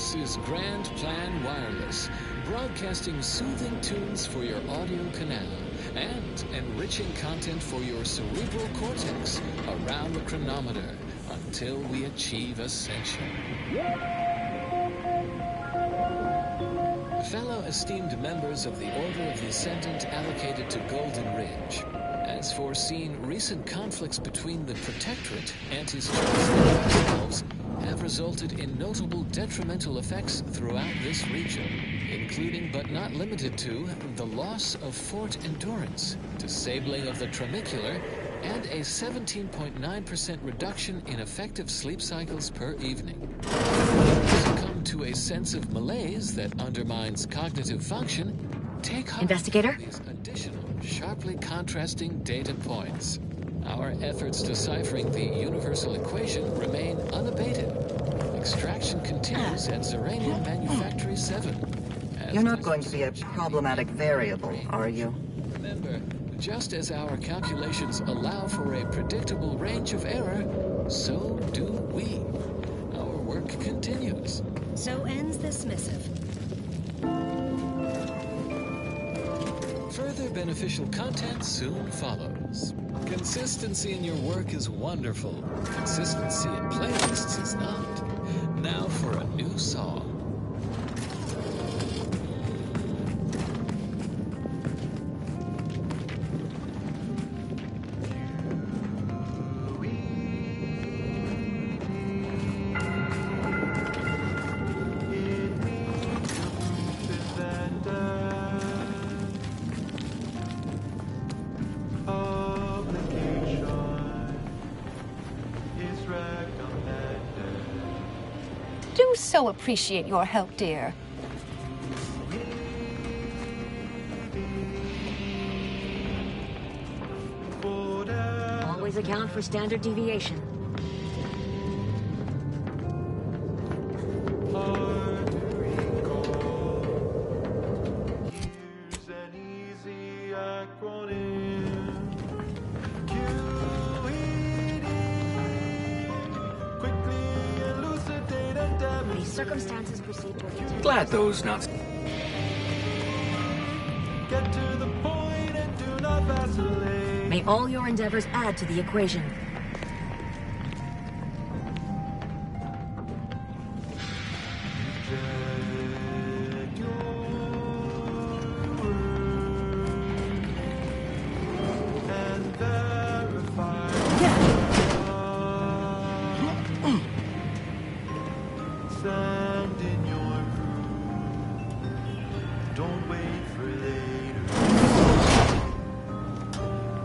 This is Grand Plan Wireless, broadcasting soothing tunes for your audio canal and enriching content for your cerebral cortex around the chronometer until we achieve ascension. Fellow esteemed members of the Order of the Ascendant allocated to Golden Ridge, as foreseen, recent conflicts between the Protectorate and his chosen themselves have resulted in notable detrimental effects throughout this region, including but not limited to the loss of Fort Endurance, disabling of the tramicular, and a 17.9% reduction in effective sleep cycles per evening. Succumb to a sense of malaise that undermines cognitive function, take heart Investigator? from these additional, sharply contrasting data points. Our efforts deciphering the universal equation remain unabated. Extraction continues at Zeranium Manufactory 7. You're not going to be a problematic variable, are you? Remember, just as our calculations allow for a predictable range of error, so do we. Our work continues. So ends this missive. Further beneficial content soon follows. Consistency in your work is wonderful. Consistency in playlists is not. Now for a new song. Do so appreciate your help, dear. Always account for standard deviation. Circumstances proceed to Glad those nuts. Get to the point and do not vacillate. May all your endeavors add to the equation. Sand in your room. Don't wait for later.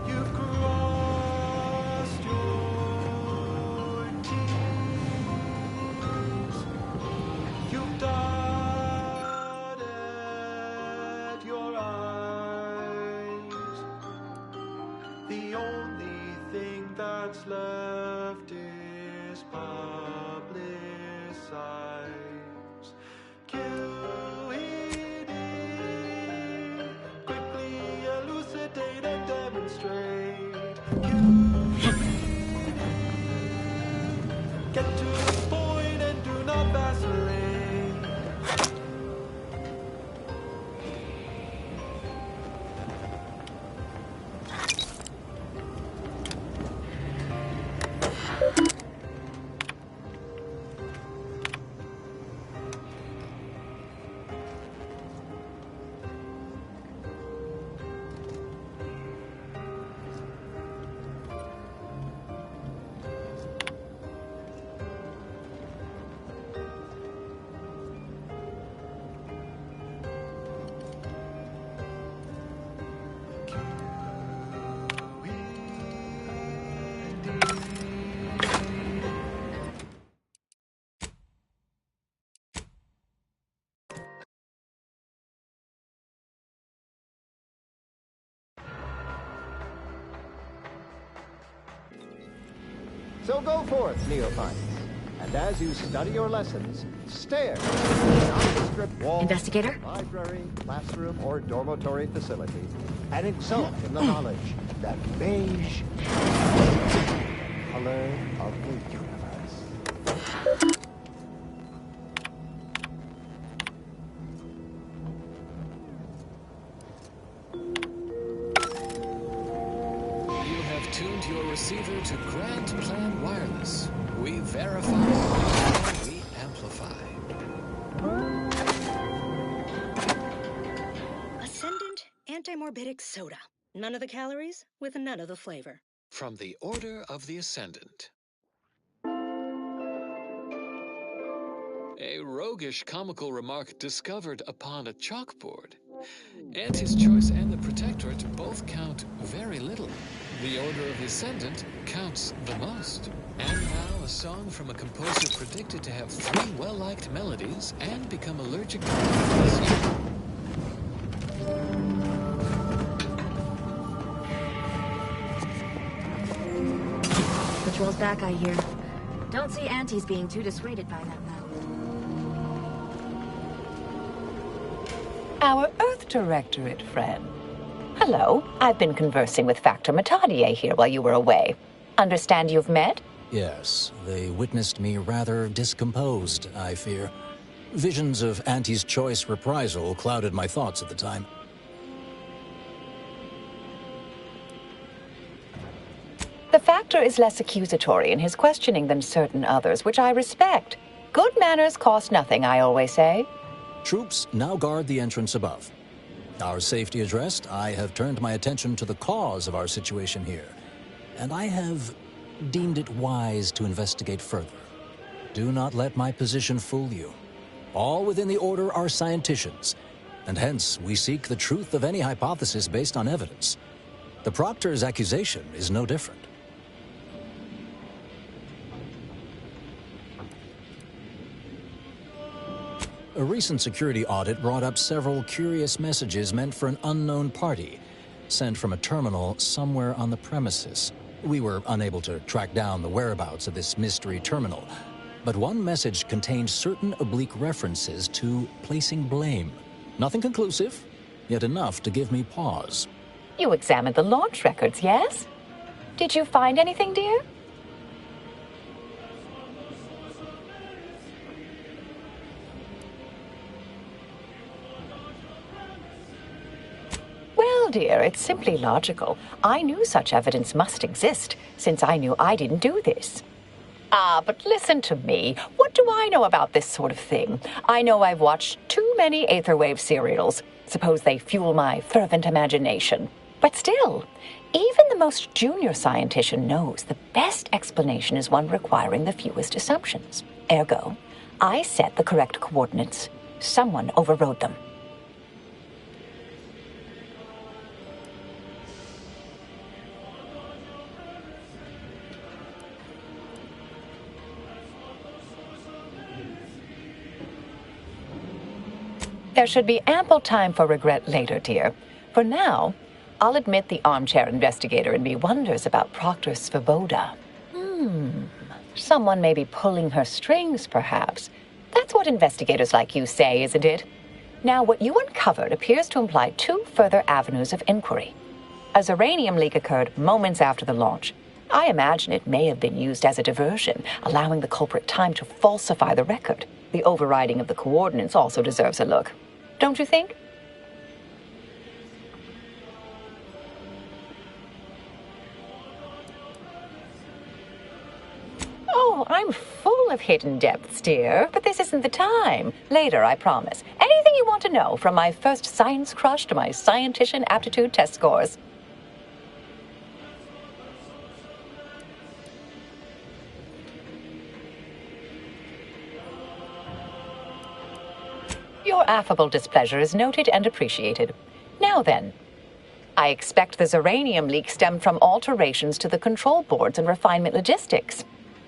You've crossed your T's. You've dotted your I's. The only thing that's left is publicize. QED, quickly elucidate and demonstrate. QED, get to the point and do not vacillate. So go forth, neophytes, and as you study your lessons, stare at the nondescript walls Investigator? of the library, classroom, or dormitory facility, and exult in the knowledge that beige is the color of the universe. tuned your receiver to Grand Plan Wireless. We verify and we amplify. Ascendant anti-morbidic soda. None of the calories with none of the flavor. From the Order of the Ascendant. A roguish comical remark discovered upon a chalkboard. And his choice and the Protectorate both count very little. The Order of the Ascendant counts the most. And now a song from a composer predicted to have 3 well-liked melodies and become allergic to them this year. Patrol's back, I hear. Don't see aunties being too dissuaded by that, though. Our Earth Directorate friend. Hello, I've been conversing with Factor Matadier here while you were away. Understand you've met? Yes, they witnessed me rather discomposed, I fear. Visions of Auntie's choice reprisal clouded my thoughts at the time. The Factor is less accusatory in his questioning than certain others, which I respect. Good manners cost nothing, I always say. Troops now guard the entrance above. Our safety addressed, I have turned my attention to the cause of our situation here, and I have deemed it wise to investigate further. Do not let my position fool you. All within the Order are scienticians, and hence we seek the truth of any hypothesis based on evidence. The Proctor's accusation is no different. A recent security audit brought up several curious messages meant for an unknown party, sent from a terminal somewhere on the premises. We were unable to track down the whereabouts of this mystery terminal, but one message contained certain oblique references to placing blame. Nothing conclusive, yet enough to give me pause. You examined the launch records, yes? Did you find anything, dear? Well, dear, it's simply logical. I knew such evidence must exist, since I knew I didn't do this. Ah, but listen to me. What do I know about this sort of thing? I know I've watched too many Aetherwave serials. Suppose they fuel my fervent imagination. But still, even the most junior scientician knows the best explanation is one requiring the fewest assumptions. Ergo, I set the correct coordinates. Someone overrode them. There should be ample time for regret later, dear. For now, I'll admit the armchair investigator in me wonders about Proctor Svoboda. Someone may be pulling her strings, perhaps. That's what investigators like you say, isn't it? Now, what you uncovered appears to imply 2 further avenues of inquiry. A uranium leak occurred moments after the launch. I imagine it may have been used as a diversion, allowing the culprit time to falsify the record. The overriding of the coordinates also deserves a look. Don't you think? Oh, I'm full of hidden depths, dear, but this isn't the time. Later, I promise. Anything you want to know, from my first science crush to my scientician aptitude test scores. Your affable displeasure is noted and appreciated. Now then, I expect the uranium leak stemmed from alterations to the control boards and refinement logistics.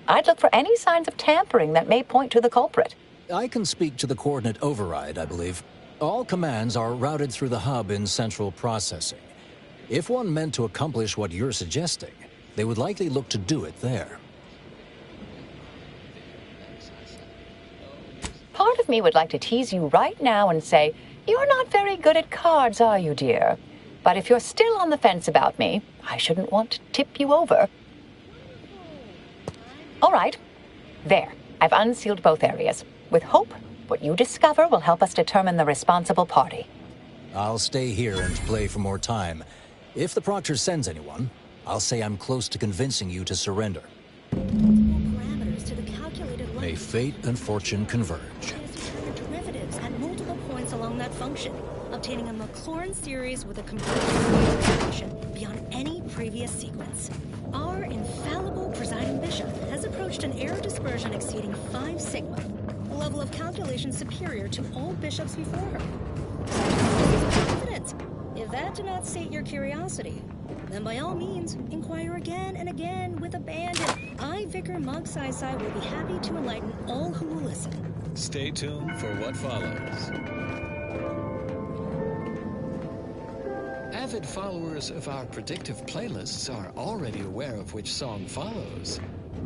I'd look for any signs of tampering that may point to the culprit. I can speak to the coordinate override, I believe. All commands are routed through the hub in central processing. If one meant to accomplish what you're suggesting, they would likely look to do it there. Part of me would like to tease you right now and say, you're not very good at cards, are you, dear? But if you're still on the fence about me, I shouldn't want to tip you over. All right. There. I've unsealed both areas. With hope, what you discover will help us determine the responsible party. I'll stay here and play for more time. If the Proctor sends anyone, I'll say I'm close to convincing you to surrender. Parameters to the calculated May length. fate and fortune converge. Derivatives at multiple points along that function, obtaining a Maclaurin series with a conversion beyond any previous sequence. Our infallible presiding bishop has approached an error dispersion exceeding 5 sigma, a level of calculation superior to all bishops before her. Confidence. If that did not sate your curiosity, then by all means, inquire again and again with abandon. I, Vicar Monk Sai will be happy to enlighten all who will listen. Stay tuned for what follows. Avid followers of our predictive playlists are already aware of which song follows.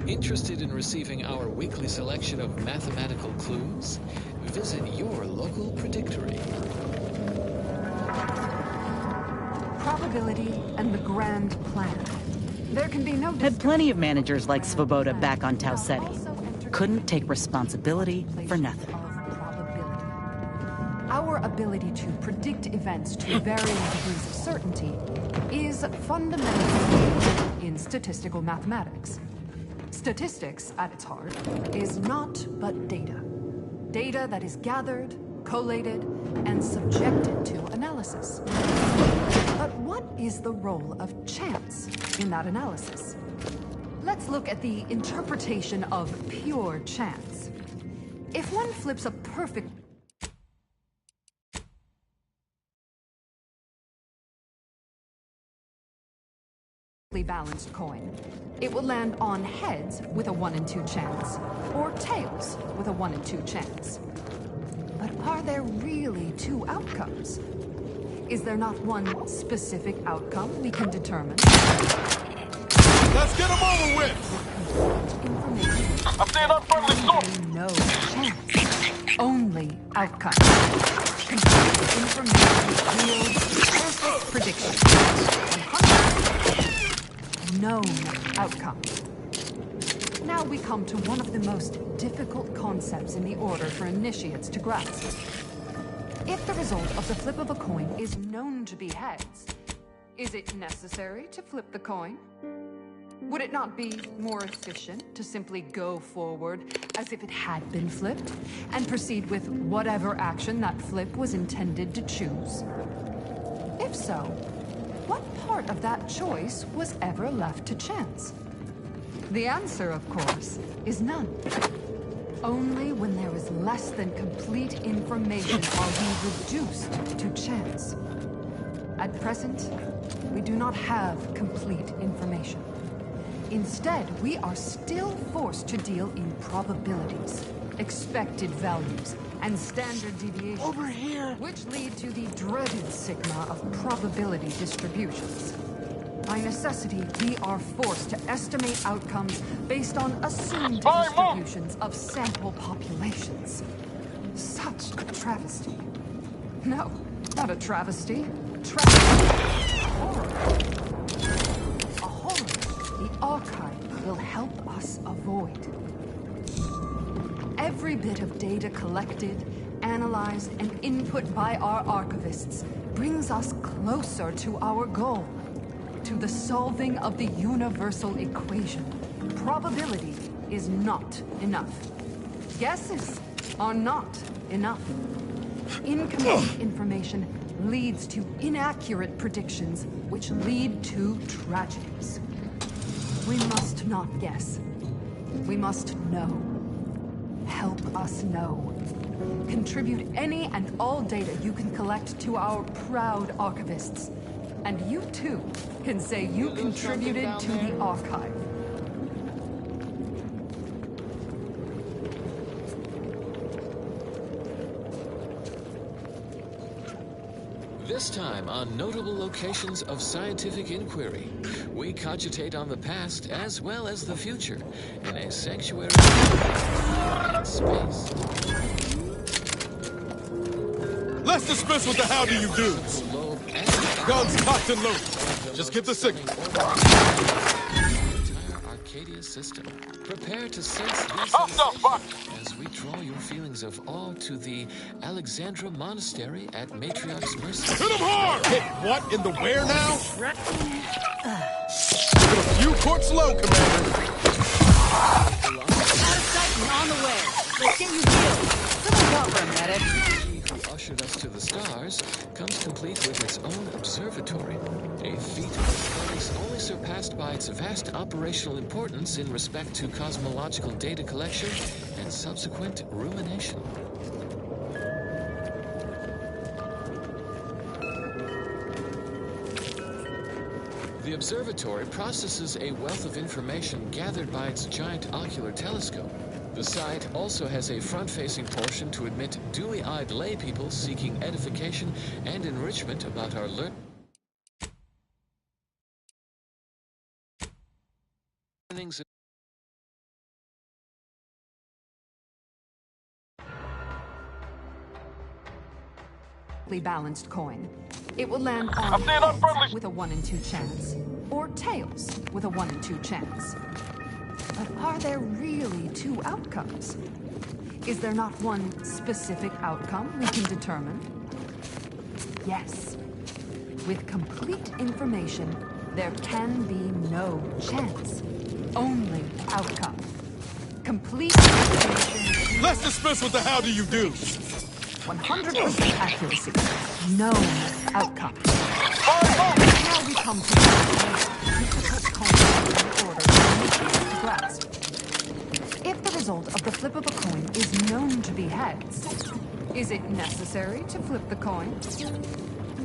Interested in receiving our weekly selection of mathematical clues? Visit your local predictory. Probability and the grand plan. There can be no... Had plenty of managers like Svoboda back on Tau Ceti. Couldn't take responsibility for nothing. Our ability to predict events to varying degrees of certainty is fundamental in statistical mathematics. Statistics, at its heart, is not but data. Data that is gathered, collated, and subjected to analysis. But what is the role of chance in that analysis? Let's look at the interpretation of pure chance. If one flips a perfect balanced coin, it will land on heads with a 1 in 2 chance, or tails with a 1 in 2 chance. But are there really 2 outcomes? Is there not one specific outcome we can determine? Let's get them over with! I'm seeing unfriendly source! No chance. Only outcome. Complete information yields perfect prediction. 100% known outcome. Now we come to one of the most difficult concepts in the order for initiates to grasp. If the result of the flip of a coin is known to be heads, is it necessary to flip the coin? Would it not be more efficient to simply go forward as if it had been flipped, and proceed with whatever action that flip was intended to choose? If so, what part of that choice was ever left to chance? The answer, of course, is none. Only when there is less than complete information are we reduced to chance. At present, we do not have complete information. Instead, we are still forced to deal in probabilities, expected values, and standard deviations. Over here! Which lead to the dreaded sigma of probability distributions. By necessity, we are forced to estimate outcomes based on assumed distributions of sample populations. Such a travesty. No, not a travesty. Horror. A horror the archive will help us avoid. Every bit of data collected, analyzed, and input by our archivists brings us closer to our goal. To the solving of the universal equation. Probability is not enough. Guesses are not enough. Incomplete information leads to inaccurate predictions, which lead to tragedies. We must not guess. We must know. Help us know. Contribute any and all data you can collect to our proud archivists. And you, too, can say you contributed to the archive. This time on notable locations of scientific inquiry, we cogitate on the past as well as the future in a sanctuary in space. Let's dismiss with the how do you do's. Guns cocked and loaded. Just get the signal. Entire Arcadia system. Prepare to sense these sensations as we draw your feelings of awe to the Alexandra Monastery at Matriarch's Mercy. Hit him hard! Hit what in the where now? it slow, Commander. Out of sight and on the way. Let's get you healed. Someone call for a medic. He who ushered us to the stars comes complete with its own observatory, a feat of aesthetics only surpassed by its vast operational importance in respect to cosmological data collection and subsequent rumination. The observatory processes a wealth of information gathered by its giant ocular telescope. The site also has a front-facing portion to admit dewy-eyed laypeople seeking edification and enrichment about our learnings. Balanced coin. It will land on heads with a 1 in 2 chance, or tails with a 1 in 2 chance. But are there really 2 outcomes? Is there not one specific outcome we can determine? Yes. With complete information, there can be no chance. Only outcome. Complete information. Let's dismiss with the how do you do. 100% accuracy. Known outcome. Now we come to the difficult concept in order to grasp. If the result of the flip of a coin is known to be heads, is it necessary to flip the coin?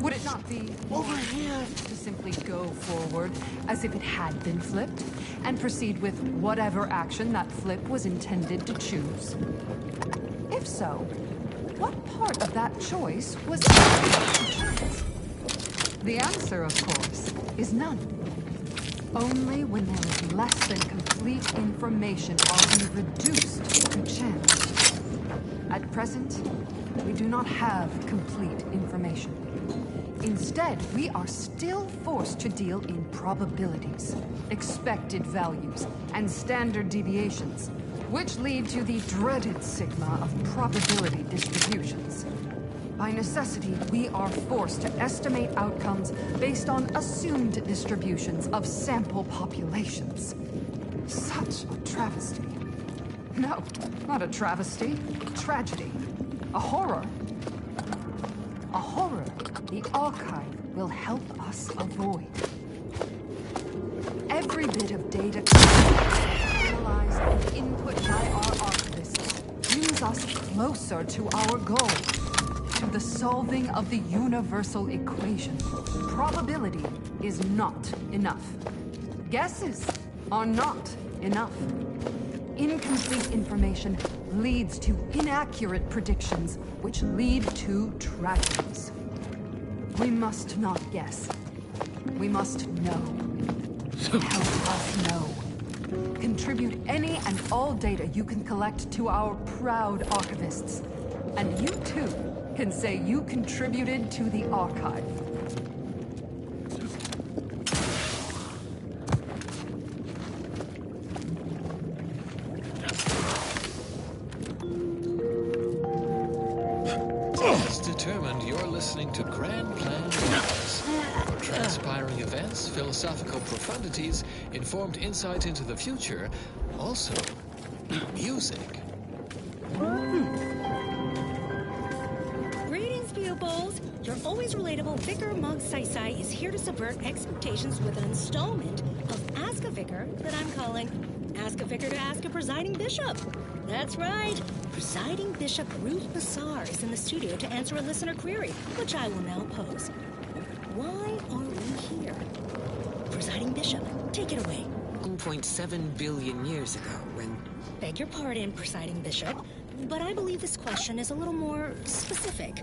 Would it not be over here to simply go forward as if it had been flipped and proceed with whatever action that flip was intended to choose? If so, what part of that choice was chance? The answer, of course, is none. Only when there is less than complete information are we reduced to chance. At present, we do not have complete information. Instead, we are still forced to deal in probabilities, expected values, and standard deviations, which lead to the dreaded sigma of probability distributions. By necessity, we are forced to estimate outcomes based on assumed distributions of sample populations. Such a travesty. No, not a travesty. Tragedy. A horror. A horror the archive will help us avoid. Every bit of data analyzed and input by our archivists brings us closer to our goal, to the solving of the universal equation. Probability is not enough. Guesses are not enough. Incomplete information leads to inaccurate predictions, which lead to tragedies. We must not guess. We must know. Help us know. Contribute any and all data you can collect to our proud archivists. And you too can say you contributed to the archive. As determined, you're listening to Grand Plan News. For transpiring events, philosophical profundities, informed insight into the future, also music. Greetings, pupils! Your always relatable Vicar Mug Sai is here to subvert expectations with an installment of Ask a Vicar that I'm calling Ask a Vicar to Ask a Presiding Bishop. That's right. Presiding Bishop Ruth Bassar is in the studio to answer a listener query, which I will now pose. Why are we here? Presiding Bishop, take it away. 1.7 billion years ago, when... Beg your pardon, Presiding Bishop, but I believe this question is a little more specific.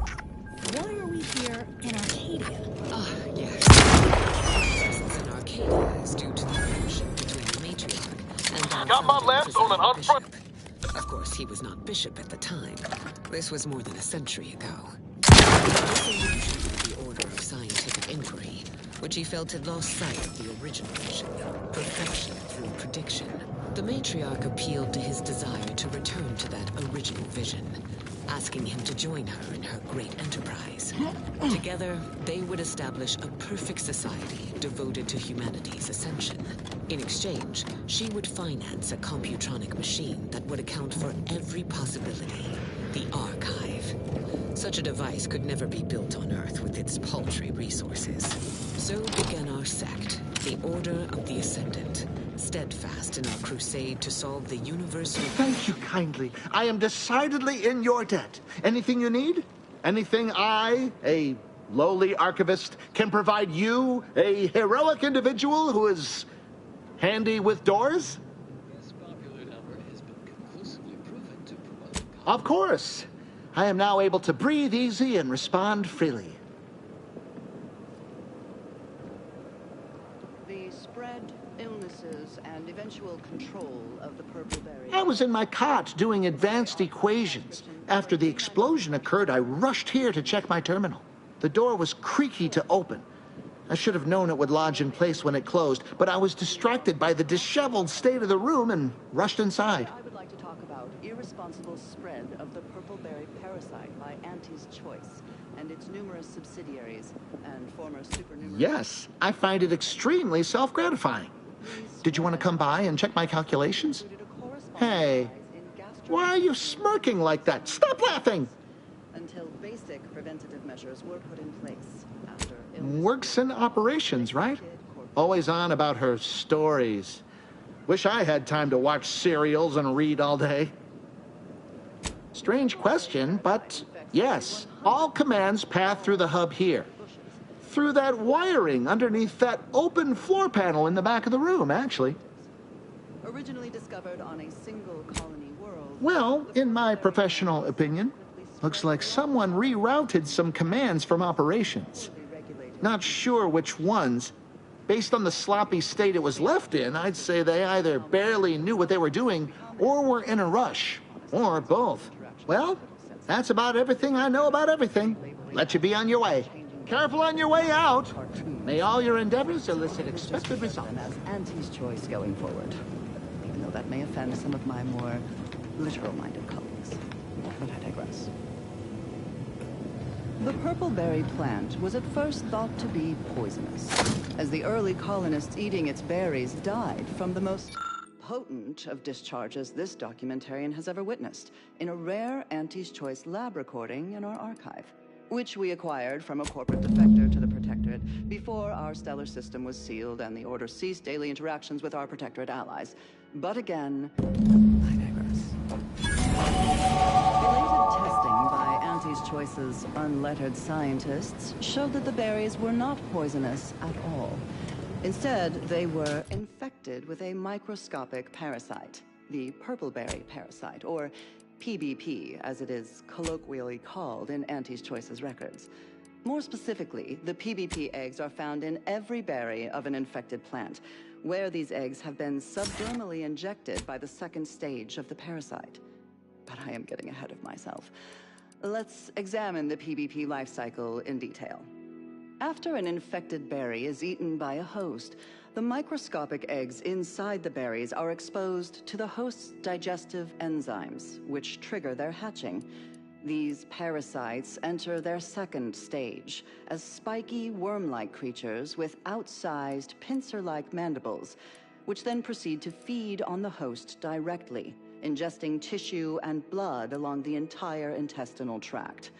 Why are we here in Arcadia? Ah, yes. Our presence in Arcadia is due to the friendship between the matriarch and our Got my left on an unfront. Of course, he was not bishop at the time. This was more than a century ago. The order of scientific inquiry, which he felt had lost sight of the original vision, perfection through prediction. The matriarch appealed to his desire to return to that original vision, asking him to join her in her great enterprise. Together, they would establish a perfect society devoted to humanity's ascension. In exchange, she would finance a computronic machine that would account for every possibility. The Archive. Such a device could never be built on Earth with its paltry resources. So began our sect, the Order of the Ascendant, steadfast in our crusade to solve the universal... Thank you kindly. I am decidedly in your debt. Anything you need? Anything I, a lowly archivist, can provide you, a heroic individual who is handy with doors? This popular number has been conclusively proven to promote... Of course. I am now able to breathe easy and respond freely. The spread, illnesses, and eventual control of the purple berry... I was in my cot doing advanced equations. After the explosion occurred, I rushed here to check my terminal. The door was creaky to open. I should have known it would lodge in place when it closed, but I was distracted by the disheveled state of the room and rushed inside. I would like to talk about irresponsible spread of the purple berry parasite by Auntie's Choice and its numerous subsidiaries and former supernumerary... Yes, I find it extremely self-gratifying. Did you want to come by and check my calculations? Hey, why are you smirking like that? Stop laughing! Until basic preventative measures were put in place after... Works in operations, right? Always on about her stories. Wish I had time to watch serials and read all day. Strange question, but yes, all commands pass through the hub here. Through that wiring underneath that open floor panel in the back of the room, actually. Originally discovered on a single colony world... Well, in my professional opinion, looks like someone rerouted some commands from operations. Not sure which ones. Based on the sloppy state it was left in, I'd say they either barely knew what they were doing or were in a rush, or both. Well, that's about everything I know about everything. Let you be on your way. Careful on your way out. May all your endeavors elicit expected results. As Auntie's Choice going forward, even though that may offend some of my more literal-minded colleagues. But I digress. The purple berry plant was at first thought to be poisonous, as the early colonists eating its berries died from the most potent of discharges this documentarian has ever witnessed, in a rare Auntie's Choice lab recording in our archive, which we acquired from a corporate defector to the Protectorate before our stellar system was sealed and the Order ceased daily interactions with our Protectorate allies. But again, I digress. Belated testing by Auntie's Choice's unlettered scientists showed that the berries were not poisonous at all. Instead, they were infected with a microscopic parasite, the purpleberry parasite, or PBP, as it is colloquially called in Auntie's Choice's records. More specifically, the PBP eggs are found in every berry of an infected plant, where these eggs have been subdermally injected by the second stage of the parasite. But I am getting ahead of myself. Let's examine the PBP life cycle in detail. After an infected berry is eaten by a host, the microscopic eggs inside the berries are exposed to the host's digestive enzymes, which trigger their hatching. These parasites enter their second stage as spiky, worm-like creatures with outsized, pincer-like mandibles, which then proceed to feed on the host directly, ingesting tissue and blood along the entire intestinal tract.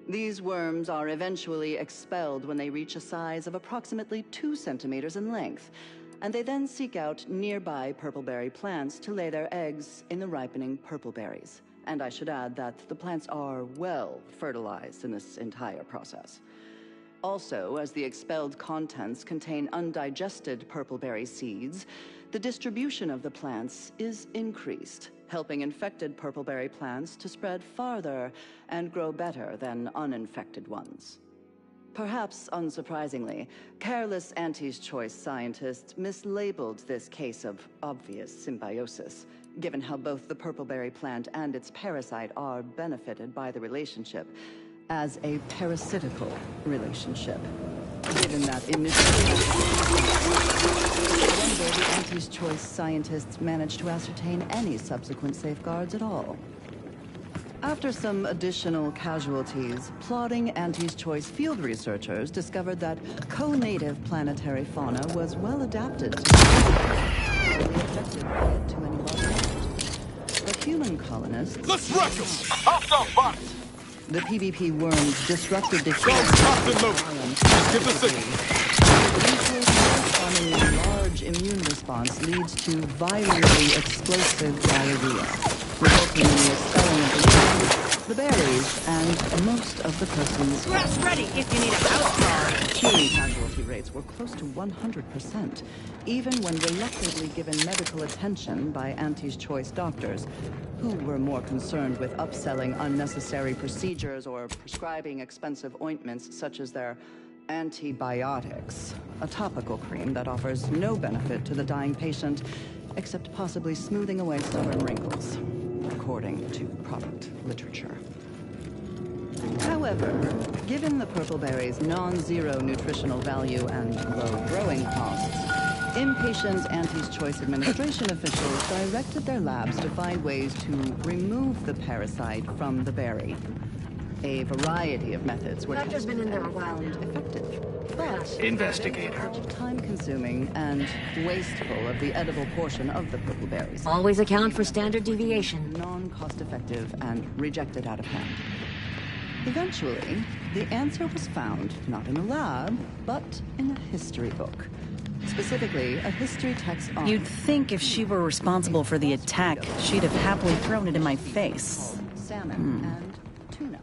These worms are eventually expelled when they reach a size of approximately 2 centimeters in length, and they then seek out nearby purpleberry plants to lay their eggs in the ripening purpleberries. And I should add that the plants are well fertilized in this entire process. Also, as the expelled contents contain undigested purpleberry seeds, the distribution of the plants is increased, helping infected purpleberry plants to spread farther and grow better than uninfected ones. Perhaps unsurprisingly, careless Auntie's Choice scientists mislabeled this case of obvious symbiosis, given how both the purpleberry plant and its parasite are benefited by the relationship, as a parasitical relationship. Given that initially, wonder the Auntie's Choice scientists managed to ascertain any subsequent safeguards at all. After some additional casualties, plodding Auntie's Choice field researchers discovered that co-native planetary fauna was well adapted to affected by it to any large extent. But human colonists... Let's wreck them! Hostile bot! The PvP worms disrupted the... Guns cocked and loaded! Just get the signal! Correspondingly large immune response leads to violently explosive diarrhea, resulting in the expelling of the worms, the berries, and most of the person's... Grass ready if you need a house call. Human casualty rates were close to 100%, even when reluctantly given medical attention by Auntie's Choice doctors, who were more concerned with upselling unnecessary procedures or prescribing expensive ointments such as their antibiotics, a topical cream that offers no benefit to the dying patient except possibly smoothing away stubborn wrinkles, according to product literature. However, given the purple berry's non-zero nutritional value and low growing costs, impatient Auntie's Choice administration officials directed their labs to find ways to remove the parasite from the berry. A variety of methods were Doctor's been in there a while found effective, but Investigator. time-consuming and wasteful of the edible portion of the purple berries. Always account for standard deviation. Non-cost-effective and rejected out of hand. Eventually, the answer was found not in a lab, but in a history book. Specifically, a history text on... You'd think if she were responsible for the attack, she'd have happily thrown it in my face. Salmon and tuna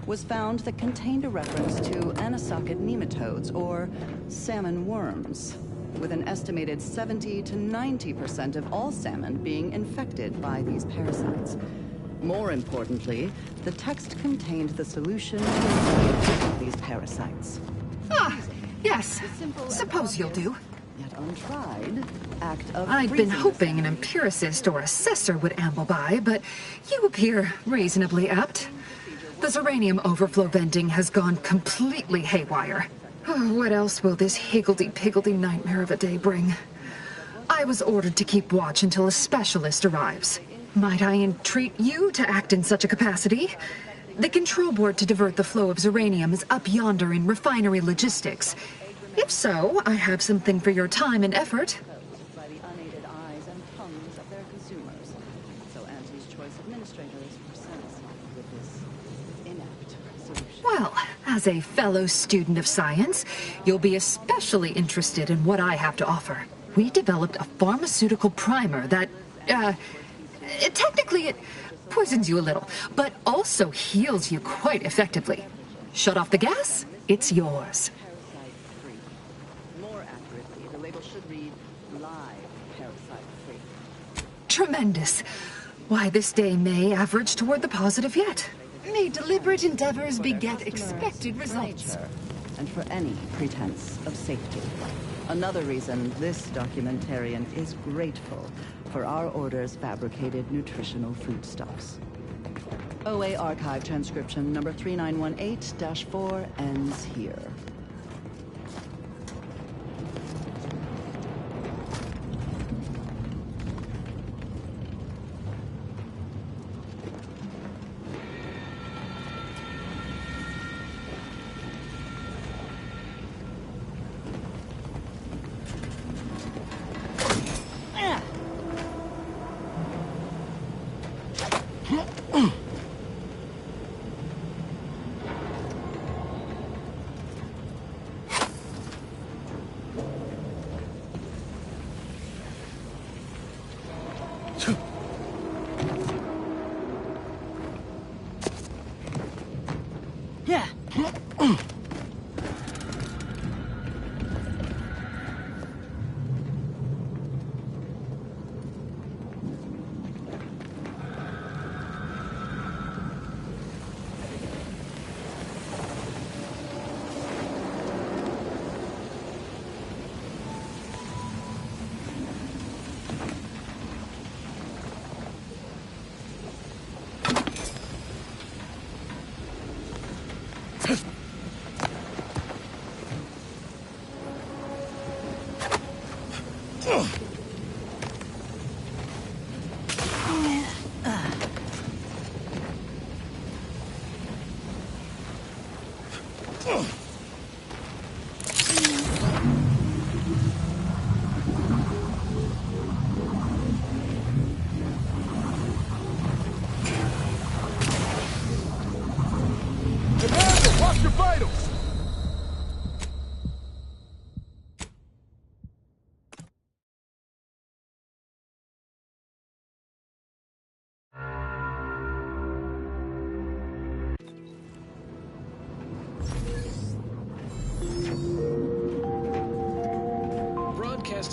was found that contained a reference to anisakid nematodes, or salmon worms, with an estimated 70 to 90% of all salmon being infected by these parasites. More importantly, the text contained the solution to these parasites. Ah, yes. Suppose you'll do. Yet untried act of... I'd been hoping an empiricist or assessor would amble by, but you appear reasonably apt. The Zeranium overflow vending has gone completely haywire. Oh, what else will this higgledy-piggledy nightmare of a day bring? I was ordered to keep watch until a specialist arrives. Might I entreat you to act in such a capacity? The control board to divert the flow of Zeranium is up yonder in refinery logistics. If so, I have something for your time and effort. By the unaided eyes and tongues of their consumers. So Auntie's Choice administrators were sent with this inept solution. Well, as a fellow student of science, you'll be especially interested in what I have to offer. We developed a pharmaceutical primer that, technically it poisons you a little, but also heals you quite effectively. Shut off the gas, it's yours. More accurately, the label should read live parasite-free. Tremendous. Why, this day may average toward the positive yet. May deliberate endeavors beget expected results. And for any pretense of safety. Another reason this documentarian is grateful for our order's fabricated nutritional foodstuffs. OA Archive transcription number 3918-4 ends here. Yeah.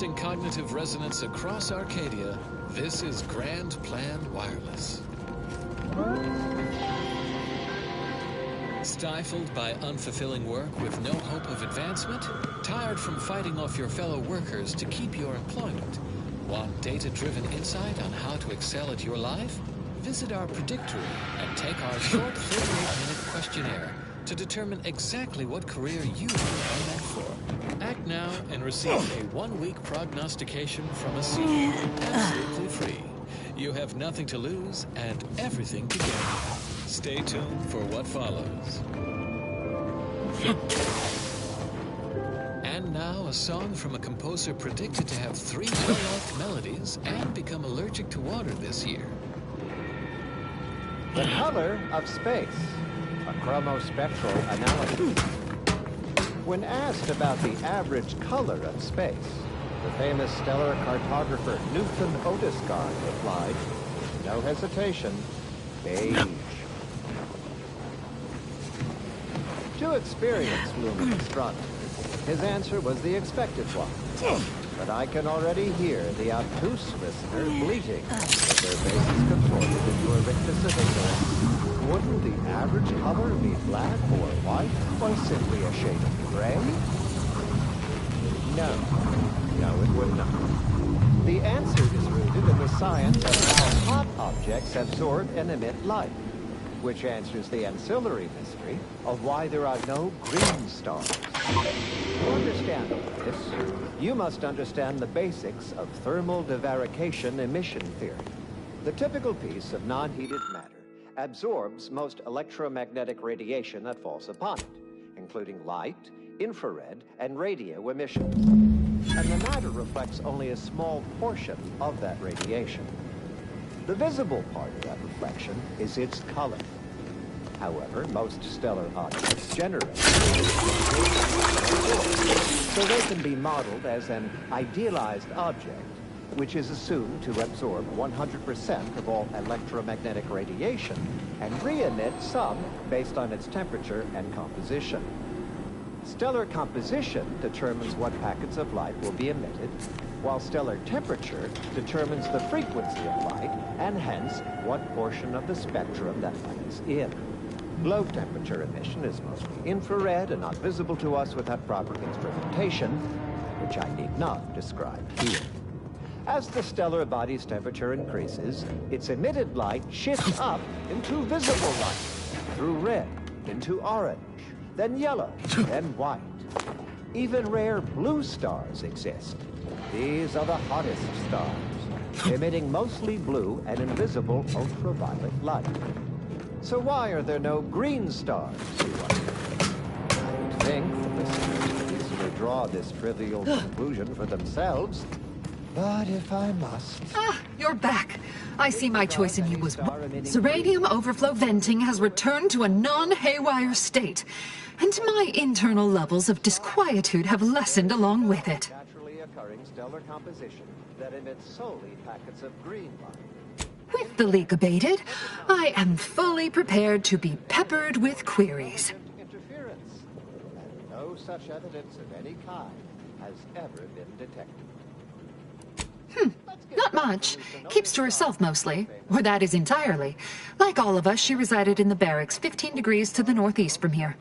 Broadcasting cognitive resonance across Arcadia, this is Grand Plan Wireless. Stifled by unfulfilling work with no hope of advancement? Tired from fighting off your fellow workers to keep your employment? Want data-driven insight on how to excel at your life? Visit our predictory and take our short 38-minute questionnaire to determine exactly what career you are meant for. Act now and receive a 1-week prognostication from a senior, absolutely free. You have nothing to lose and everything to gain. Stay tuned for what follows. And now a song from a composer predicted to have 3 well-loved melodies and become allergic to water this year. The color of space, a chromospectral analysis. When asked about the average color of space, the famous stellar cartographer Newton Otisgard replied, no hesitation, beige. Too experienced lumen astronomer, his answer was the expected one. But I can already hear the obtuse listener bleating with their faces contorted into a rictus of ignorance. Wouldn't the average color be black or white, or simply a shade of gray? No, it would not. The answer is rooted in the science of how hot objects absorb and emit light, which answers the ancillary mystery of why there are no green stars. To understand this, you must understand the basics of thermal divarication emission theory. The typical piece of non-heated matter absorbs most electromagnetic radiation that falls upon it, including light, infrared, and radio emissions. And the matter reflects only a small portion of that radiation. The visible part of that reflection is its color. However, most stellar objects generate so they can be modeled as an idealized object, which is assumed to absorb 100% of all electromagnetic radiation and re-emit some based on its temperature and composition. Stellar composition determines what packets of light will be emitted, while stellar temperature determines the frequency of light and hence what portion of the spectrum that light is in. Low temperature emission is mostly infrared and not visible to us without proper instrumentation, which I need not describe here. As the stellar body's temperature increases, its emitted light shifts up into visible light, through red, into orange, then yellow, then white. Even rare blue stars exist. These are the hottest stars, emitting mostly blue and invisible ultraviolet light. So why are there no green stars, you wonder? I would think the listeners could easily draw this trivial conclusion for themselves. But if I must... You're back. I see my choice in you was... Uranium overflow venting has returned to a non-haywire state, and my internal levels of disquietude have lessened along with it. Naturally occurring stellar composition that emits solely packets of green light. With the leak abated, I am fully prepared to be peppered with queries. Interference, and no such evidence of any kind has ever been detected. Not much. Keeps to herself mostly, or that is entirely. Like all of us, she resided in the barracks 15 degrees to the northeast from here.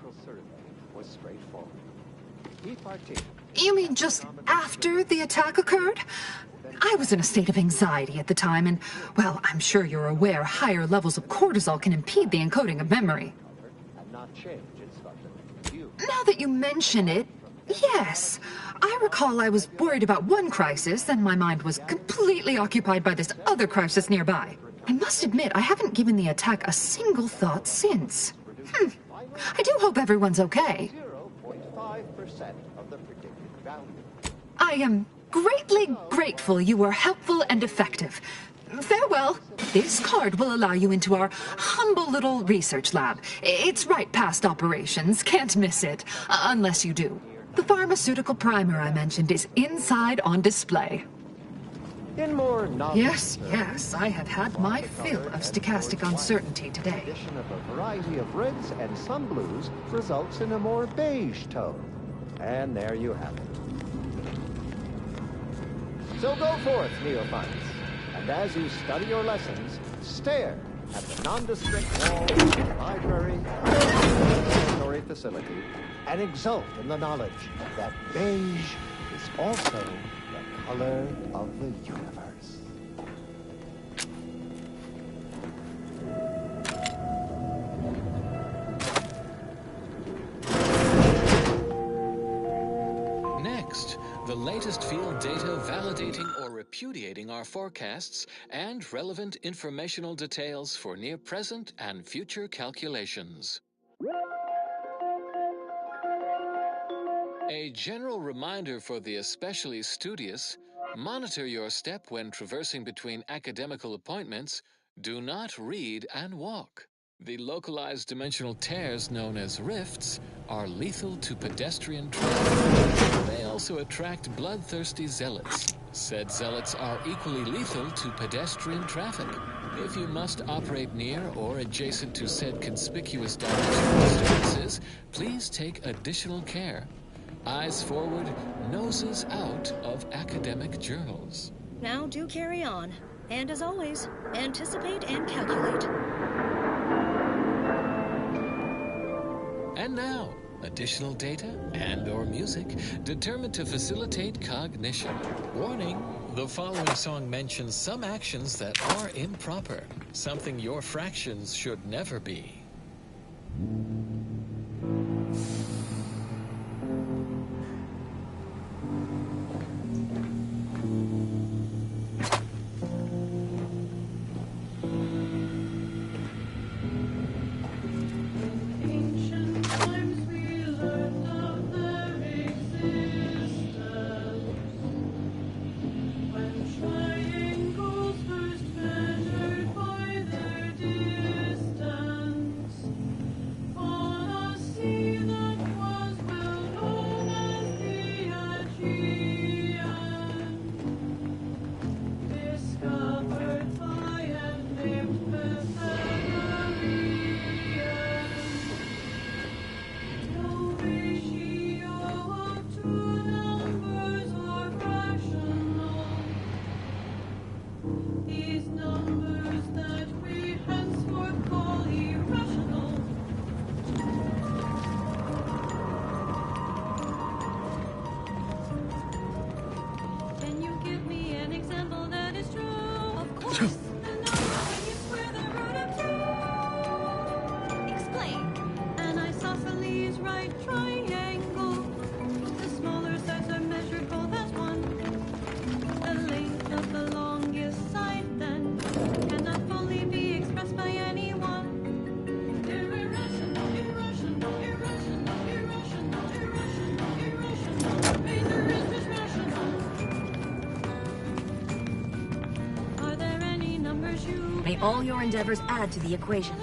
You mean just after the attack occurred? I was in a state of anxiety at the time, and, well, I'm sure you're aware higher levels of cortisol can impede the encoding of memory. Now that you mention it, yes. I recall I was worried about one crisis, and my mind was completely occupied by this other crisis nearby. I must admit, I haven't given the attack a single thought since. I do hope everyone's okay. 0.5% of the predicted value. I am greatly grateful you were helpful and effective. Farewell. This card will allow you into our humble little research lab. It's right past operations. Can't miss it. Unless you do. The pharmaceutical primer I mentioned is inside on display. In more Yes, I have had my fill of stochastic uncertainty today. The addition of a variety of reds and some blues results in a more beige tone. And there you have it. So go forth, neophytes, and as you study your lessons, stare at the nondescript walls of the library or laboratory facility, and exult in the knowledge that beige is also the color of the universe. Next, the latest field data validating or repudiating our forecasts and relevant informational details for near-present and future calculations. A general reminder for the especially studious: monitor your step when traversing between academical appointments. Do not read and walk. The localized dimensional tears known as rifts are lethal to pedestrian travel. They also attract bloodthirsty zealots. Said zealots are equally lethal to pedestrian traffic. If you must operate near or adjacent to said conspicuous dimensional disturbances, please take additional care. Eyes forward, noses out of academic journals. Now do carry on. And as always, anticipate and calculate. And now, additional data and/or music determined to facilitate cognition. Warning, the following song mentions some actions that are improper, something your fractions should never be. May all your endeavors add to the equation.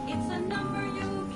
It's a number you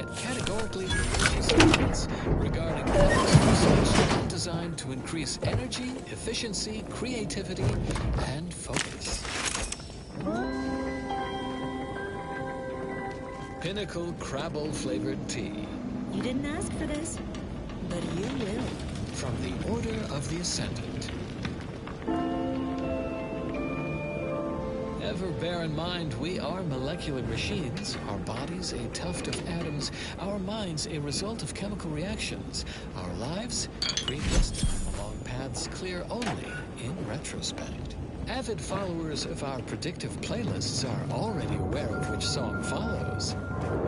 yet categorically religious statements regarding ethics research designed to increase energy, efficiency, creativity, and focus. Pinnacle Crabble-flavored tea. You didn't ask for this, but you will. From the Order of the Ascendant. Ever bear in mind, we are molecular machines, our bodies a tuft of atoms, our minds a result of chemical reactions, our lives predestined along paths clear only in retrospect. Avid followers of our predictive playlists are already aware of which song follows.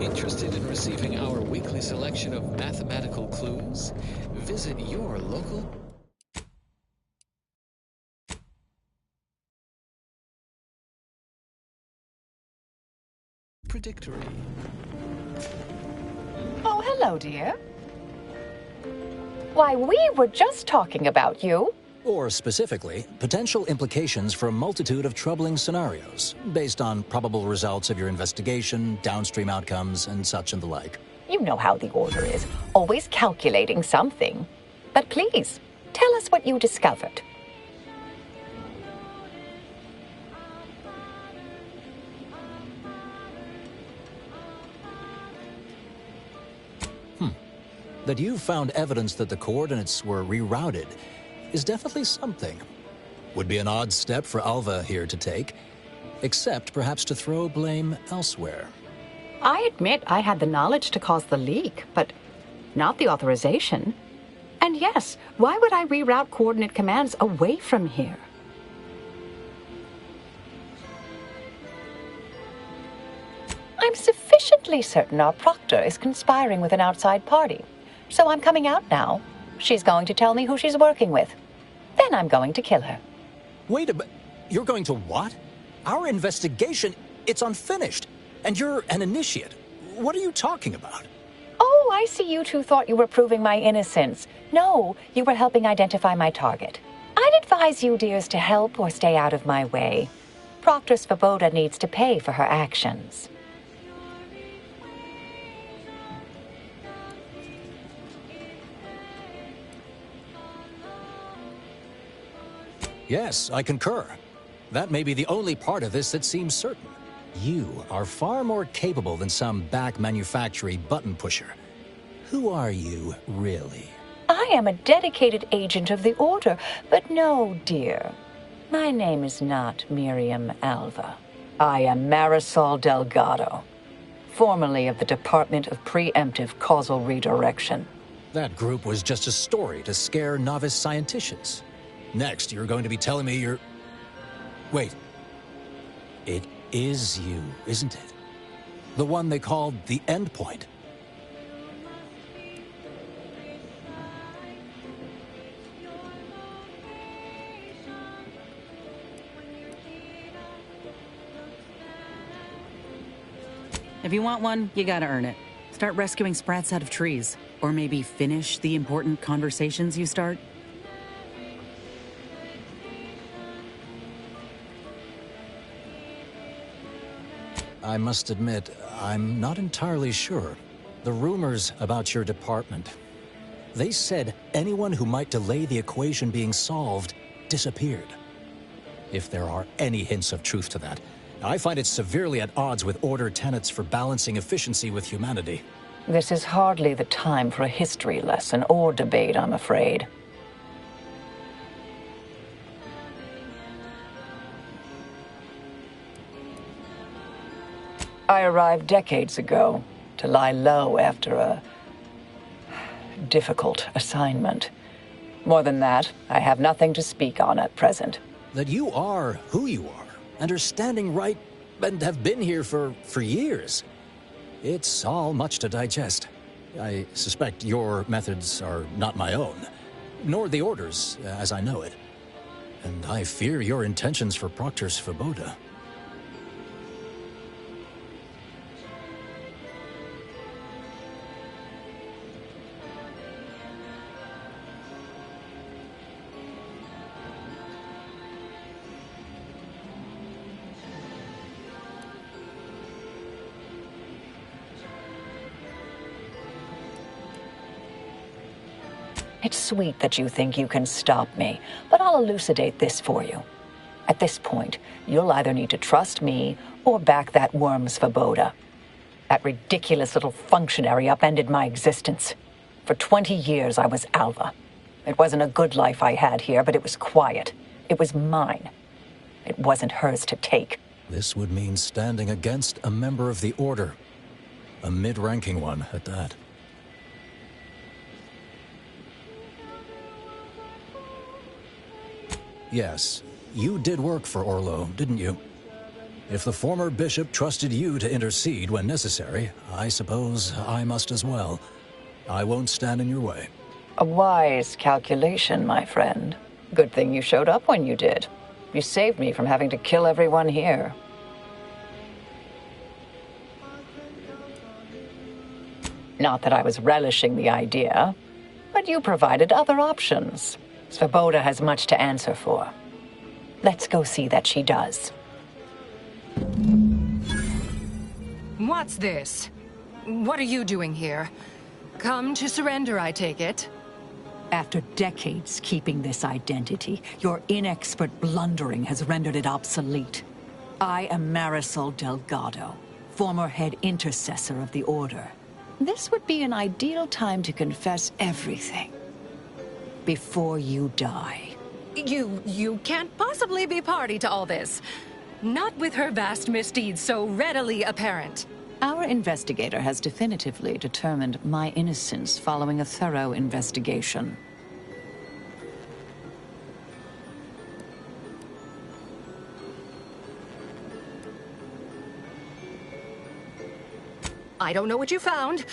Interested in receiving our weekly selection of mathematical clues? Visit your local predictory. Oh, hello, dear. Why, we were just talking about you. Or specifically, potential implications for a multitude of troubling scenarios, based on probable results of your investigation, downstream outcomes, and such and the like. You know how the Order is, always calculating something. But please, tell us what you discovered. That you found evidence that the coordinates were rerouted is definitely something. Would be an odd step for Alva here to take, except perhaps to throw blame elsewhere. I admit I had the knowledge to cause the leak, but not the authorization. And yes, why would I reroute coordinate commands away from here? I'm sufficiently certain our proctor is conspiring with an outside party. So I'm coming out now. She's going to tell me who she's working with. Then I'm going to kill her. Wait a minute. You're going to what? Our investigation, it's unfinished. And you're an initiate. What are you talking about? Oh, I see you two thought you were proving my innocence. No, you were helping identify my target. I'd advise you, dears, to help or stay out of my way. Proctor Svoboda needs to pay for her actions. Yes, I concur. That may be the only part of this that seems certain. You are far more capable than some back-manufactory button pusher. Who are you, really? I am a dedicated agent of the Order, but no, dear. My name is not Miriam Alva. I am Marisol Delgado, formerly of the Department of Preemptive Causal Redirection. That group was just a story to scare novice scienticians. Next, you're going to be telling me you're... Wait. It is you, isn't it? The one they called the Endpoint. If you want one, you gotta earn it. Start rescuing sprats out of trees. Or maybe finish the important conversations you start. I must admit, I'm not entirely sure. The rumors about your department. They said anyone who might delay the equation being solved disappeared. If there are any hints of truth to that, I find it severely at odds with Order tenets for balancing efficiency with humanity. This is hardly the time for a history lesson or debate, I'm afraid. I arrived decades ago to lie low after a difficult assignment. More than that, I have nothing to speak on at present. That you are who you are, and are standing right, and have been here for years. It's all much to digest. I suspect your methods are not my own, nor the Order's, as I know it. And I fear your intentions for Proctor Svoboda. It's sweet that you think you can stop me, but I'll elucidate this for you. At this point, you'll either need to trust me or back that worm Svoboda. That ridiculous little functionary upended my existence. For 20 years, I was Alva. It wasn't a good life I had here, but it was quiet. It was mine. It wasn't hers to take. This would mean standing against a member of the Order. A mid-ranking one, at that. Yes, you did work for Orlo, didn't you? If the former bishop trusted you to intercede when necessary, I suppose I must as well. I won't stand in your way. A wise calculation, my friend. Good thing you showed up when you did. You saved me from having to kill everyone here. Not that I was relishing the idea, but you provided other options. Svoboda has much to answer for. Let's go see that she does. What's this? What are you doing here? Come to surrender, I take it? After decades keeping this identity, your inexpert blundering has rendered it obsolete. I am Marisol Delgado, former head intercessor of the Order. This would be an ideal time to confess everything. Before you die. You can't possibly be party to all this. Not with her vast misdeeds so readily apparent. Our investigator has definitively determined my innocence following a thorough investigation. I don't know what you found,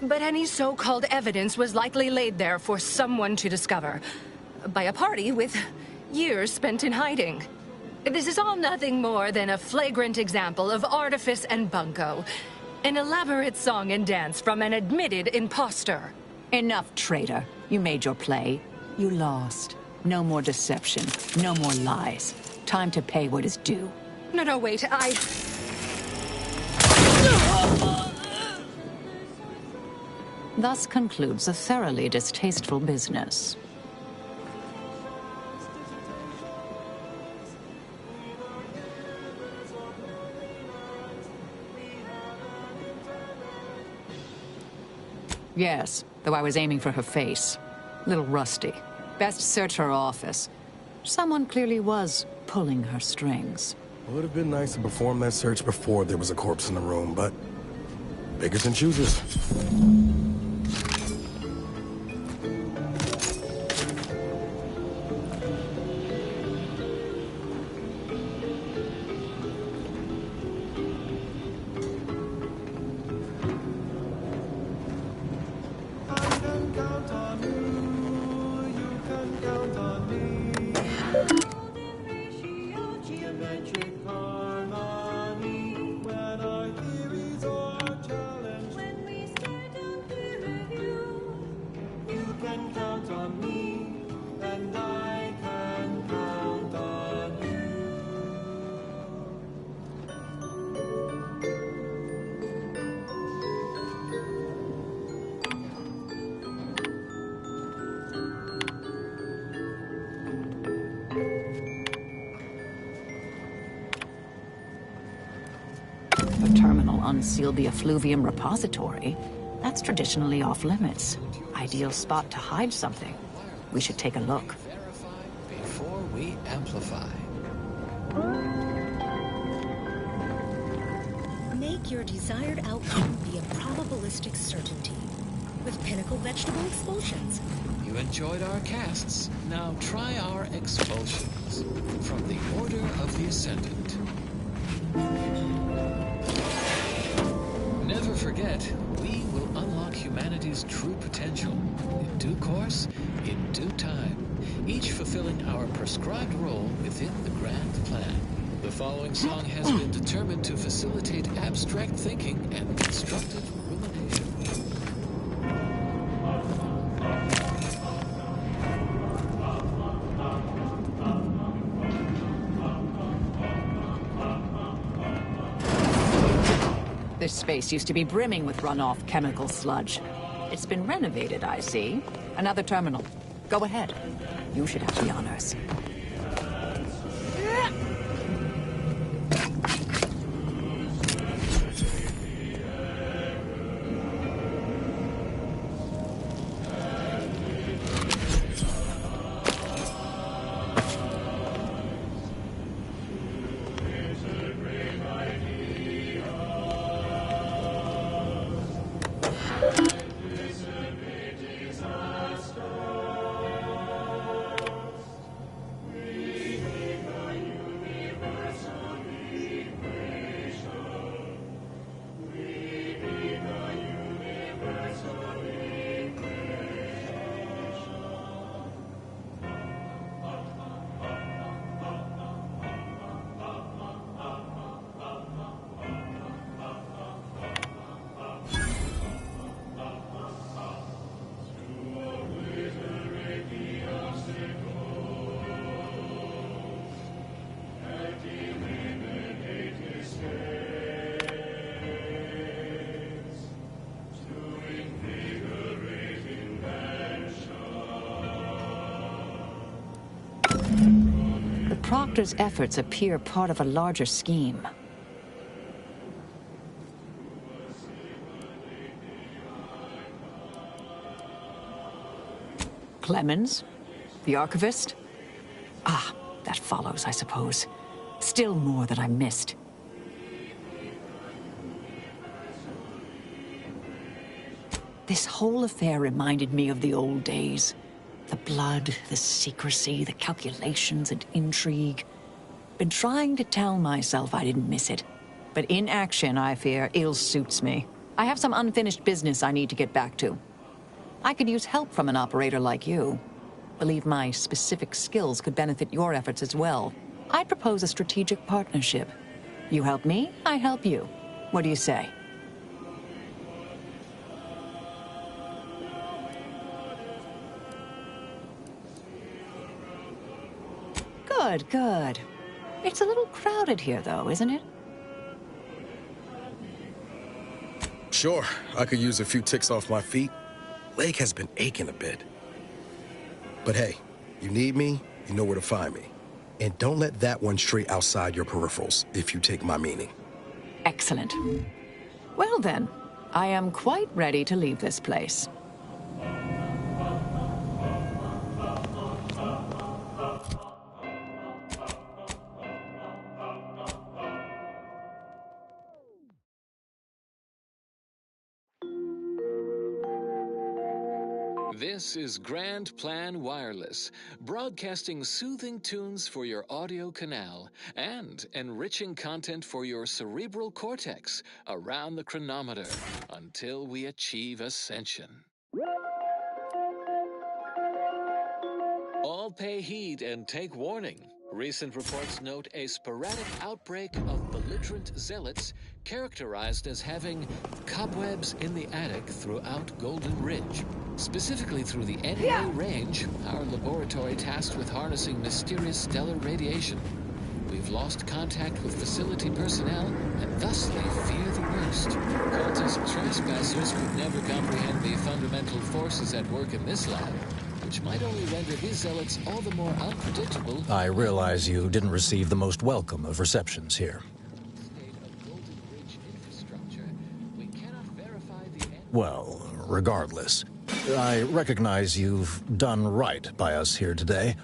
but any so-called evidence was likely laid there for someone to discover. By a party with years spent in hiding. This is all nothing more than a flagrant example of artifice and bunco. An elaborate song and dance from an admitted imposter. Enough, traitor. You made your play. You lost. No more deception. No more lies. Time to pay what is due. No, wait, Thus concludes a thoroughly distasteful business. Yes, though I was aiming for her face. Little rusty. Best search her office. Someone clearly was pulling her strings. It would have been nice to perform that search before there was a corpse in the room, but beggars and choosers. Unseal the effluvium repository. That's traditionally off limits. Ideal spot to hide something. We should take a look. Before we amplify. Make your desired outcome be a probabilistic certainty with pinnacle vegetable expulsions. You enjoyed our casts. Now try our expulsions from the Order of the Ascendant. Never forget, we will unlock humanity's true potential. In due course, in due time, each fulfilling our prescribed role within the grand plan. The following song has been determined to facilitate abstract thinking and constructive rumination. This space used to be brimming with runoff chemical sludge. It's been renovated, I see. Another terminal. Go ahead. You should have the honors. Proctor's efforts appear part of a larger scheme. Clemens? The archivist? Ah, that follows, I suppose. Still more that I missed. This whole affair reminded me of the old days. The blood, the secrecy, the calculations and intrigue. Been trying to tell myself I didn't miss it. But in action, I fear, ill suits me. I have some unfinished business I need to get back to. I could use help from an operator like you. Believe my specific skills could benefit your efforts as well. I'd propose a strategic partnership. You help me, I help you. What do you say? Good, good. It's a little crowded here, though, isn't it? Sure, I could use a few ticks off my feet. Leg has been aching a bit. But hey, you need me, you know where to find me. And don't let that one stray outside your peripherals, if you take my meaning. Excellent. Well then, I am quite ready to leave this place. This is Grand Plan Wireless, broadcasting soothing tunes for your audio canal and enriching content for your cerebral cortex around the chronometer until we achieve ascension. All pay heed and take warning. Recent reports note a sporadic outbreak of belligerent zealots characterized as having cobwebs in the attic throughout Golden Ridge. Specifically through the NA range, our laboratory tasked with harnessing mysterious stellar radiation. We've lost contact with facility personnel and thusly fear the worst. Cultist trespassers would never comprehend the fundamental forces at work in this lab, which might only render these zealots all the more unpredictable. I realize you didn't receive the most welcome of receptions here. Well, regardless, I recognize you've done right by us here today,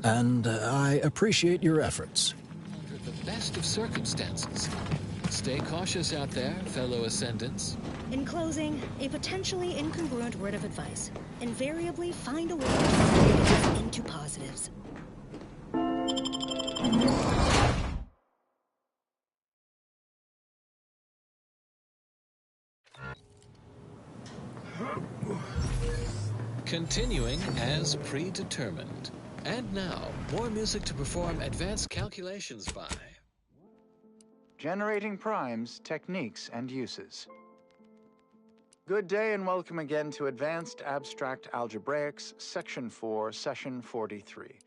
and I appreciate your efforts. Under the best of circumstances. Stay cautious out there, fellow Ascendants. In closing, a potentially incongruent word of advice. Invariably find a way to turn negatives into positives. Continuing as predetermined. And now, more music to perform advanced calculations by. Generating primes, techniques, and uses. Good day and welcome again to Advanced Abstract Algebraics, Section 4, Session 43.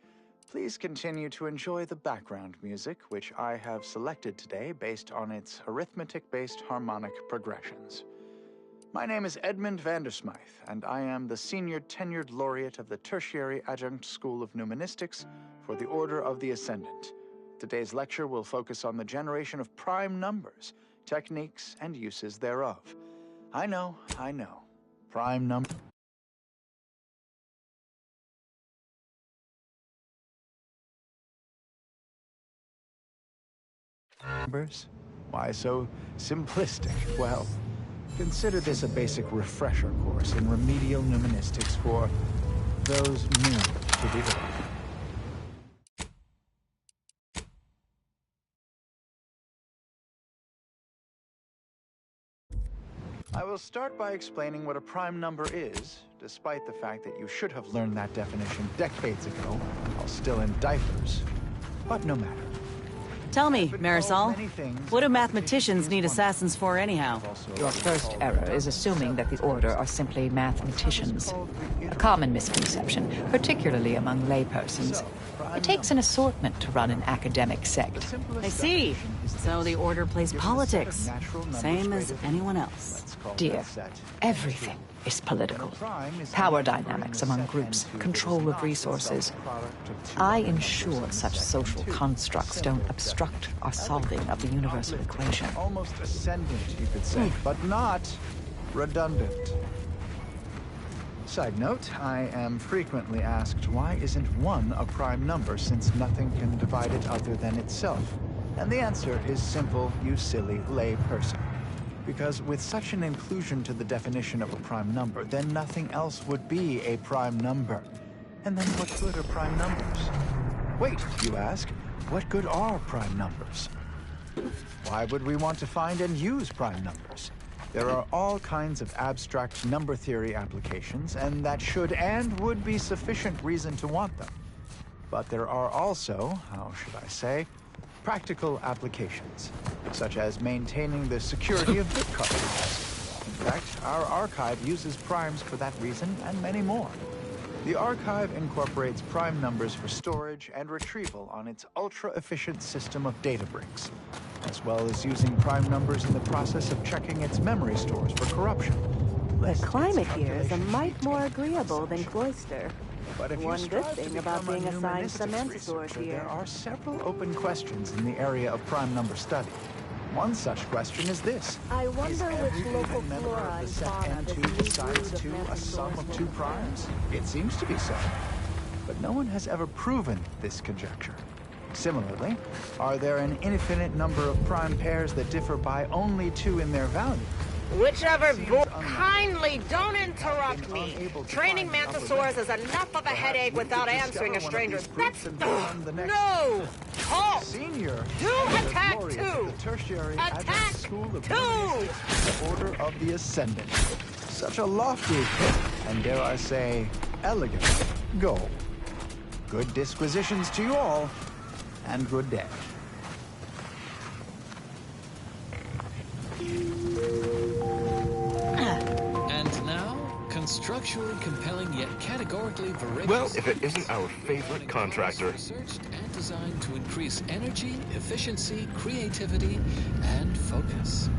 Please continue to enjoy the background music, which I have selected today based on its arithmetic-based harmonic progressions. My name is Edmund Vandersmythe, and I am the Senior Tenured Laureate of the Tertiary Adjunct School of Numismatics for the Order of the Ascendant. Today's lecture will focus on the generation of prime numbers, techniques, and uses thereof. I know. Prime numbers. Why so simplistic? Well, consider this a basic refresher course in remedial numismatics for those new to the Order. I will start by explaining what a prime number is, despite the fact that you should have learned that definition decades ago, while still in diapers. But no matter. Tell me, Marisol, what do mathematicians need assassins for anyhow? Your first error is assuming that the Order are simply mathematicians. A common misconception, particularly among laypersons. It takes an assortment to run an academic sect. I see. So the Order plays politics, same as anyone else. Dear, everything is political. Power dynamics among groups, control of resources. I ensure such social constructs don't obstruct our solving of the universal equation. Almost ascendant, you could say, but not redundant. Side note, I am frequently asked, why isn't 1 a prime number since nothing can divide it other than itself? And the answer is simple, you silly lay person. Because with such an inclusion to the definition of a prime number, then nothing else would be a prime number. And then what good are prime numbers? Wait, you ask, what good are prime numbers? Why would we want to find and use prime numbers? There are all kinds of abstract number theory applications, and that should and would be sufficient reason to want them. But there are also, how should I say, practical applications, such as maintaining the security of bit cartridges. In fact, our archive uses primes for that reason and many more. The archive incorporates prime numbers for storage and retrieval on its ultra-efficient system of data bricks, as well as using prime numbers in the process of checking its memory stores for corruption. The climate here is a mite more agreeable than Cloister. But if One good thing about being assigned to the Mantisaurs here. There are several open questions in the area of prime number study. One such question is this. I wonder which local member flora of the and set fauna N2 this decides new brood to of a sum of Mantisaurs 2 will primes? It seems to be so. But no one has ever proven this conjecture. Similarly, are there an infinite number of prime pairs that differ by only 2 in their value? Whichever kindly don't interrupt me. Training Mantisaurs is enough of a headache without answering a stranger's. That's no. Halt. Senior. Attack 2. The tertiary Attack School of 2. The Order of the Ascendant. Such a lofty, and dare I say, elegant goal. Good disquisitions to you all, and good day. And now, constructually compelling yet categorically voracious. Well, if it isn't our favorite contractor. Researched and designed to increase energy, efficiency, creativity, and focus.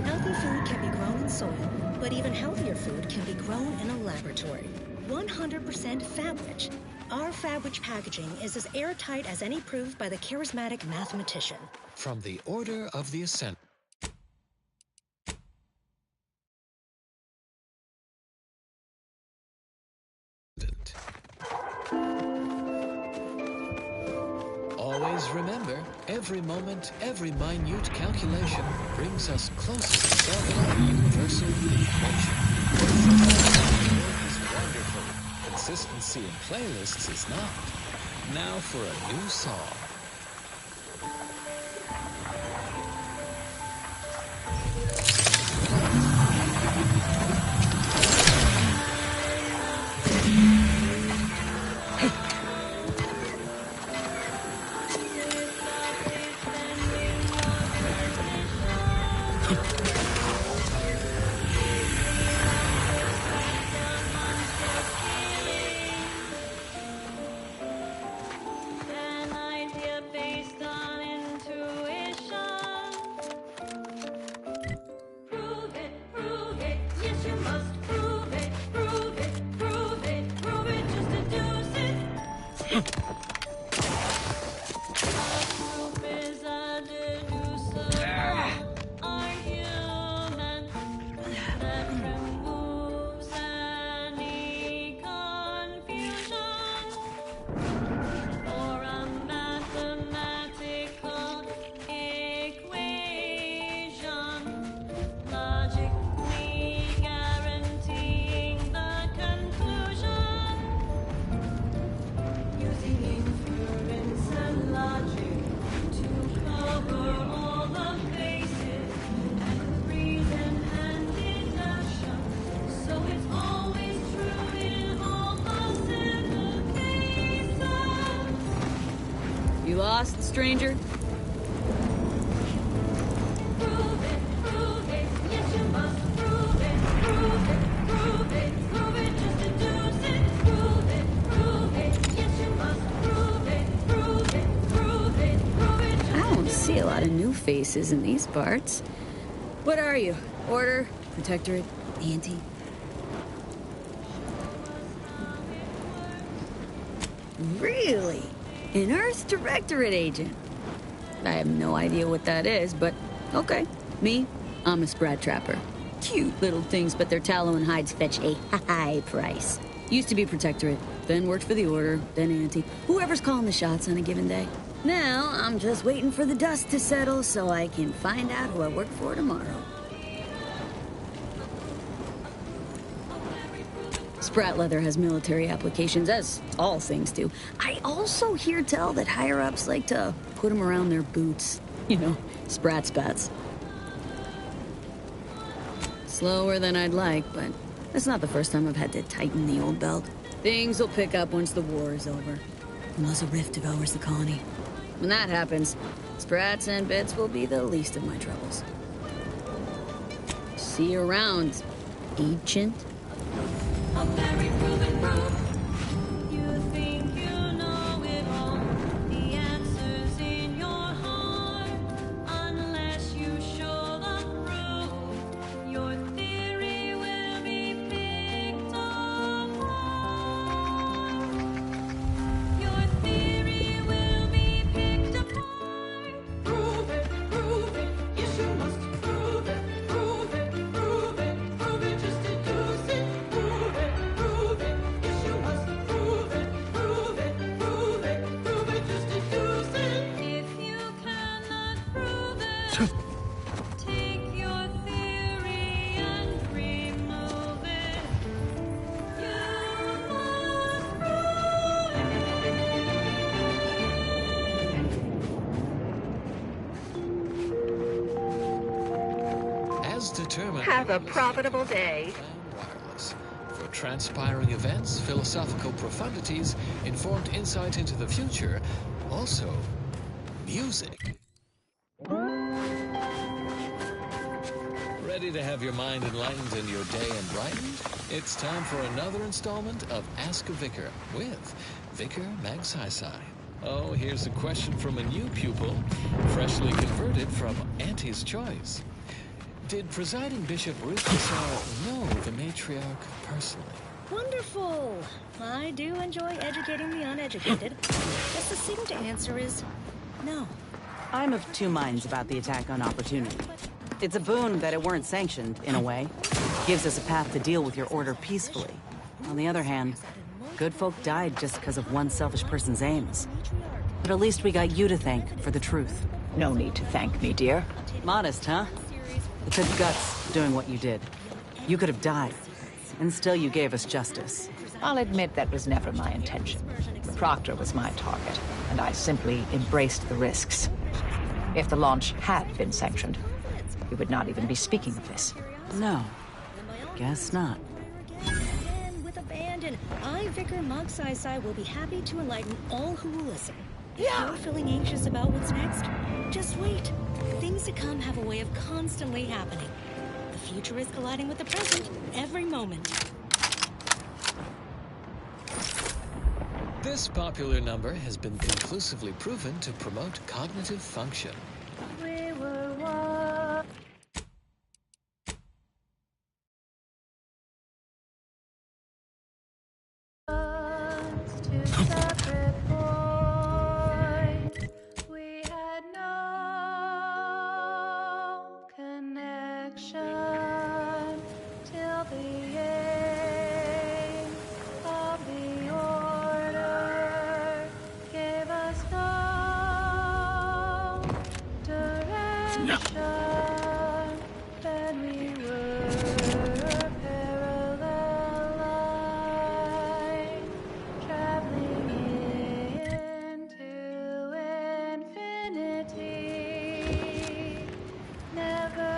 Healthy food can be grown in soil, but even healthier food can be grown in a laboratory. 100% Fab-Rich. Our Fab-Rich packaging is as airtight as any proved by the charismatic mathematician. From the Order of the Ascendant. Always remember, every moment, every minute calculation brings us closer to solving the universal equation. Work is wonderful. Consistency in playlists is not. Now for a new song. lost, stranger? I don't see a lot of new faces in these parts. What are you? Order? Protectorate? Anti? Really? An Earth Directorate agent? I have no idea what that is, but okay. Me, I'm a Sprat Trapper. Cute little things, but their tallow and hides fetch a high price. Used to be Protectorate, then worked for the Order, then Anti. Whoever's calling the shots on a given day. Now, I'm just waiting for the dust to settle so I can find out who I work for tomorrow. Sprat leather has military applications, as all things do. I also hear tell that higher-ups like to put them around their boots. You know, sprat spats. Slower than I'd like, but that's not the first time I've had to tighten the old belt. Things will pick up once the war is over. Unless a rift devours the colony. When that happens, sprats and bits will be the least of my troubles. See you around, ancient. A very proven road. You think you know it all. The answer's in your heart. Unless you show the proof, your theory will be picked apart. Your theory will be picked apart. Prove it, yes you must prove it, prove it, prove it, prove it, just deduce it. Have a profitable day. Wireless. For transpiring events, philosophical profundities, informed insight into the future, also music. Ready to have your mind enlightened and your day enbrightened? It's time for another installment of Ask a Vicar with Vicar Magsai. Oh, here's a question from a new pupil, freshly converted from Auntie's Choice. Did Presiding Bishop Ruth Cassell know the matriarch personally? Wonderful! I do enjoy educating the uneducated. The succinct answer is no. I'm of two minds about the attack on Opportunity. It's a boon that it weren't sanctioned, in a way. Gives us a path to deal with your order peacefully. On the other hand, good folk died just because of one selfish person's aims. But at least we got you to thank for the truth. No need to thank me, dear. Modest, huh? It took guts doing what you did. You could have died, and still you gave us justice. I'll admit that was never my intention. Proctor was my target, and I simply embraced the risks. If the launch had been sanctioned, we would not even be speaking of this. No, guess not. Again, with abandon, I, Vicar Magsai, will be happy to enlighten all who will listen. If you're feeling anxious about what's next, just wait. Things to come have a way of constantly happening. The future is colliding with the present every moment. This popular number has been conclusively proven to promote cognitive function. We were one. Two separate points. We had no connection till the aim of the order gave us no direction. Then we were parallel lines, traveling into infinity, never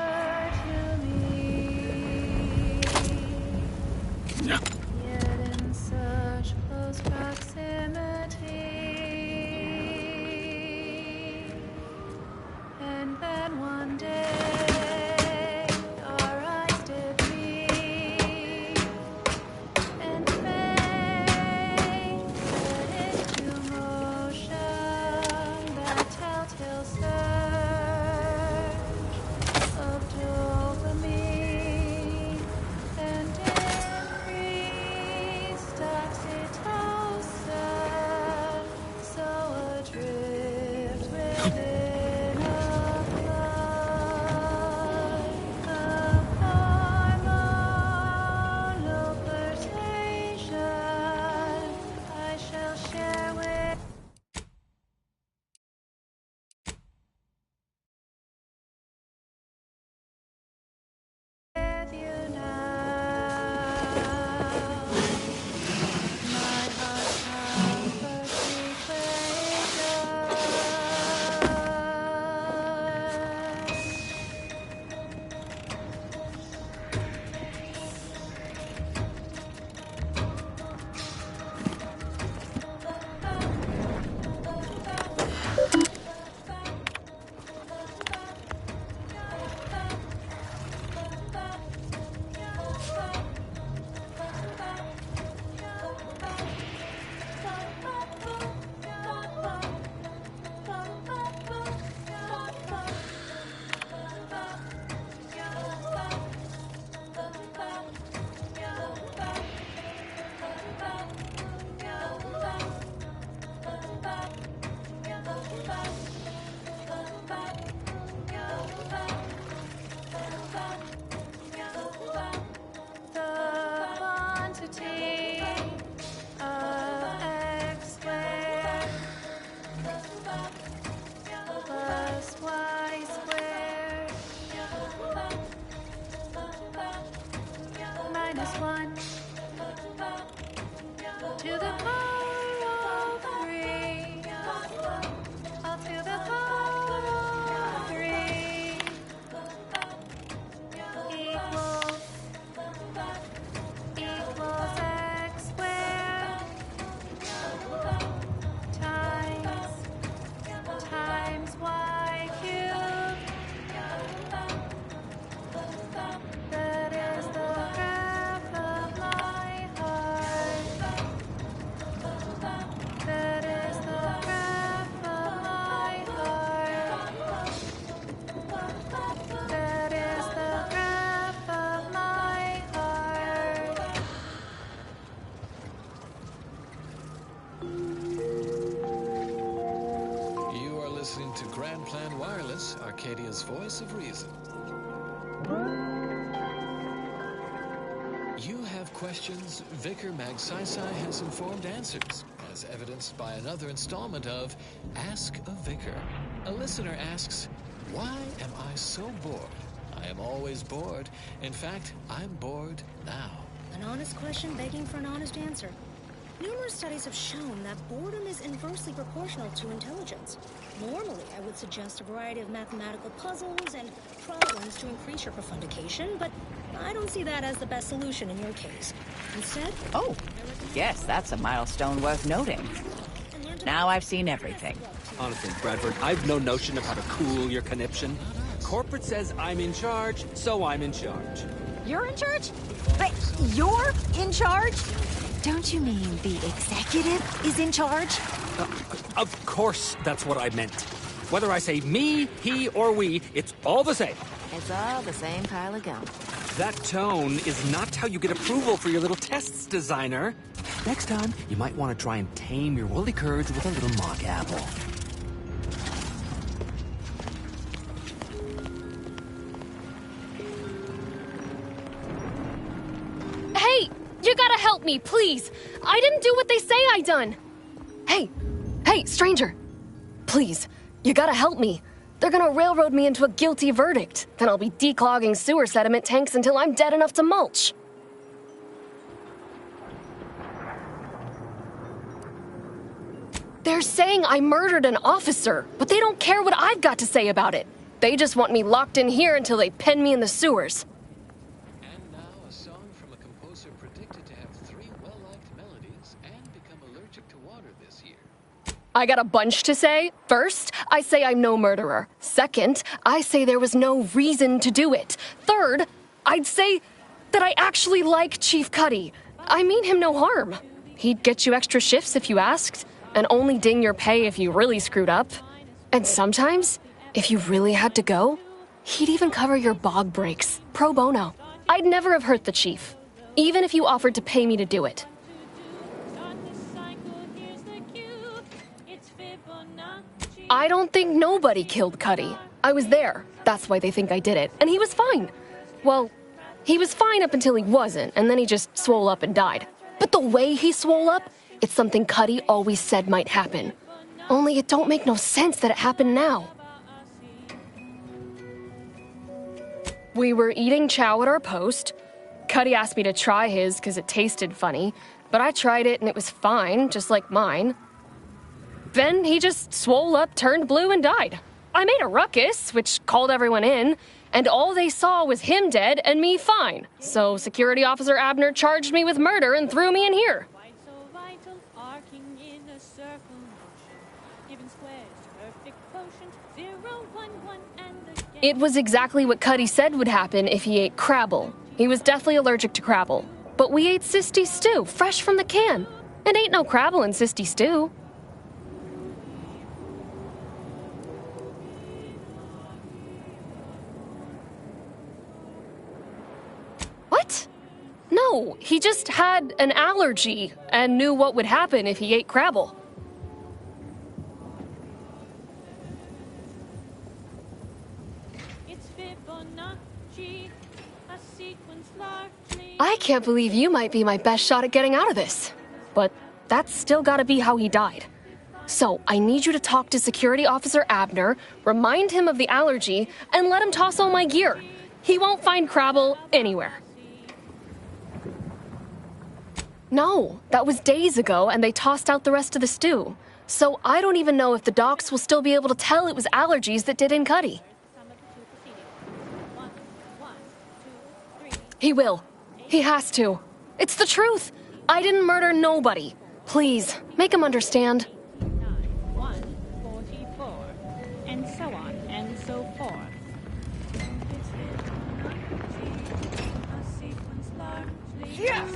to meet. Yet in such close proximity, minus 1 to the power of 3, all to the power of 3 equals x squared times y cubed. That is the graph of my heart. That is the graph of my heart. That is the graph of my heart. You are listening to Grand Plan Wireless, Arcadia's voice of reason. You have questions, Vicar Magsaysay has informed answers, as evidenced by another installment of Ask a Vicar. A listener asks, why am I so bored? I am always bored. In fact, I'm bored now. An honest question begging for an honest answer. Numerous studies have shown that boredom is inversely proportional to intelligence. Normally, I would suggest a variety of mathematical puzzles and problems to increase your profundication, but I don't see that as the best solution in your case. Instead... Oh, yes, that's a milestone worth noting. Now I've seen everything. Honestly, Bradford, I've no notion of how to cool your conniption. Corporate says I'm in charge, so I'm in charge. You're in charge? But you're in charge? Don't you mean the executive is in charge? Of course that's what I meant. Whether I say me, he, or we, it's all the same. It's all the same pile of gum. That tone is not how you get approval for your little tests, designer. Next time, you might want to try and tame your woolly courage with a little mock apple. Hey! You gotta help me, please! I didn't do what they say I done! Hey, stranger! Please, you gotta help me. They're gonna railroad me into a guilty verdict. Then I'll be declogging sewer sediment tanks until I'm dead enough to mulch. They're saying I murdered an officer, but they don't care what I've got to say about it. They just want me locked in here until they pen me in the sewers. And now a song from a composer predicted to have 3 well-liked melodies and become allergic to water this year. I got a bunch to say. First, I say I'm no murderer. Second, I say there was no reason to do it. Third, I'd say that I actually like Chief Cuddy. I mean him no harm. He'd get you extra shifts if you asked, and only ding your pay if you really screwed up. And sometimes, if you really had to go, he'd even cover your bog breaks, pro bono. I'd never have hurt the chief, even if you offered to pay me to do it. I don't think nobody killed Cuddy. I was there. That's why they think I did it. And he was fine. Well, he was fine up until he wasn't, and then he just swole up and died. But the way he swole up, it's something Cuddy always said might happen. Only it don't make no sense that it happened now. We were eating chow at our post. Cuddy asked me to try his because it tasted funny, but I tried it and it was fine, just like mine. Then he just swole up, turned blue, and died. I made a ruckus, which called everyone in, and all they saw was him dead and me fine. So Security Officer Abner charged me with murder and threw me in here. It was exactly what Cuddy said would happen if he ate Crabble. He was deathly allergic to Crabble. But we ate Sisty Stew, fresh from the can. And ain't no Crabble in Sisty Stew. What? No, he just had an allergy and knew what would happen if he ate Crabble. I can't believe you might be my best shot at getting out of this. But that's still gotta be how he died. So I need you to talk to Security Officer Abner, remind him of the allergy, and let him toss all my gear. He won't find Crabble anywhere. No, that was days ago, and they tossed out the rest of the stew. So I don't even know if the docs will still be able to tell it was allergies that did in Cuddy. He will. He has to. It's the truth. I didn't murder nobody. Please, make him understand. 144, and so on and so forth. Yeah!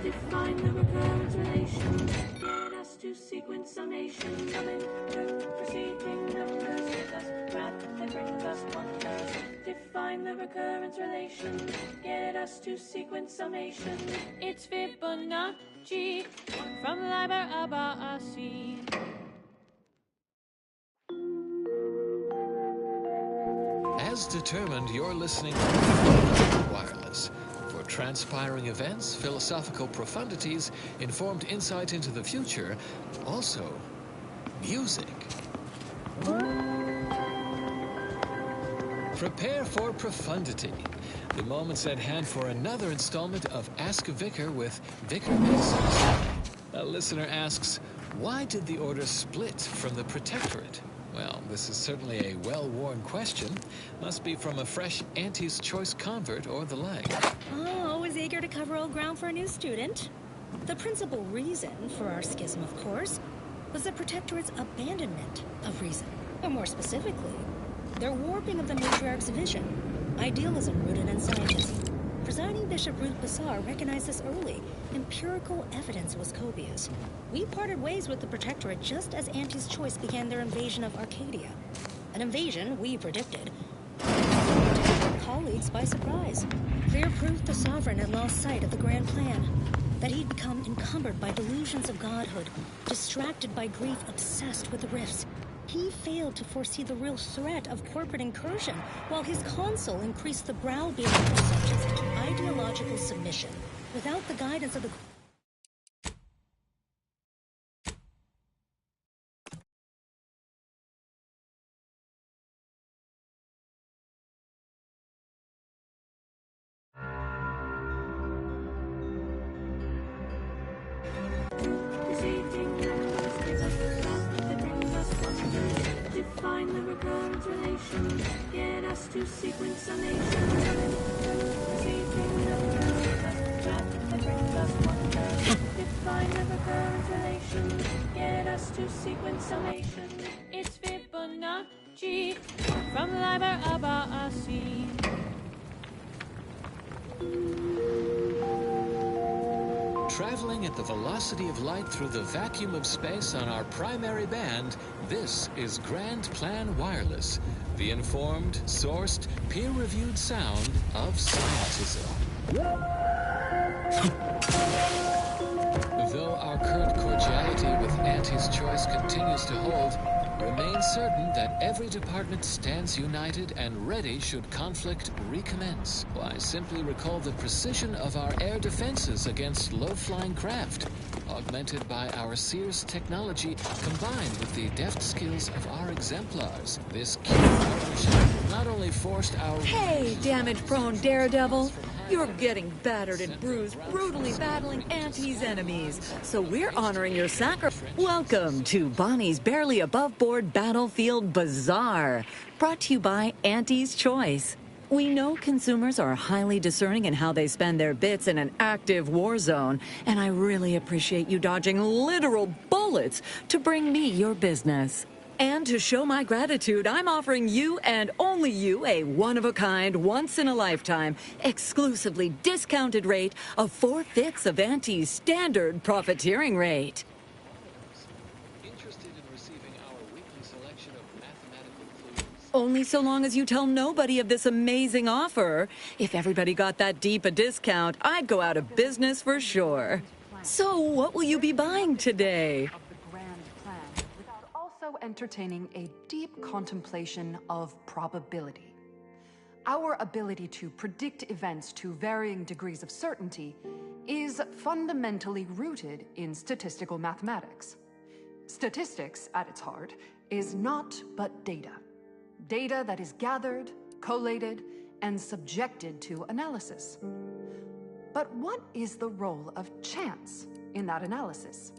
Define the recurrence relation. Get us to sequence summation. Proceeding numbers give us wrath that brings us wonders. Define the recurrence relation. Get us to sequence summation. It's Fibonacci from Liber Abasi. As determined, you're listening to Wireless. For transpiring events, philosophical profundities, informed insight into the future, also music. Prepare for profundity. The moment's at hand for another installment of Ask a Vicar with Vicar Masons. A listener asks, why did the Order split from the Protectorate? Well, this is certainly a well-worn question. Must be from a fresh Auntie's Choice convert or the like. Oh, always eager to cover old ground for a new student. The principal reason for our schism, of course, was the Protectorate's abandonment of reason. Or more specifically, their warping of the matriarch's vision. Idealism rooted in scientism. Presiding Bishop Ruth Bassar recognized this early. Empirical evidence was copious. We parted ways with the Protectorate just as Auntie's Choice began their invasion of Arcadia. An invasion we predicted. Colleagues by surprise. Clear proof the Sovereign had lost sight of the grand plan. That he'd become encumbered by delusions of godhood, distracted by grief, obsessed with the rifts. He failed to foresee the real threat of corporate incursion, while his consul increased the browbeating of his subjects into ideological submission. Without the guidance of the Define the recurrence relation. Get us to sequence summation. Proceeding numbers give us wrath that brings us wonders. Define the recurrence relation. Get us to sequence summation. It's Fibonacci from Liber Abasi. Traveling at the velocity of light through the vacuum of space on our primary band, this is Grand Plan Wireless, the informed, sourced, peer-reviewed sound of scientism. Though our current cordiality with Auntie's Choice continues to hold, remain certain that every department stands united and ready should conflict recommence. Why, simply recall the precision of our air defenses against low-flying craft, augmented by our Sears technology combined with the deft skills of our exemplars. This key partnership not only forced our... Hey, damage-prone daredevil! You're getting battered and bruised, brutally battling Auntie's enemies. So we're honoring your sacrifice. Welcome to Bonnie's Barely Above Board Battlefield Bazaar, brought to you by Auntie's Choice. We know consumers are highly discerning in how they spend their bits in an active war zone, and I really appreciate you dodging literal bullets to bring me your business. And to show my gratitude, I'm offering you and only you a one-of-a-kind, once-in-a-lifetime, exclusively discounted rate of 4/5 of Auntie's standard profiteering rate. Interested in receiving our weekly selection of mathematical clues? Only so long as you tell nobody of this amazing offer. If everybody got that deep a discount, I'd go out of business for sure. So what will you be buying today? Entertaining a deep contemplation of probability. Our ability to predict events to varying degrees of certainty is fundamentally rooted in statistical mathematics. Statistics, at its heart, is naught but data. Data that is gathered, collated, and subjected to analysis. But what is the role of chance in that analysis?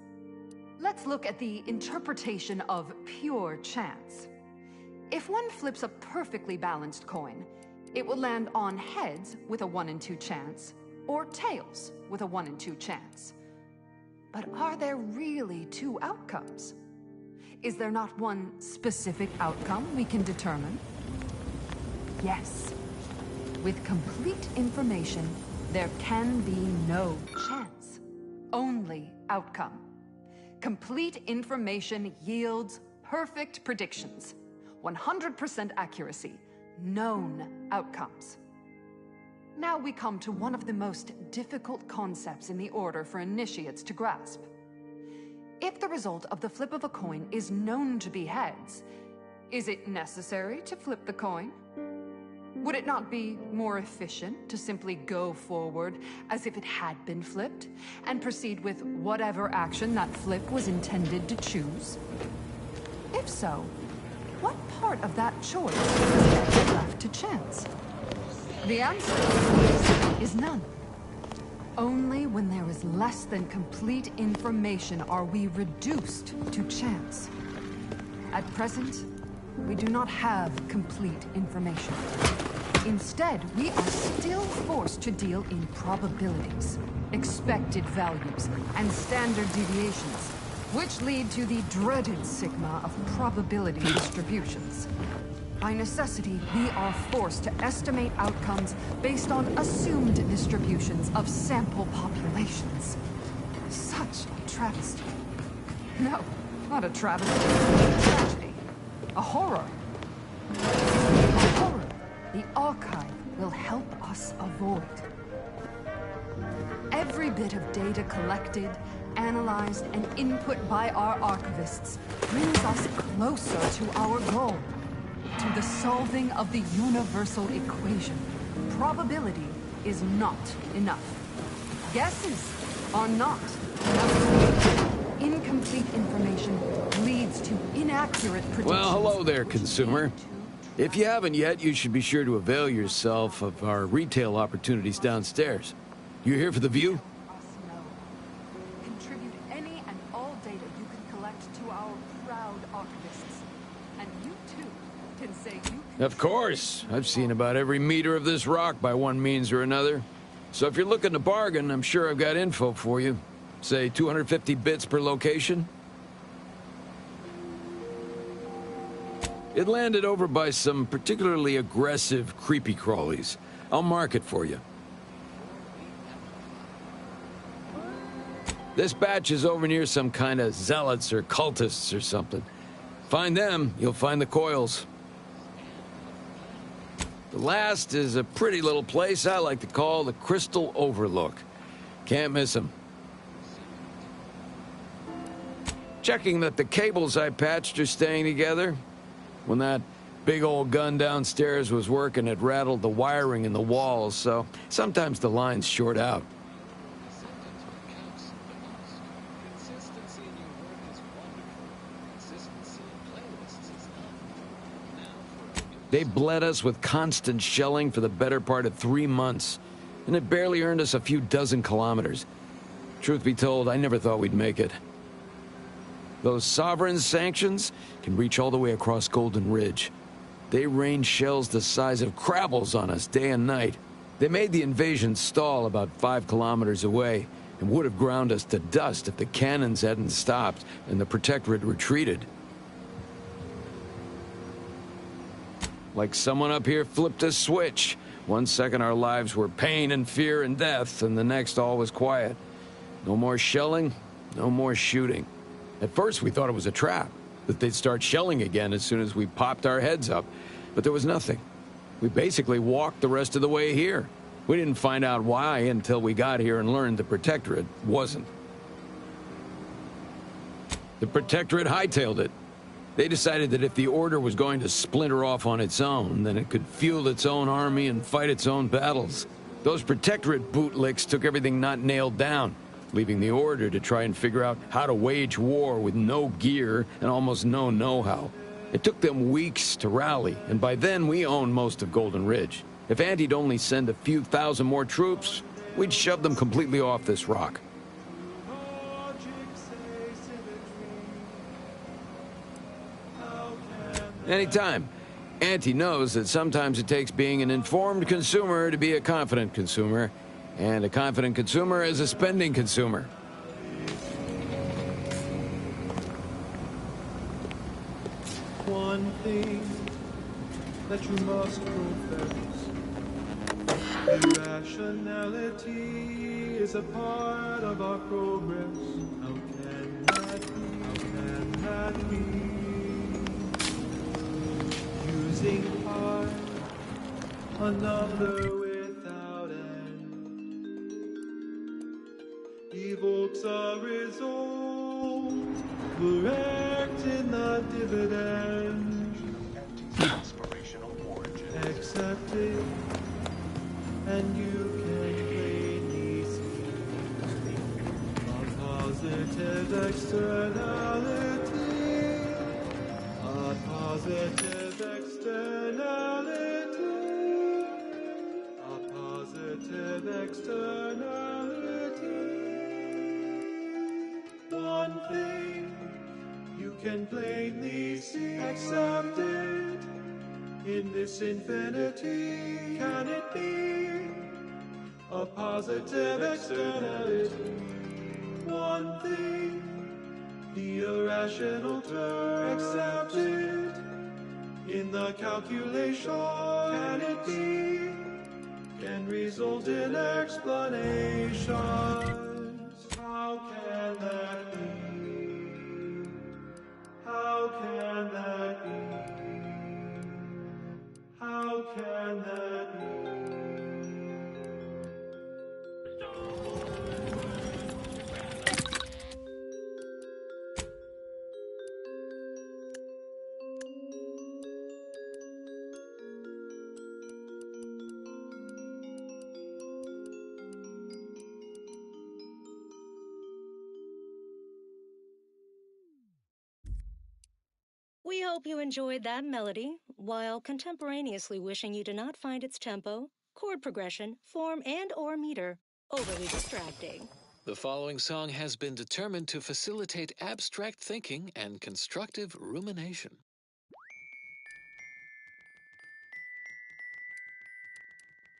Let's look at the interpretation of pure chance. If one flips a perfectly balanced coin, it will land on heads with a 1 in 2 chance, or tails with a 1 in 2 chance. But are there really 2 outcomes? Is there not one specific outcome we can determine? Yes. With complete information, there can be no chance, only outcome. Complete information yields perfect predictions, 100% accuracy, known outcomes. Now we come to one of the most difficult concepts in the Order for initiates to grasp. If the result of the flip of a coin is known to be heads, is it necessary to flip the coin? Would it not be more efficient to simply go forward as if it had been flipped, and proceed with whatever action that flip was intended to choose? If so, what part of that choice is left to chance? The answer is none. Only when there is less than complete information are we reduced to chance. At present, we do not have complete information. Instead, we are still forced to deal in probabilities, expected values, and standard deviations, which lead to the dreaded sigma of probability distributions. By necessity, we are forced to estimate outcomes based on assumed distributions of sample populations. Such a travesty. No, not a travesty. A tragedy. A horror. A horror the archive will help us avoid. Every bit of data collected, analyzed, and input by our archivists brings us closer to our goal. To the solving of the universal equation. Probability is not enough. Guesses are not enough. Incomplete information leads to inaccurate predictions. Well, hello there, consumer. If you haven't yet, you should be sure to avail yourself of our retail opportunities downstairs. You here for the view? Contribute any and all data you can collect to our proud archivists. And you too can say you... Of course. I've seen about every meter of this rock by one means or another. So if you're looking to bargain, I'm sure I've got info for you. Say 250 bits per location. It landed over by some particularly aggressive creepy crawlies. I'll mark it for you. This batch is over near some kind of zealots or cultists or something. Find them, you'll find the coils. The last is a pretty little place I like to call the Crystal Overlook. Can't miss them. Checking that the cables I patched are staying together. When that big old gun downstairs was working, it rattled the wiring in the walls, so sometimes the lines short out. They bled us with constant shelling for the better part of 3 months, and it barely earned us a few dozen kilometers. Truth be told, I never thought we'd make it. Those sovereign sanctions can reach all the way across Golden Ridge. They rain shells the size of crabbles on us day and night. They made the invasion stall about 5 kilometers away and would have ground us to dust if the cannons hadn't stopped and the Protectorate retreated. Like someone up here flipped a switch. 1 second our lives were pain and fear and death, and the next all was quiet. No more shelling, no more shooting. At first we thought it was a trap, that they'd start shelling again as soon as we popped our heads up. But there was nothing. We basically walked the rest of the way here. We didn't find out why until we got here and learned the Protectorate wasn't. The Protectorate hightailed it. They decided that if the Order was going to splinter off on its own, then it could fuel its own army and fight its own battles. Those Protectorate bootlicks took everything not nailed down. leaving the Order to try and figure out how to wage war with no gear and almost no know-how. It took them weeks to rally, and by then we owned most of Golden Ridge. If Auntie'd only send a few thousand more troops, we'd shove them completely off this rock. Anytime. Auntie knows that sometimes it takes being an informed consumer to be a confident consumer, and a confident consumer is a spending consumer. One thing that you must profess: irrationality is a part of our progress. How can that be? How can that be? Using art, a number without end, evokes a result, correct in the dividend. Anti-inspirational origin. Accept it, and you can plainly see a positive externality, a positive externality, a positive externality. One thing you can plainly see, accept it in this infinity. Can it be a positive externality? One thing, the irrational term, accept it in the calculation. Can it be? Can result in explanations. How can that be? How can that be? How can that be? We hope you enjoyed that melody, while contemporaneously wishing you did not find its tempo, chord progression, form, and/or meter overly distracting. The following song has been determined to facilitate abstract thinking and constructive rumination.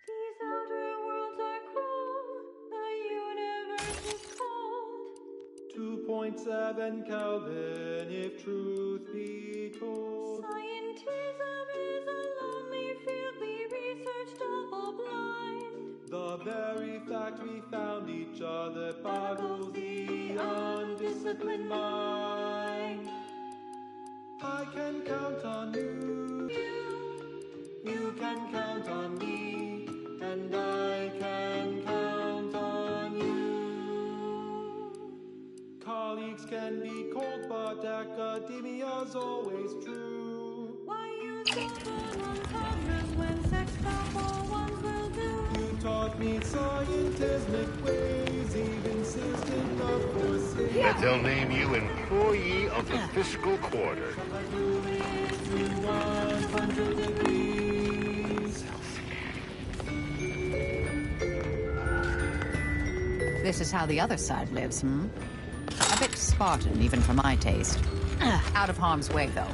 These outer worlds are cruel, the universe is cold. 2.7 Kelvin, if truth be told. Scientism is a lonely field, we research double-blind. The very fact we found each other boggles the undisciplined mind. I can count on you. You can count on me, and I can count on you. Colleagues can be cold, but academia's always true. Why use double entendres when sex double ones will do? You taught me scientismic ways, even system of forces. That they'll name you Employee of the Fiscal Quarter. 100 degrees. This is how the other side lives, A bit Spartan, even for my taste. Out of harm's way, though.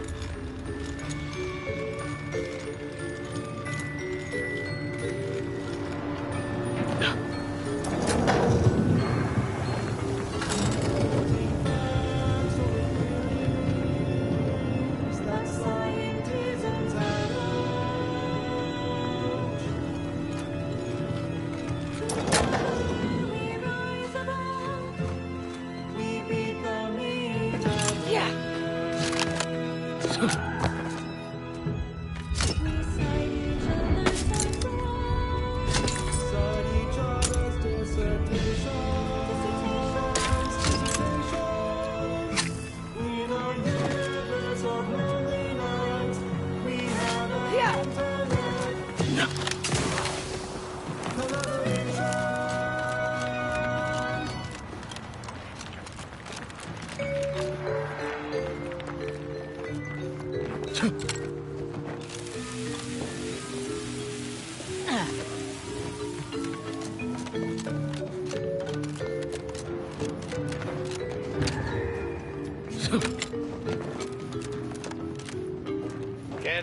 Can't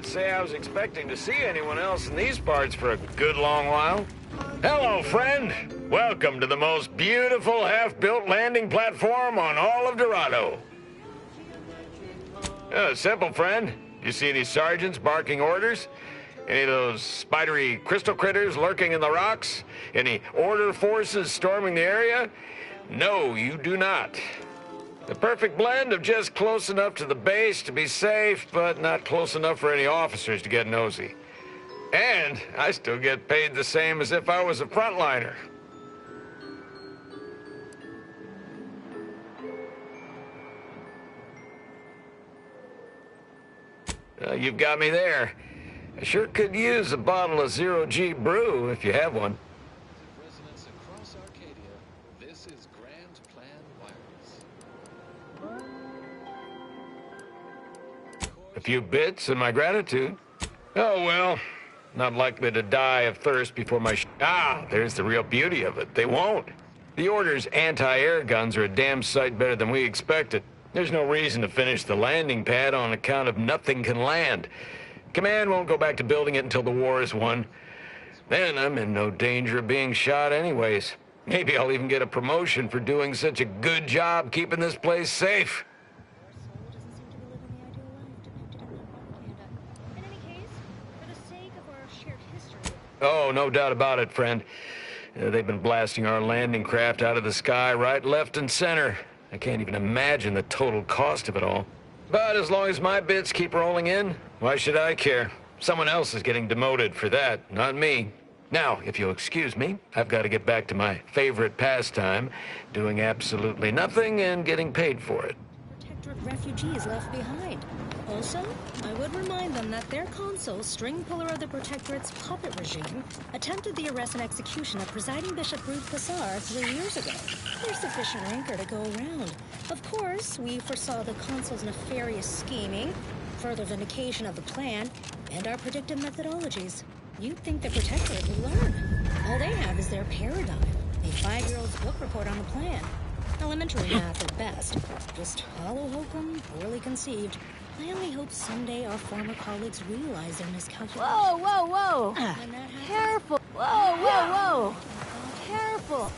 say I was expecting to see anyone else in these parts for a good long while. Hello, friend. Welcome to the most beautiful half-built landing platform on all of Dorado. Simple, friend. You see any sergeants barking orders? Any of those spidery crystal critters lurking in the rocks? Any order forces storming the area? No, you do not. The perfect blend of just close enough to the base to be safe, but not close enough for any officers to get nosy. And I still get paid the same as if I was a frontliner. You've got me there. I sure could use a bottle of zero-G brew if you have one. Residents across Arcadia, this is Grand Plan Wireless. A few bits and my gratitude. Oh, well, not likely to die of thirst before my there's the real beauty of it. They won't. The Order's anti-air guns are a damn sight better than we expected. There's no reason to finish the landing pad on account of nothing can land. Command won't go back to building it until the war is won. Then I'm in no danger of being shot anyways. Maybe I'll even get a promotion for doing such a good job keeping this place safe. Oh, no doubt about it, friend. They've been blasting our landing craft out of the sky right, left, and center. I can't even imagine the total cost of it all. But as long as my bits keep rolling in, why should I care? Someone else is getting demoted for that, not me. Now, if you'll excuse me, I've got to get back to my favorite pastime, doing absolutely nothing and getting paid for it. Protectorate refugees left behind. Also, I would remind them that their consul, string puller of the Protectorate's puppet regime, attempted the arrest and execution of presiding Bishop Ruth Passar 3 years ago. There's sufficient rancor to go around. Of course, we foresaw the consul's nefarious scheming, further vindication of the plan, and our predictive methodologies. You'd think the Protectorate would learn. All they have is their paradigm, a 5-year-old's book report on the plan. Elementary math at best. Just hollow hokum, poorly conceived. I only hope someday our former colleagues realize their miscalculations. Whoa, whoa, whoa! Careful! Whoa, whoa, whoa! Careful!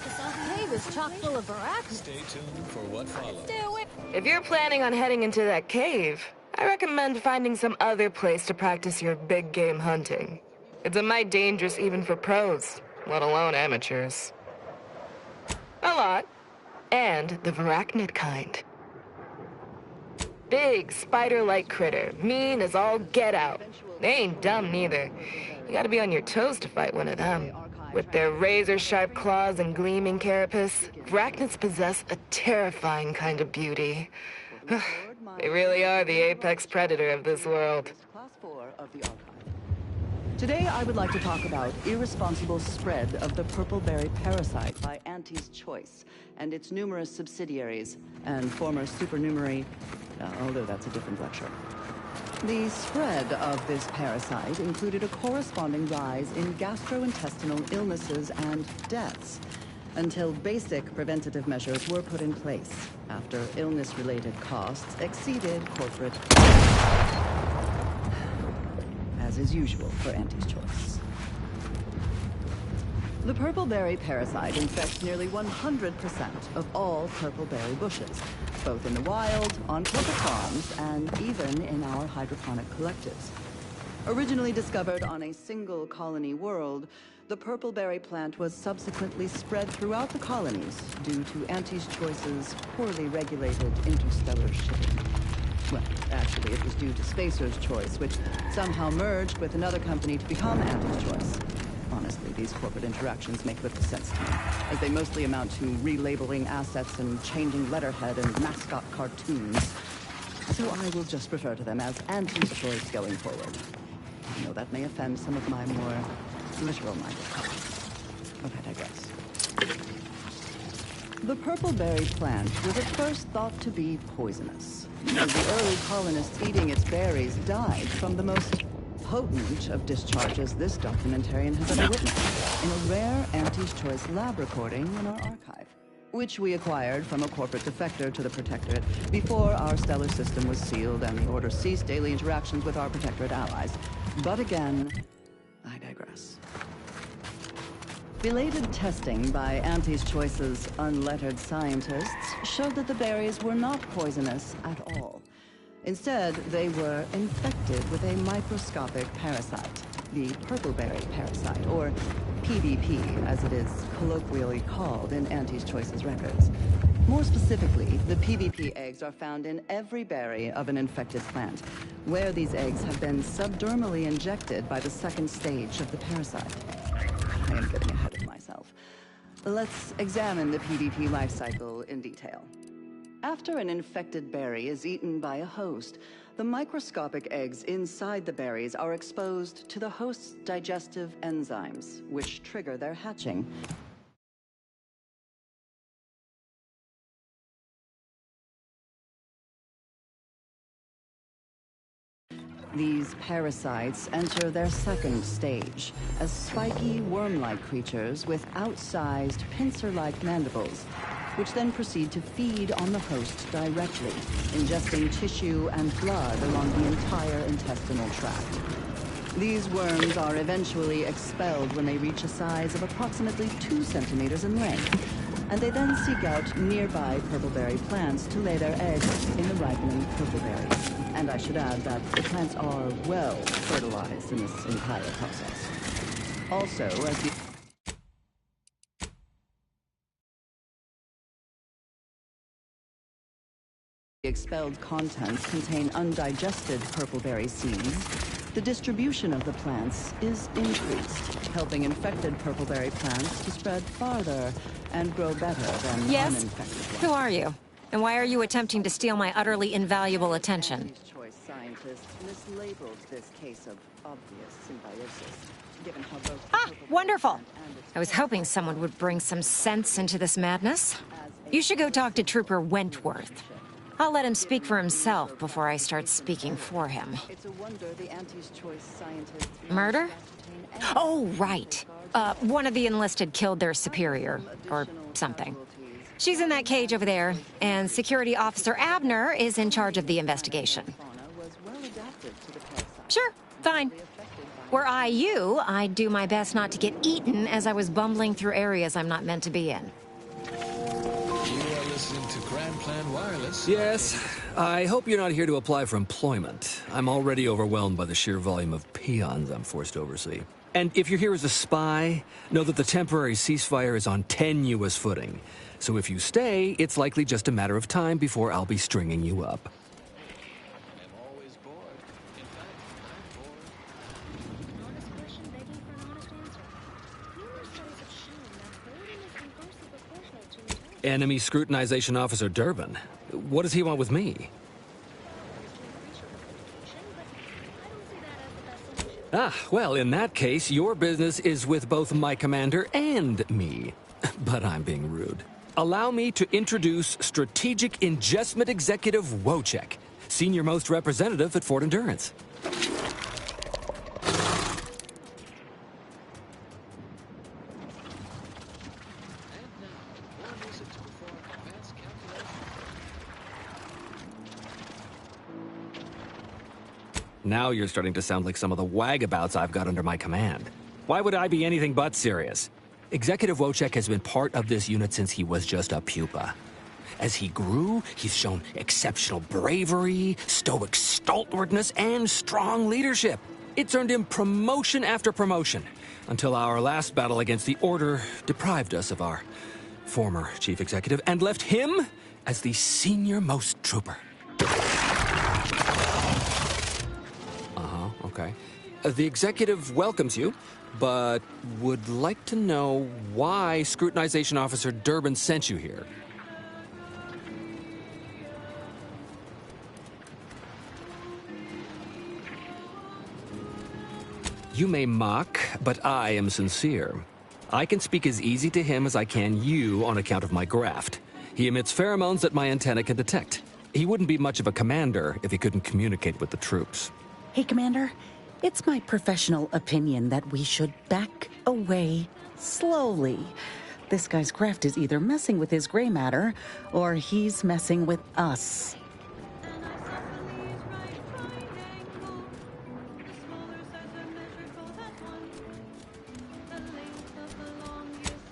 The cave is chock full of barracks. Stay tuned for what follows. Stay away. If you're planning on heading into that cave, I recommend finding some other place to practice your big game hunting. It's a mite dangerous even for pros, let alone amateurs. A lot. And the varachnid kind. Big, spider-like critter, mean as all get out. They ain't dumb neither. You gotta be on your toes to fight one of them. With their razor-sharp claws and gleaming carapace, varachnids possess a terrifying kind of beauty. They really are the apex predator of this world. Today, I would like to talk about irresponsible spread of the purple-berry parasite by Auntie's Choice and its numerous subsidiaries and former supernumerary, although that's a different lecture. The spread of this parasite included a corresponding rise in gastrointestinal illnesses and deaths until basic preventative measures were put in place after illness-related costs exceeded corporate, as is usual for Auntie's Choice. The purple-berry parasite infects nearly 100% of all purple-berry bushes, both in the wild, on corporate farms, and even in our hydroponic collectives. Originally discovered on a single colony world, the purple-berry plant was subsequently spread throughout the colonies due to Auntie's Choice's poorly regulated interstellar shipping. Well, actually, it was due to Spacer's Choice, which somehow merged with another company to become Auntie's Choice. Honestly, these corporate interactions make little sense to me, as they mostly amount to relabeling assets and changing letterhead and mascot cartoons. So I will just refer to them as Auntie's Choice going forward. I know that may offend some of my more literal-minded colleagues, but I digress. The purple-berry plant was at first thought to be poisonous, as the early colonists eating its berries died from the most potent of discharges this documentarian has ever witnessed, in a rare Auntie's Choice lab recording in our archive, which we acquired from a corporate defector to the Protectorate before our stellar system was sealed and the Order ceased daily interactions with our Protectorate allies. But again, I digress. Belated testing by Auntie's Choice's unlettered scientists showed that the berries were not poisonous at all. Instead, they were infected with a microscopic parasite, the purpleberry parasite, or PBP, as it is colloquially called in Auntie's Choice's records. More specifically, the PBP eggs are found in every berry of an infected plant, where these eggs have been subdermally injected by the second stage of the parasite. I am getting ahead of myself. Let's examine the PBP life cycle in detail. After an infected berry is eaten by a host, the microscopic eggs inside the berries are exposed to the host's digestive enzymes, which trigger their hatching. These parasites enter their second stage as spiky, worm-like creatures with outsized, pincer-like mandibles, which then proceed to feed on the host directly, ingesting tissue and blood along the entire intestinal tract. These worms are eventually expelled when they reach a size of approximately 2 centimeters in length, and they then seek out nearby purpleberry plants to lay their eggs in the ripening purpleberries. And I should add that the plants are well fertilized in this entire process. Also, as the expelled contents contain undigested purpleberry seeds, the distribution of the plants is increased, helping infected purpleberry plants to spread farther and grow better than uninfected ones. Who are you? And why are you attempting to steal my utterly invaluable attention? Choice scientists mislabeled this case of obvious symbiosis, given how both Wonderful! I was hoping someone would bring some sense into this madness. You should go talk to Trooper Wentworth. I'll let him speak for himself before I start speaking for him. It's a wonder the Auntie's Choice scientists Murder? Oh, right. One of the enlisted killed their superior, or something. She's in that cage over there, and Security Officer Abner is in charge of the investigation. Sure, fine. Were I you, I'd do my best not to get eaten as I was bumbling through areas I'm not meant to be in. You are listening to Grand Plan Wireless. Yes, I hope you're not here to apply for employment. I'm already overwhelmed by the sheer volume of peons I'm forced to oversee. And if you're here as a spy, know that the temporary ceasefire is on tenuous footing. So if you stay, it's likely just a matter of time before I'll be stringing you up. Enemy Scrutinization Officer Durbin. What does he want with me? Ah, well, in that case, your business is with both my commander and me. But I'm being rude. Allow me to introduce Strategic Ingestment Executive Wojciech, Senior Most Representative at Fort Endurance. Now you're starting to sound like some of the wagabouts I've got under my command. Why would I be anything but serious? Executive Wojciech has been part of this unit since he was just a pupa. As he grew, he's shown exceptional bravery, stoic stalwartness, and strong leadership. It's earned him promotion after promotion, until our last battle against the Order deprived us of our former chief executive and left him as the senior-most trooper. Okay. The executive welcomes you, but would like to know why Scrutinization Officer Durbin sent you here. You may mock, but I am sincere. I can speak as easy to him as I can you on account of my graft. He emits pheromones that my antenna can detect. He wouldn't be much of a commander if he couldn't communicate with the troops. Hey, Commander. It's my professional opinion that we should back away slowly. This guy's graft is either messing with his gray matter, or he's messing with us.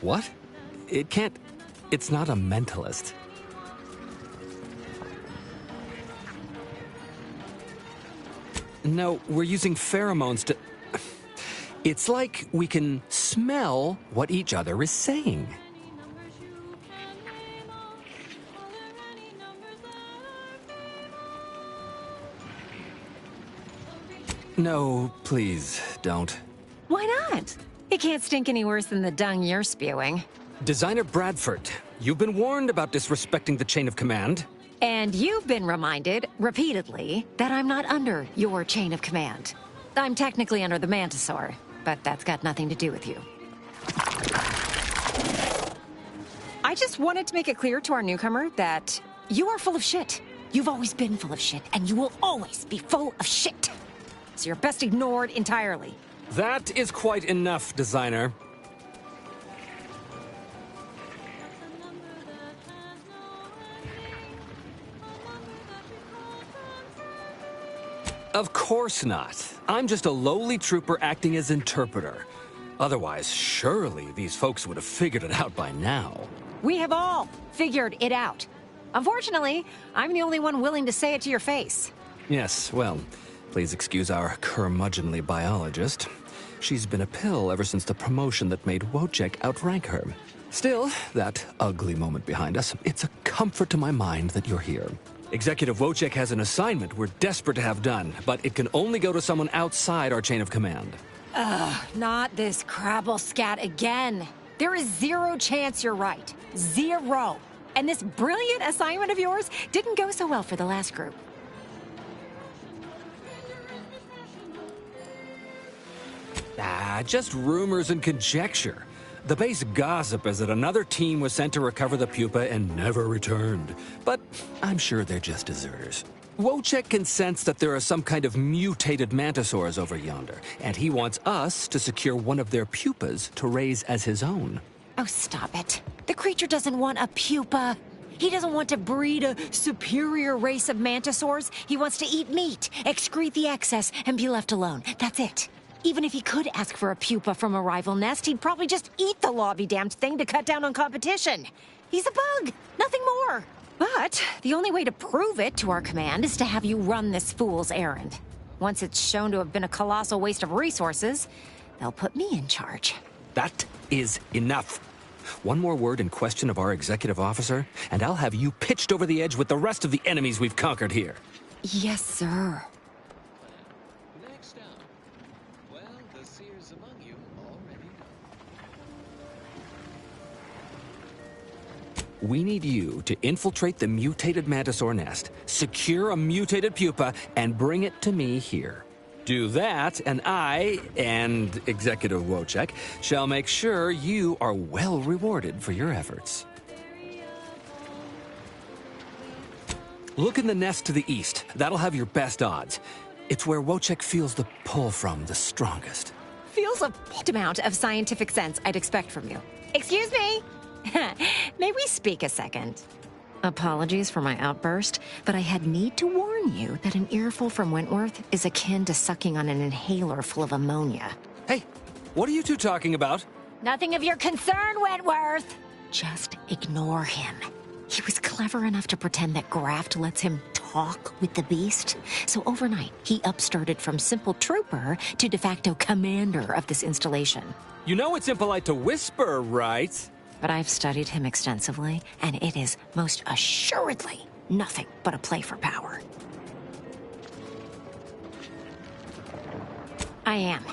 What? It can't... It's not a mentalist. No, we're using pheromones to... It's like we can smell what each other is saying. No, please, don't. Why not? It can't stink any worse than the dung you're spewing. Designer Bradford, you've been warned about disrespecting the chain of command. And you've been reminded, repeatedly, that I'm not under your chain of command. I'm technically under the Mantisaur, but that's got nothing to do with you. I just wanted to make it clear to our newcomer that you are full of shit. You've always been full of shit, and you will always be full of shit. So you're best ignored entirely. That is quite enough, Designer. Of course not. I'm just a lowly trooper acting as interpreter. Otherwise, surely these folks would have figured it out by now. We have all figured it out. Unfortunately, I'm the only one willing to say it to your face. Yes, well, please excuse our curmudgeonly biologist. She's been a pill ever since the promotion that made Wojciech outrank her. Still, that ugly moment behind us, it's a comfort to my mind that you're here. Executive Wojciech has an assignment we're desperate to have done, but it can only go to someone outside our chain of command. Ugh, not this crabble scat again. There is zero chance you're right. Zero. And this brilliant assignment of yours didn't go so well for the last group. Just rumors and conjecture. The base gossip is that another team was sent to recover the pupa and never returned. But I'm sure they're just deserters. Wojciech can sense that there are some kind of mutated mantisaurs over yonder, and he wants us to secure one of their pupas to raise as his own. Oh, stop it. The creature doesn't want a pupa. He doesn't want to breed a superior race of mantisaurs. He wants to eat meat, excrete the excess, and be left alone. That's it. Even if he could ask for a pupa from a rival nest, he'd probably just eat the lobby-damned thing to cut down on competition. He's a bug, nothing more. But the only way to prove it to our command is to have you run this fool's errand. Once it's shown to have been a colossal waste of resources, they'll put me in charge. That is enough. One more word in question of our executive officer, and I'll have you pitched over the edge with the rest of the enemies we've conquered here. Yes, sir. Next up, well, the seers among you already know. We need you to infiltrate the mutated mantisaur nest, secure a mutated pupa, and bring it to me here. Do that, and I, and Executive Wojciech, shall make sure you are well rewarded for your efforts. Look in the nest to the east. That'll have your best odds. It's where Wojciech feels the pull from the strongest. Feels a amount of scientific sense I'd expect from you. Excuse me? May we speak a second? Apologies for my outburst, but I had need to warn you that an earful from Wentworth is akin to sucking on an inhaler full of ammonia. Hey, what are you two talking about? Nothing of your concern, Wentworth! Just ignore him. He was clever enough to pretend that graft lets him talk with the beast. So overnight, he upstarted from simple trooper to de facto commander of this installation. You know it's impolite to whisper, right? But I've studied him extensively, and it is most assuredly nothing but a play for power. I am.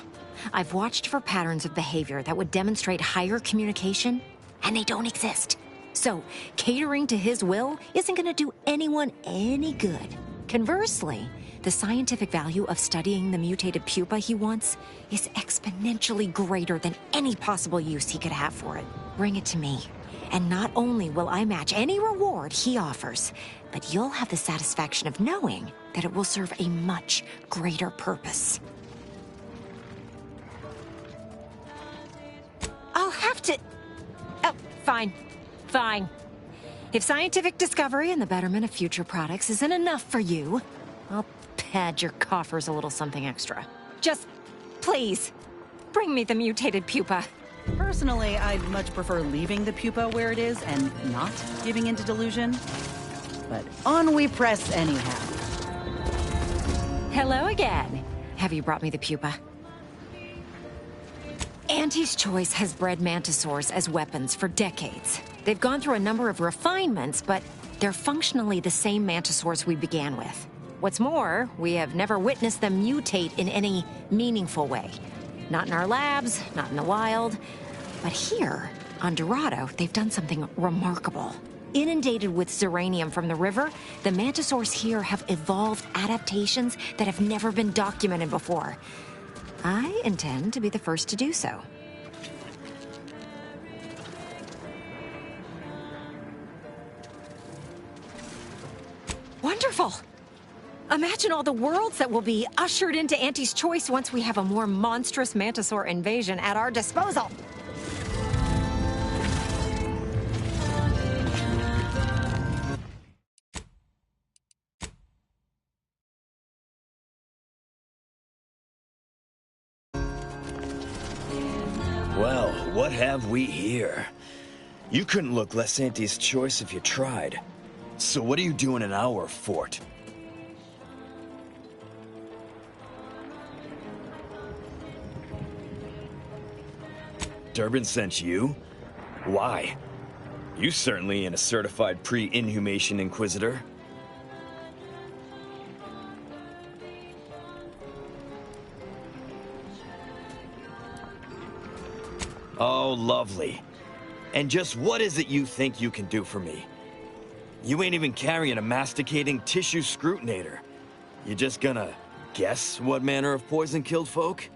I've watched for patterns of behavior that would demonstrate higher communication, and they don't exist. So, catering to his will isn't going to do anyone any good. Conversely, the scientific value of studying the mutated pupa he wants is exponentially greater than any possible use he could have for it. Bring it to me, and not only will I match any reward he offers, but you'll have the satisfaction of knowing that it will serve a much greater purpose. I'll have to... Oh, fine. Fine. If scientific discovery and the betterment of future products isn't enough for you, I'll pad your coffers a little something extra. Just, please, bring me the mutated pupa. Personally, I'd much prefer leaving the pupa where it is and not giving into delusion. But on we press anyhow. Hello again. Have you brought me the pupa? Auntie's Choice has bred mantisaurs as weapons for decades. They've gone through a number of refinements, but they're functionally the same mantisaurs we began with. What's more, we have never witnessed them mutate in any meaningful way. Not in our labs, not in the wild. But here, on Dorado, they've done something remarkable. Inundated with zeranium from the river, the mantisaurs here have evolved adaptations that have never been documented before. I intend to be the first to do so. Wonderful! Imagine all the worlds that will be ushered into Auntie's Choice once we have a more monstrous mantisaur invasion at our disposal. Well, what have we here? You couldn't look less Auntie's Choice if you tried. So what are you doing in our fort? Durbin sent you? Why? You certainly ain't a certified pre-inhumation inquisitor. Oh, lovely. And just what is it you think you can do for me? You ain't even carrying a masticating tissue scrutinator. You just gonna guess what manner of poison killed folk?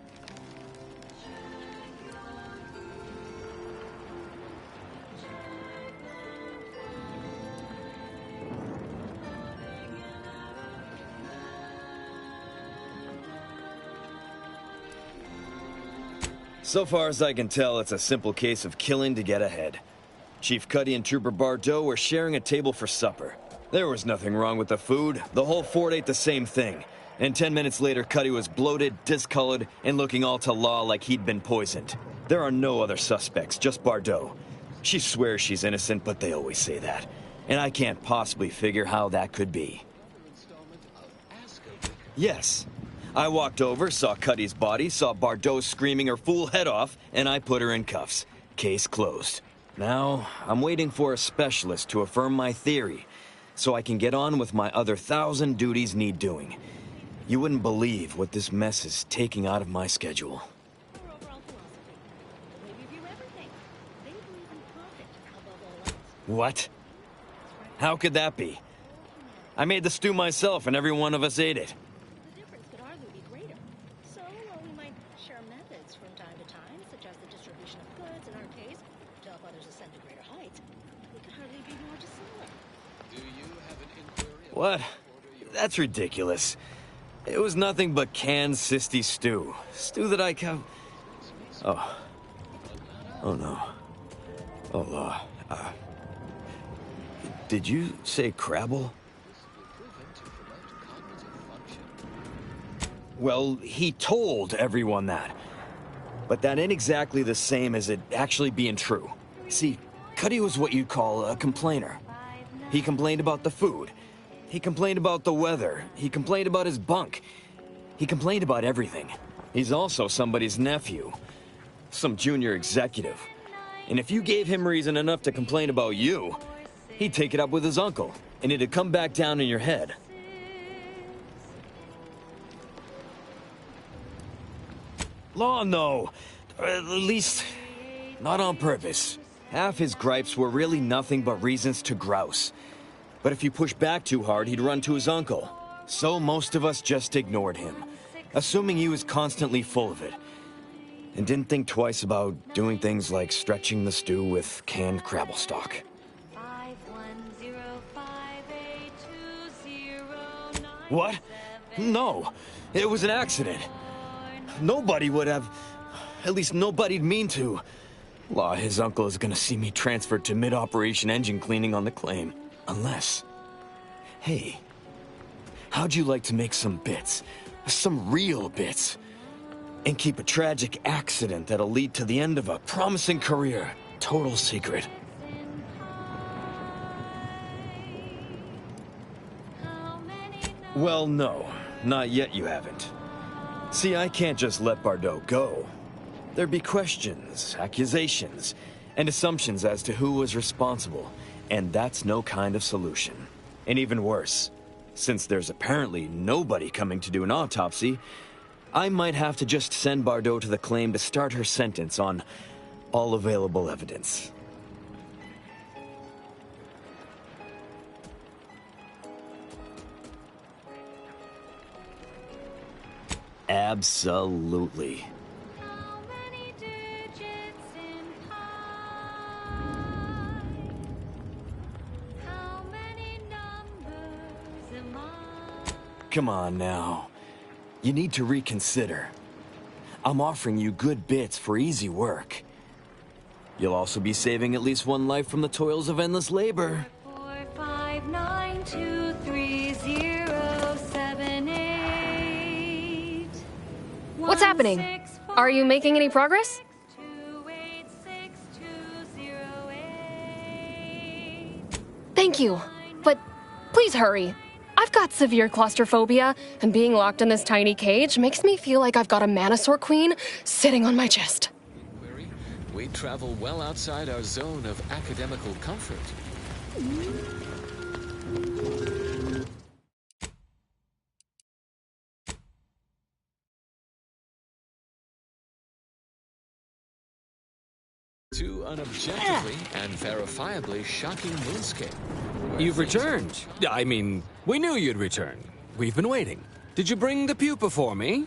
So far as I can tell, it's a simple case of killing to get ahead. Chief Cuddy and Trooper Bardot were sharing a table for supper. There was nothing wrong with the food. The whole fort ate the same thing. And 10 minutes later, Cuddy was bloated, discolored, and looking all to law like he'd been poisoned. There are no other suspects, just Bardot. She swears she's innocent, but they always say that. And I can't possibly figure how that could be. Yes. I walked over, saw Cuddy's body, saw Bardot screaming her fool head off, and I put her in cuffs. Case closed. Now, I'm waiting for a specialist to affirm my theory, so I can get on with my other 1,000 duties need doing. You wouldn't believe what this mess is taking out of my schedule. What? How could that be? I made the stew myself and every one of us ate it. What? That's ridiculous. It was nothing but canned sisty stew. Stew that I Oh. Oh no. Oh, did you say Crabble? Well, he told everyone that. But that ain't exactly the same as it actually being true. See, Cuddy was what you'd call a complainer. He complained about the food. He complained about the weather. He complained about his bunk. He complained about everything. He's also somebody's nephew. Some junior executive. And if you gave him reason enough to complain about you, he'd take it up with his uncle, and it'd come back down in your head. Law, no. At least, not on purpose. Half his gripes were really nothing but reasons to grouse. But if you push back too hard, he'd run to his uncle. So most of us just ignored him, assuming he was constantly full of it, and didn't think twice about doing things like stretching the stew with canned crabble stock. What? No, it was an accident. Nobody would have... At least nobody'd mean to. Law, his uncle is gonna see me transferred to mid-operation engine cleaning on the claim. Unless... Hey, how'd you like to make some bits? Some real bits? And keep a tragic accident that'll lead to the end of a promising career. Total secret. Well, no. Not yet you haven't. See, I can't just let Bardot go. There'd be questions, accusations, and assumptions as to who was responsible, and that's no kind of solution. And even worse, since there's apparently nobody coming to do an autopsy, I might have to just send Bardot to the claim to start her sentence on all available evidence. Absolutely. Come on now. You need to reconsider. I'm offering you good bits for easy work. You'll also be saving at least one life from the toils of endless labor. 459230788. What's happening? Are you making any progress? Thank you, but please hurry. I've got severe claustrophobia, and being locked in this tiny cage makes me feel like I've got a Manosaur queen sitting on my chest. We travel well outside our zone of academical comfort. To an objectively and verifiably shocking moonscape. You've returned. I mean, we knew you'd return. We've been waiting. Did you bring the pupa for me?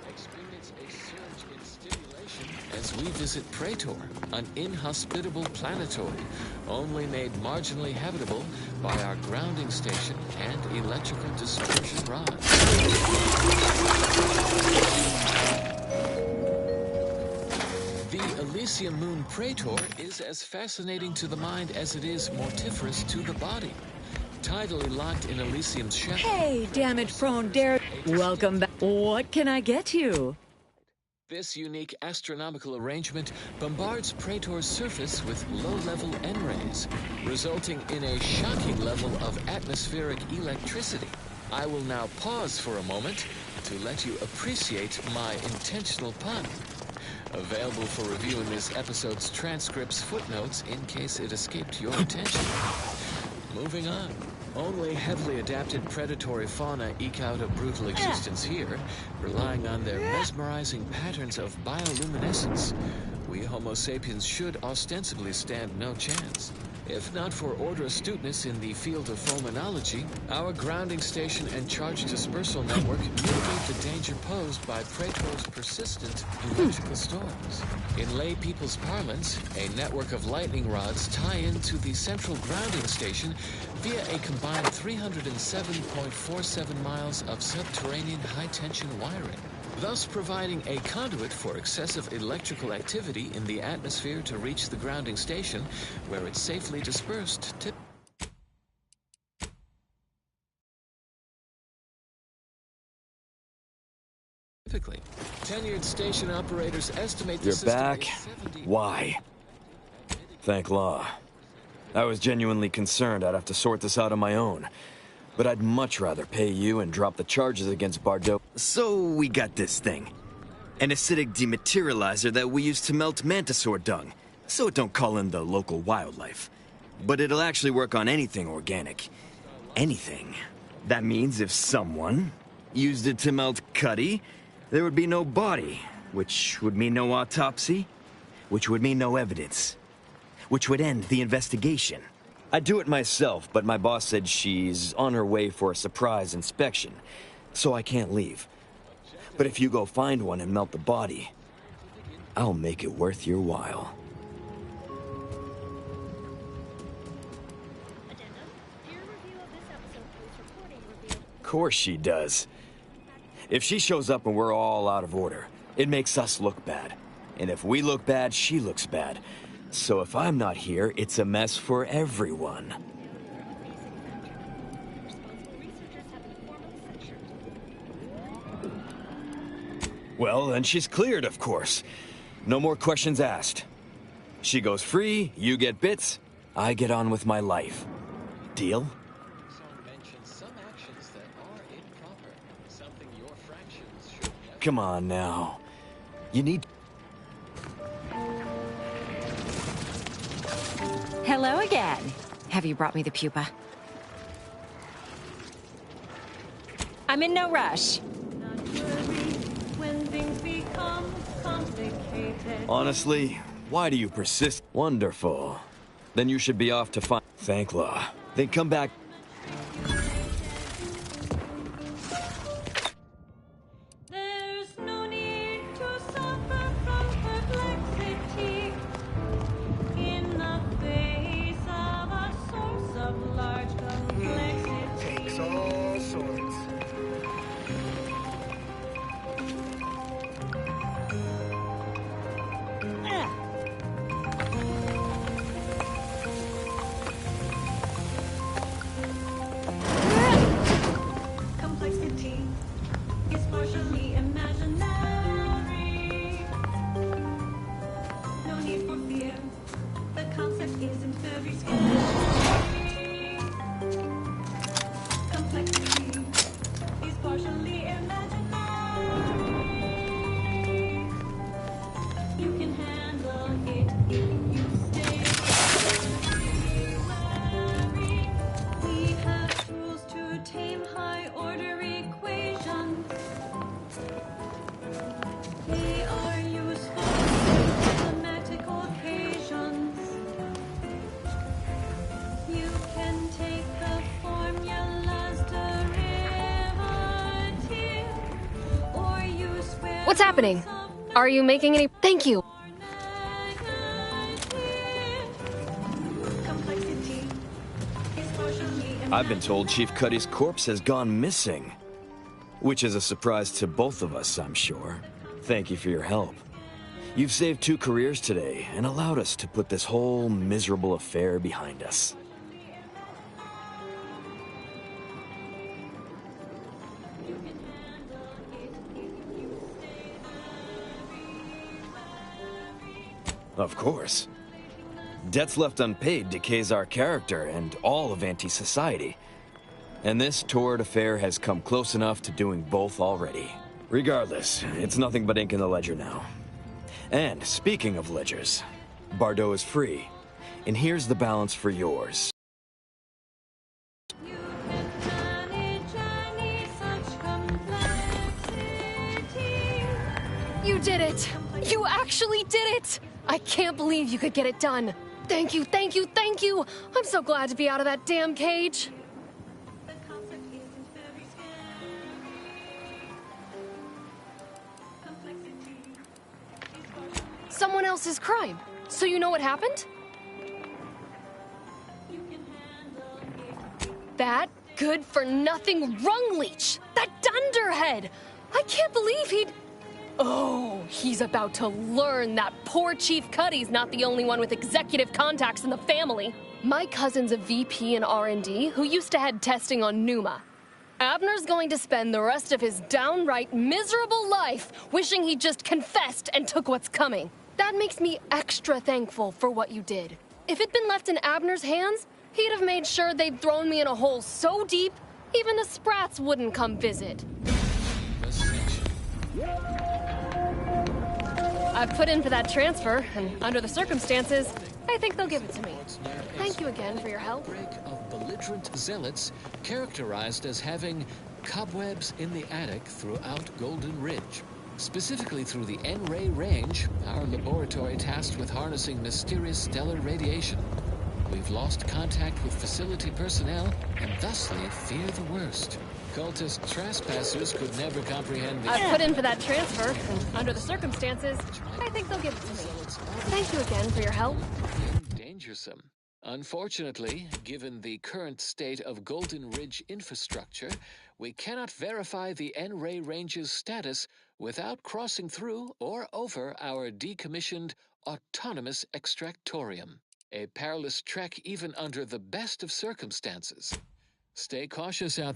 Experience a surge in stimulation as we visit Praetor, an inhospitable planetoid, only made marginally habitable by our grounding station and electrical dispersion rods. The Elysium moon Praetor is as fascinating to the mind as it is mortiferous to the body. Tidally locked in Elysium's shebang. Hey, damage-prone dare... Welcome back. What can I get you? This unique astronomical arrangement bombards Praetor's surface with low-level N-rays, resulting in a shocking level of atmospheric electricity. I will now pause for a moment to let you appreciate my intentional pun. Available for review in this episode's transcripts footnotes in case it escaped your attention. Moving on. Only heavily adapted predatory fauna eke out a brutal existence here, relying on their mesmerizing patterns of bioluminescence. We Homo sapiens should ostensibly stand no chance. If not for order astuteness in the field of fulminology, our grounding station and charge dispersal network mitigate the danger posed by Praetor's persistent electrical storms. In lay people's parlance, a network of lightning rods tie into the central grounding station via a combined 307.47 miles of subterranean high-tension wiring, thus providing a conduit for excessive electrical activity in the atmosphere to reach the grounding station, where it's safely dispersed. Typically, tenured station operators estimate the You're system back? is 70... Why? Thank Law. I was genuinely concerned I'd have to sort this out on my own. But I'd much rather pay you and drop the charges against Bardot. So we got this thing. An acidic dematerializer that we use to melt mantisaur dung, so it don't call in the local wildlife. But it'll actually work on anything organic. Anything. That means if someone used it to melt Cuddy, there would be no body, which would mean no autopsy, which would mean no evidence, which would end the investigation. I'd do it myself, but my boss said she's on her way for a surprise inspection, so I can't leave. But if you go find one and melt the body, I'll make it worth your while. Of course she does. If she shows up and we're all out of order, it makes us look bad. And if we look bad, she looks bad. So if I'm not here, it's a mess for everyone. Well, then she's cleared, of course. No more questions asked. She goes free, you get bits, I get on with my life. Deal? Come on now. You need... Hello again. Have you brought me the pupa? I'm in no rush. When things become complicated. Honestly, why do you persist? Wonderful. Then you should be off to find... Thanklaw. Then come back... There's no need to suffer from perplexity in the face of a source of large complexity. Takes all sorts. Complexity is partially imaginary. No need for fear. The concept isn't very scary. Complexity is partially imaginary. You can handle it if you stay wary. We have tools to tame high-order equations. They are useful in mathematical occasions. You can take the formula's derivative, or use square What's happening? Are you making any... Thank you. complexity is partially I've been told Chief Cuddy's corpse has gone missing. Which is a surprise to both of us, I'm sure. Thank you for your help. You've saved 2 careers today and allowed us to put this whole miserable affair behind us. Of course. Debts left unpaid decays our character and all of anti-society. And this torrid affair has come close enough to doing both already. Regardless, it's nothing but ink in the ledger now. And speaking of ledgers, Bardot is free. And here's the balance for yours. You did it! You actually did it! I can't believe you could get it done. Thank you, thank you, thank you! I'm so glad to be out of that damn cage. Someone else's crime. So you know what happened? That good-for-nothing rung leech! That dunderhead! I can't believe he'd... Oh, he's about to learn that poor Chief Cuddy's not the only one with executive contacts in the family. My cousin's a VP in R&D who used to head testing on Numa. Abner's going to spend the rest of his downright miserable life wishing he just confessed and took what's coming. That makes me extra thankful for what you did. If it'd been left in Abner's hands, he'd have made sure they'd thrown me in a hole so deep, even the Sprats wouldn't come visit. I've put in for that transfer, and under the circumstances, I think they'll give it to me. Thank you again for your help. Of belligerent zealots characterized as having cobwebs in the attic throughout Golden Ridge. Specifically through the N-ray range, our laboratory tasked with harnessing mysterious stellar radiation. We've lost contact with facility personnel and thusly fear the worst. Cultist trespassers could never comprehend the... I've put in for that transfer, and under the circumstances, I think they'll give it to me. Thank you again for your help. Dangersome. Unfortunately, given the current state of Golden Ridge infrastructure, we cannot verify the N-Ray Range's status without crossing through or over our decommissioned autonomous extractorium. A perilous trek even under the best of circumstances. Stay cautious out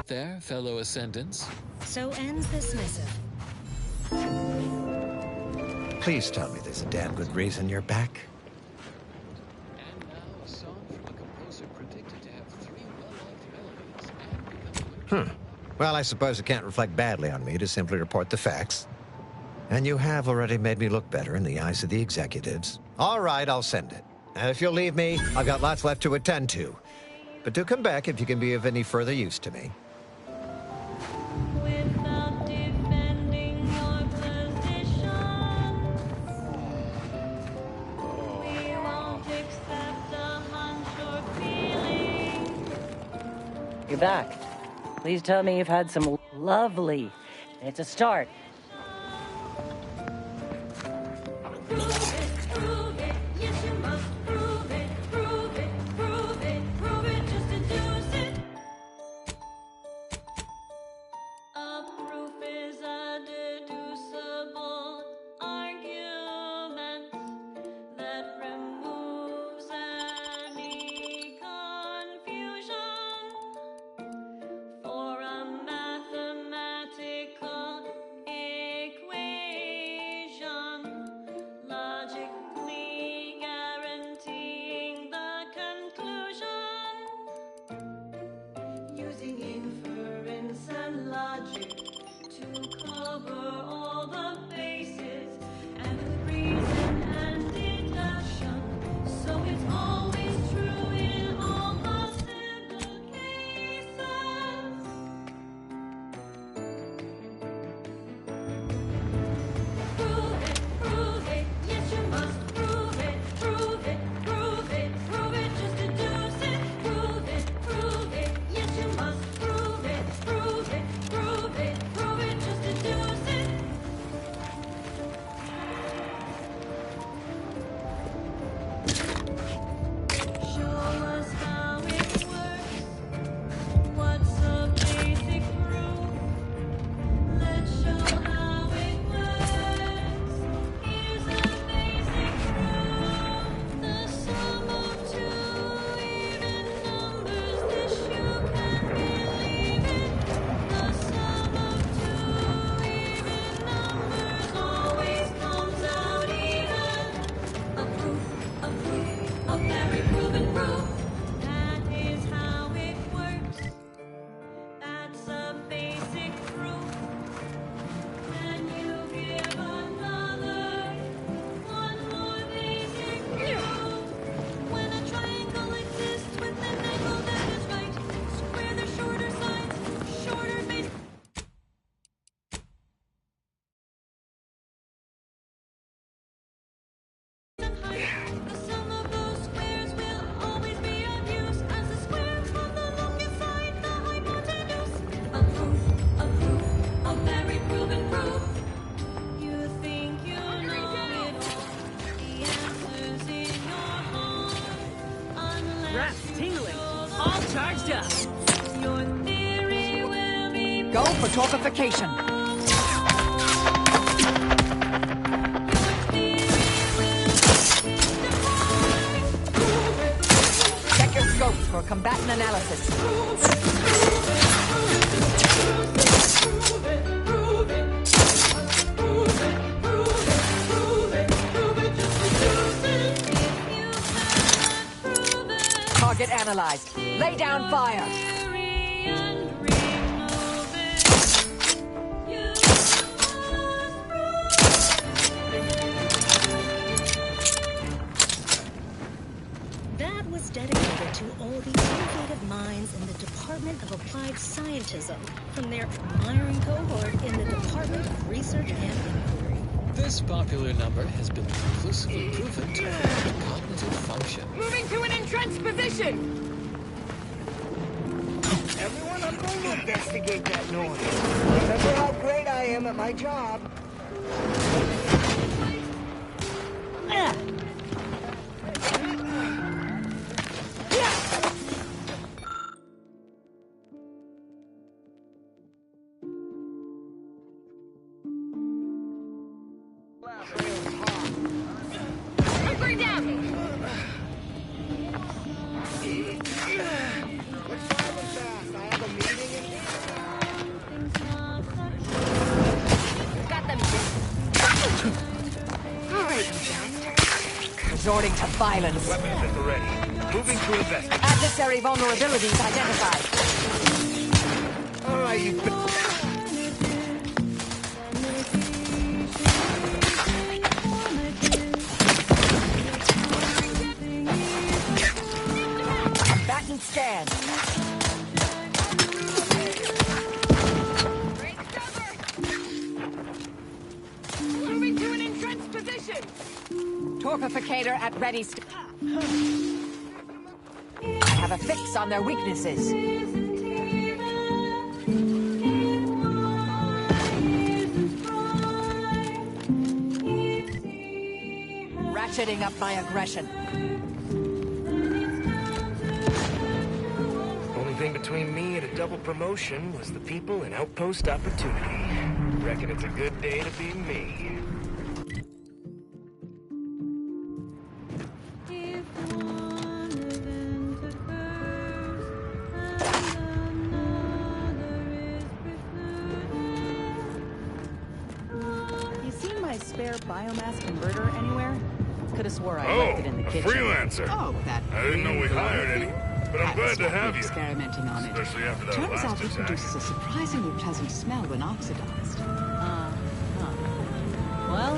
there, fellow Ascendants. So ends this missive. Please tell me there's a damn good reason you're back. And now a song from a composer predicted to have 3 well-liked melodies and become... Well, I suppose it can't reflect badly on me to simply report the facts. And you have already made me look better in the eyes of the executives. All right, I'll send it. And if you'll leave me, I've got lots left to attend to. But do come back if you can be of any further use to me. Without defending your position, we won't accept a hunch or feeling. You're back. Please tell me you've had some lovely... It's a start. Prove it, yes you must prove it, prove it, prove it, prove it, just deduce it. A proof is a deducible argument that removes any confusion for a mathematical equation, logically guaranteeing the conclusion, using inference and logic to cover all the bases, and with reason and deduction, so it's always true in all possible cases. Prove it, yes you must prove it, prove it, prove it, prove it, just deduce it. Prove it, yes you must prove it, prove it, prove it, prove it, just deduce it. Show us how it works, what's a basic proof? Let's show how it works. Here's a basic proof. The sum of 2 even numbers, this you can believe it. The sum of 2 even numbers always comes out even. A proof, a very proven proof. That is how it works. That's a basic proof. Can you give another, one more basic proof? When a triangle exists with an angle that is right, square the shorter sides, shorter base. And height, the sum of those squares will always be of use as the square of the longest side, the hypotenuse. A proof, a very proven proof. You think you know it all, the answer's in your heart, unless Rats you tingling, show the all charged up. your theory will be Go for torpification. Check your scopes for combatant analysis. Target analyzed. Lay down fire. That was dedicated to all the innovative minds in the Department of Applied Scientists nepotism from their admiring cohort in the Department of Research and Inquiry. This popular number has been conclusively proven to affect cognitive function. Moving to an entrenched position! Everyone, I'm going to investigate that noise. Remember how great I am at my job. Hungry down! Got them. All right, you bastard. Resorting to violence. Weapons at the ready. Moving to investigate. Adversary vulnerabilities identified. All right, you. Combatant scan. Moving to an entrenched position! Torpificator at ready. I have a fix on their weaknesses. Ratcheting up my aggression. Only thing between me and a double promotion was the people in Outpost Opportunity. Reckon it's a good day to be me. You seen my spare biomass converter anywhere? Could have swore I left it in the kitchen. Freelancer. Oh, that. I didn't know we hired any, but I'm glad to have you. Experimenting on it. Especially after that Turns last out it attack. produces a surprisingly pleasant smell when oxidized. Well,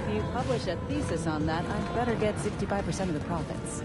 if you publish a thesis on that, I'd better get 65% of the profits.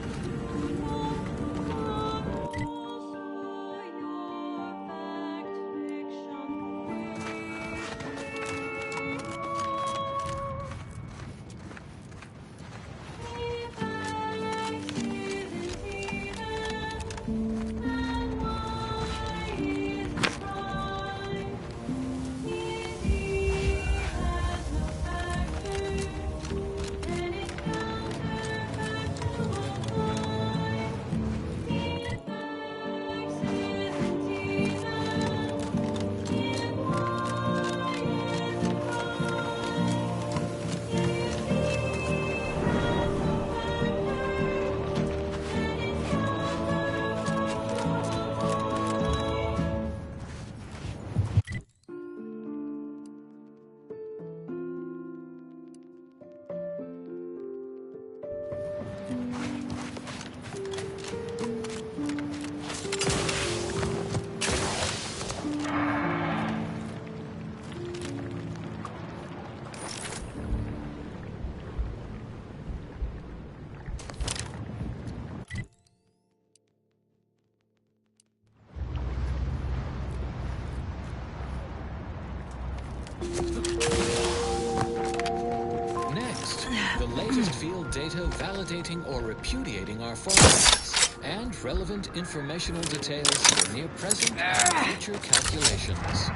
Next, the latest field data validating or repudiating our forecasts and relevant informational details for near present and future calculations.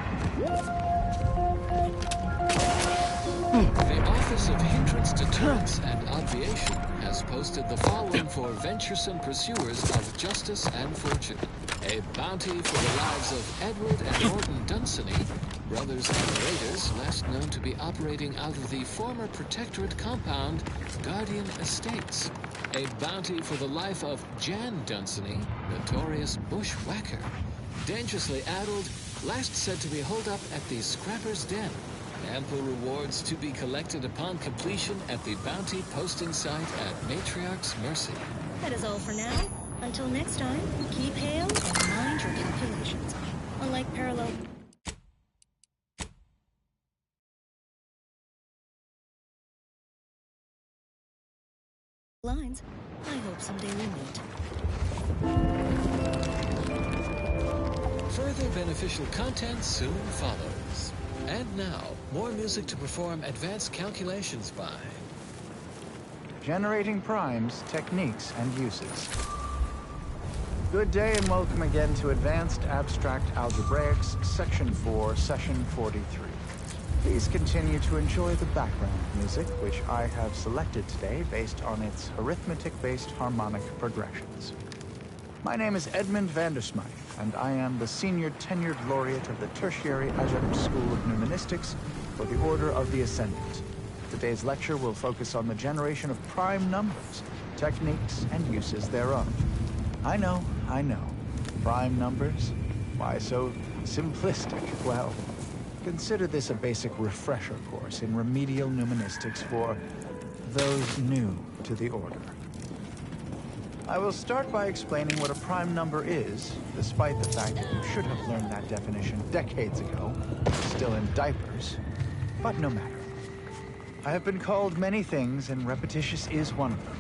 The Office of Hindrance Deterrence and Obviation has posted the following for venturesome pursuers of justice and fortune. A bounty for the lives of Edward and Morton Dunsany, brothers and raiders last known to be operating out of the former Protectorate compound, Guardian Estates. A bounty for the life of Jan Dunsany, notorious bushwhacker. Dangerously addled, last said to be holed up at the Scrapper's Den. Ample rewards to be collected upon completion at the bounty posting site at Matriarch's Mercy. That is all for now. Until next time, keep hail and mind your calculations. Unlike parallel lines, I hope someday we meet. Further beneficial content soon follows. And now, more music to perform advanced calculations by. Generating primes, techniques, and uses. Good day and welcome again to Advanced Abstract Algebraics, Section 4, Session 43. Please continue to enjoy the background music, which I have selected today based on its arithmetic-based harmonic progressions. My name is Edmund Vandersmythe, and I am the Senior Tenured Laureate of the Tertiary Adjunct School of Numismatics for the Order of the Ascendant. Today's lecture will focus on the generation of prime numbers, techniques, and uses thereof. I know. Prime numbers? Why so simplistic? Well, consider this a basic refresher course in remedial numismatics for those new to the Order. I will start by explaining what a prime number is, despite the fact that you should have learned that definition decades ago, still in diapers, but no matter. I have been called many things, and repetitious is one of them.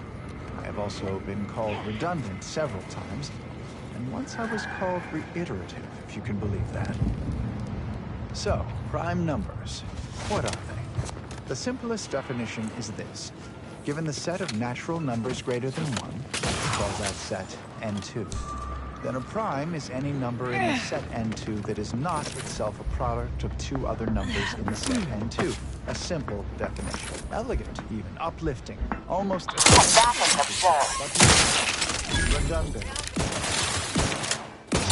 I have also been called redundant several times, and once I was called reiterative, if you can believe that. So, prime numbers. What are they? The simplest definition is this. Given the set of natural numbers greater than 1, we call that set N2, then a prime is any number in the set N2 that is not itself a product of two other numbers in the set N2. A simple definition. Elegant, even uplifting, almost redundant.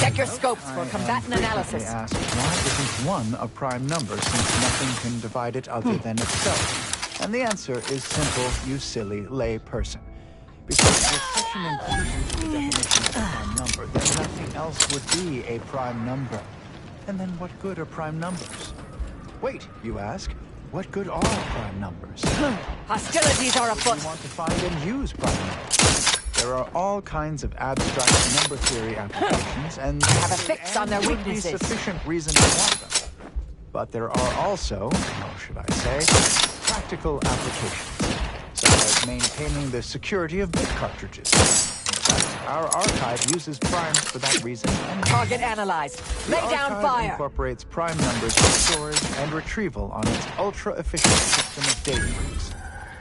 Check your scopes for combatant analysis. Ask, why isn't 1 a prime number since nothing can divide it other than itself? And the answer is simple, you silly lay person. Because with such an inclusion to the definition of a prime number, then nothing else would be a prime number. And then what good are prime numbers? Wait, you ask, what good are prime numbers? Hostilities are afoot. We want to find and use prime numbers. There are all kinds of abstract number theory applications, and have a fix on their weaknesses. Sufficient reason to want them. But there are also, how should I say, practical applications, such as maintaining the security of bit cartridges. In fact, our archive uses primes for that reason. And target analyzed. Lay down fire. Incorporates prime numbers for storage and retrieval on its ultra-efficient system of data bricks,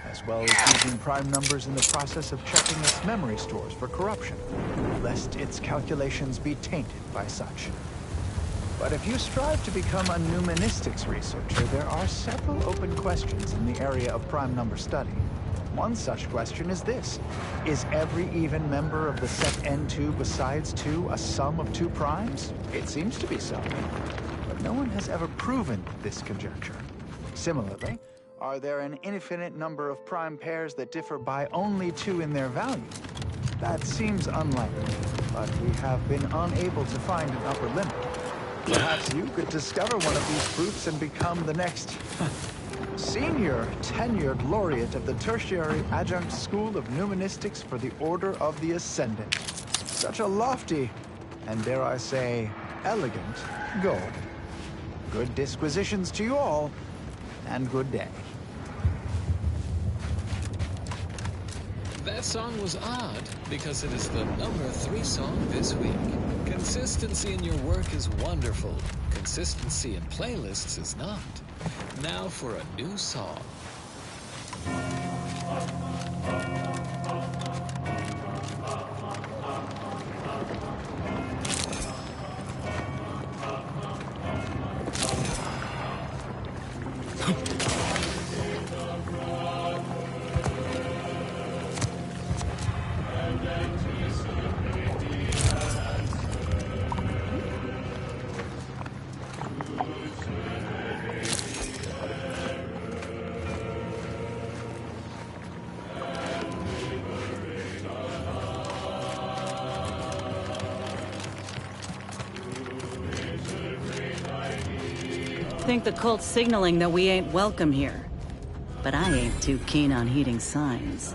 as well as using prime numbers in the process of checking its memory stores for corruption, lest its calculations be tainted by such. But if you strive to become a numismatics researcher, there are several open questions in the area of prime number study. One such question is this. Is every even member of the set N2 besides 2 a sum of 2 primes? It seems to be so. But no one has ever proven this conjecture. Similarly, are there an infinite number of prime pairs that differ by only 2 in their value? That seems unlikely, but we have been unable to find an upper limit. Perhaps you could discover one of these proofs and become the next Senior Tenured Laureate of the Tertiary Adjunct School of Numismatics for the Order of the Ascendant. Such a lofty, and dare I say, elegant goal. Good disquisitions to you all, and good day. That song was odd because it is the number 3 song this week. Consistency in your work is wonderful. Consistency in playlists is not. Now for a new song. Think the cult's signaling that we ain't welcome here. But I ain't too keen on heeding signs.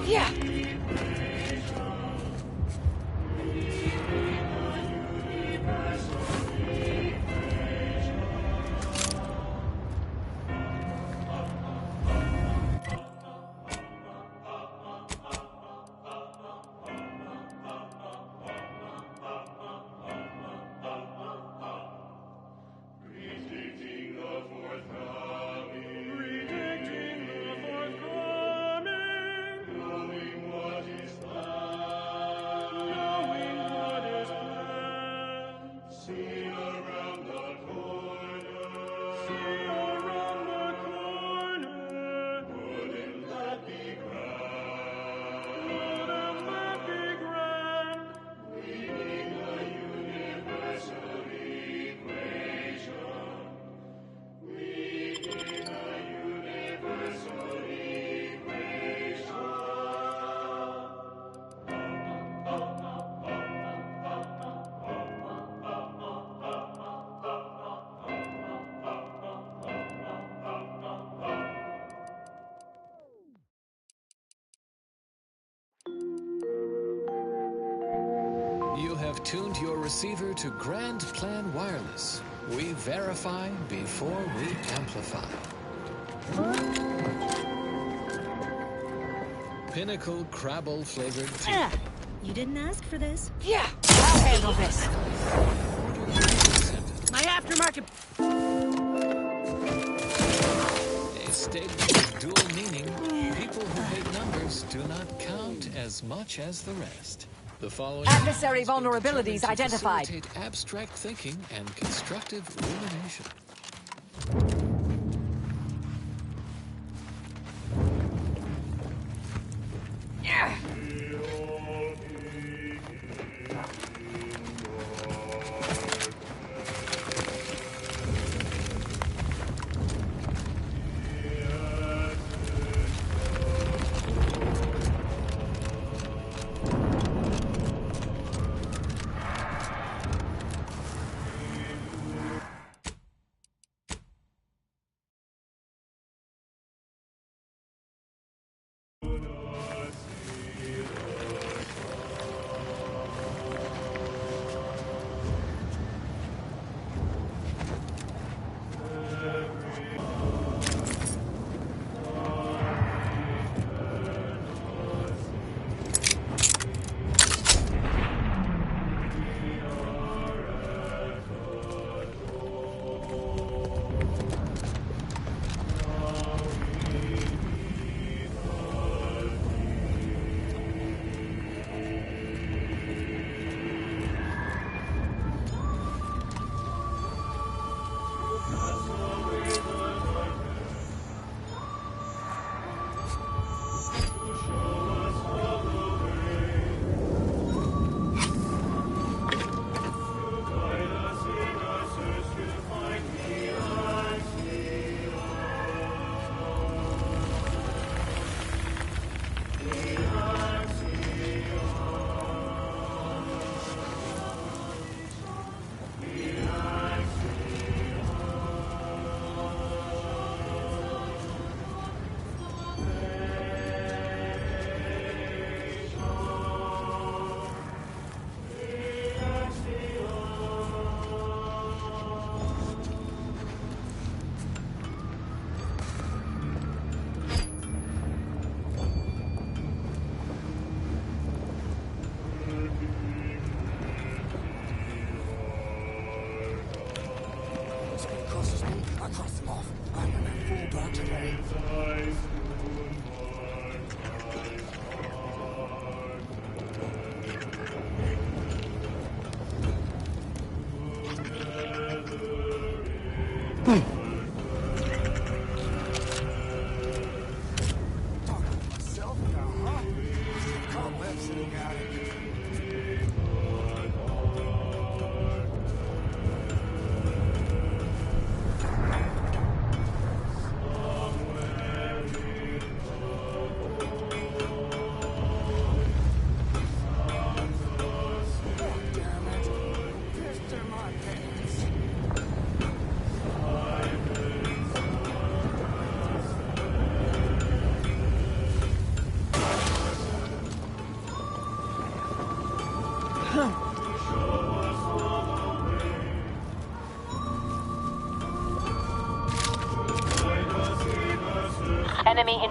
Yeah. You have tuned your receiver to Grand Plan Wireless. We verify before we amplify. Pinnacle Crabble flavored tea. You didn't ask for this. Yeah, I'll handle this. My aftermarket. A statement of dual meaning. People who hate numbers do not count as much as the rest. The following Adversary has been vulnerabilities determined to identified. facilitate abstract thinking and constructive rumination. Yeah.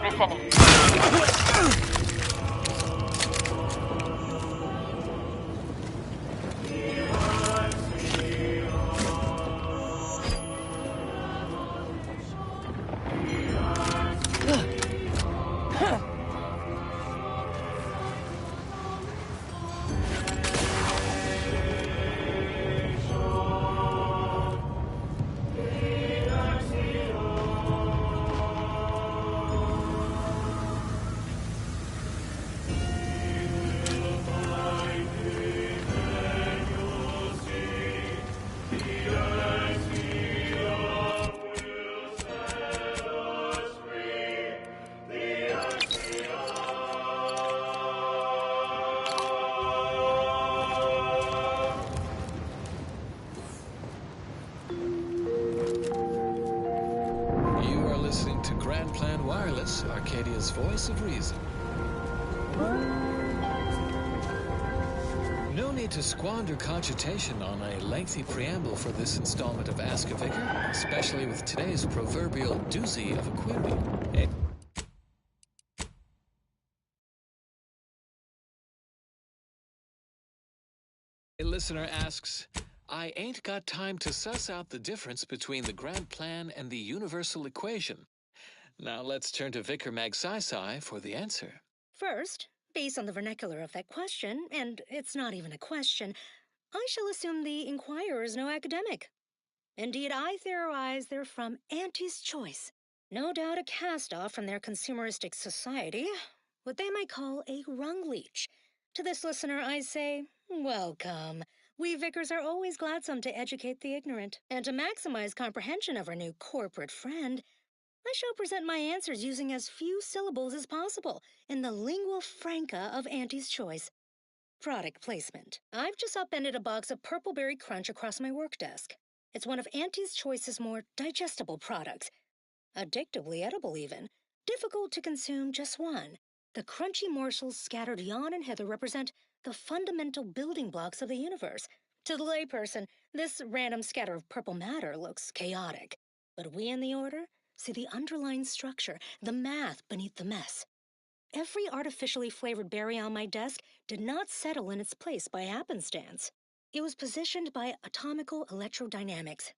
vicinity. You are listening to Grand Plan Wireless, Arcadia's voice of reason. No need to squander cogitation on a lengthy preamble for this installment of Ask a Vicar, especially with today's proverbial doozy of a query. A listener asks, I ain't got time to suss out the difference between the grand plan and the universal equation. Now let's turn to Vicar Magsai for the answer. First, based on the vernacular of that question, and it's not even a question, I shall assume the inquirer is no academic. Indeed, I theorize they're from Auntie's Choice. No doubt a cast-off from their consumeristic society, what they might call a rung leech. To this listener, I say, welcome. We vicars are always gladsome to educate the ignorant, and to maximize comprehension of our new corporate friend, I shall present my answers using as few syllables as possible in the lingua franca of Auntie's Choice. Product placement. I've just upended a box of Purple Berry Crunch across my work desk. It's one of Auntie's Choice's more digestible products. Addictively edible, even. Difficult to consume just one. The crunchy morsels scattered yon and hither represent the fundamental building blocks of the universe. To the layperson, this random scatter of purple matter looks chaotic. But we in the Order see the underlying structure, the math beneath the mess. Every artificially flavored berry on my desk did not settle in its place by happenstance. It was positioned by atomical electrodynamics,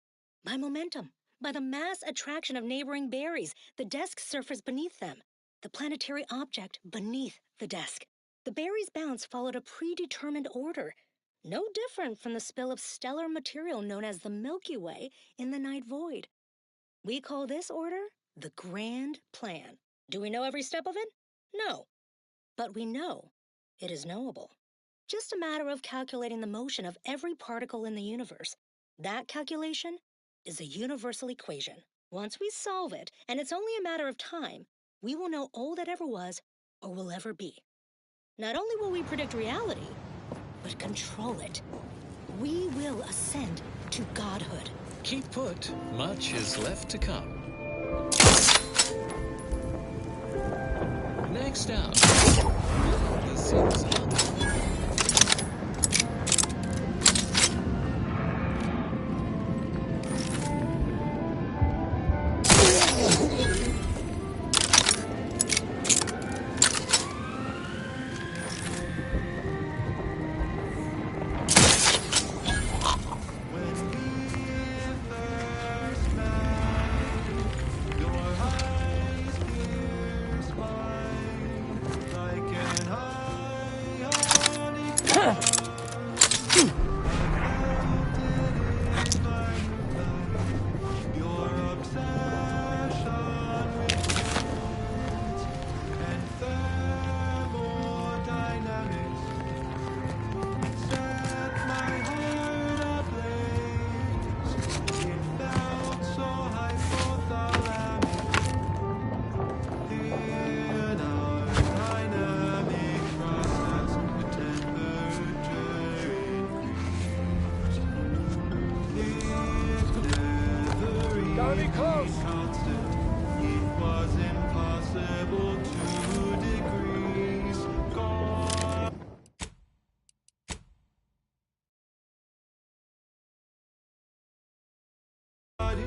by momentum, by the mass attraction of neighboring berries, the desk surface beneath them, the planetary object beneath the desk. The berries' bounce followed a predetermined order, no different from the spill of stellar material known as the Milky Way in the night void. We call this order the Grand Plan. Do we know every step of it? No. But we know it is knowable. Just a matter of calculating the motion of every particle in the universe. That calculation is a universal equation. Once we solve it, and it's only a matter of time, we will know all that ever was or will ever be. Not only will we predict reality, but control it. We will ascend to godhood. Keep put, much is left to come. Next out. The series on.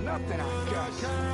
Nothing I got.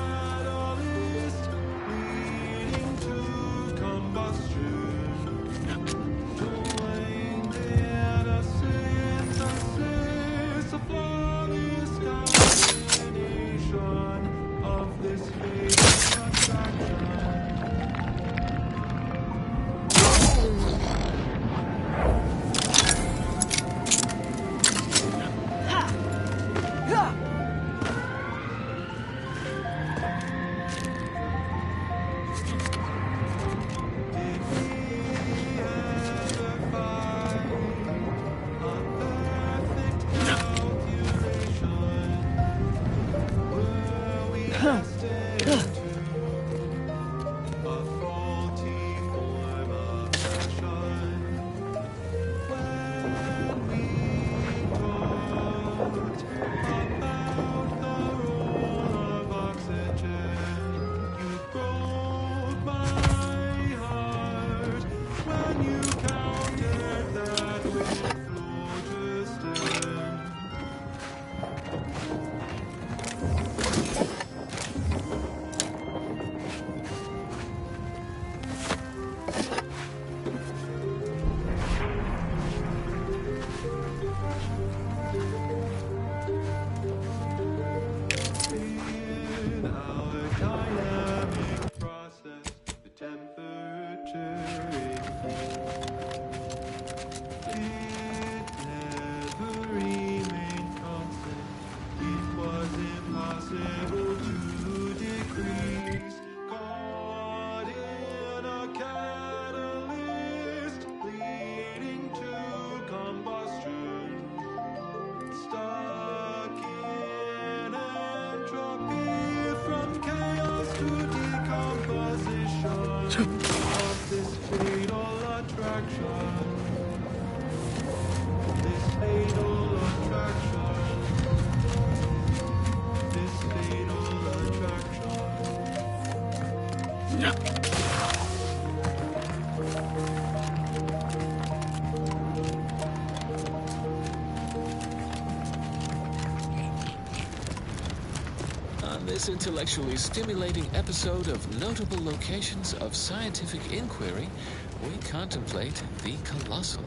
remained constant. It was impossible to decrease. Caught in a catalyst, leading to combustion. Stuck in entropy, from chaos to decomposition of this fatal attraction. This fatal attraction. This fatal attraction. On this intellectually stimulating episode of Notable Locations of Scientific Inquiry, we contemplate the colossal.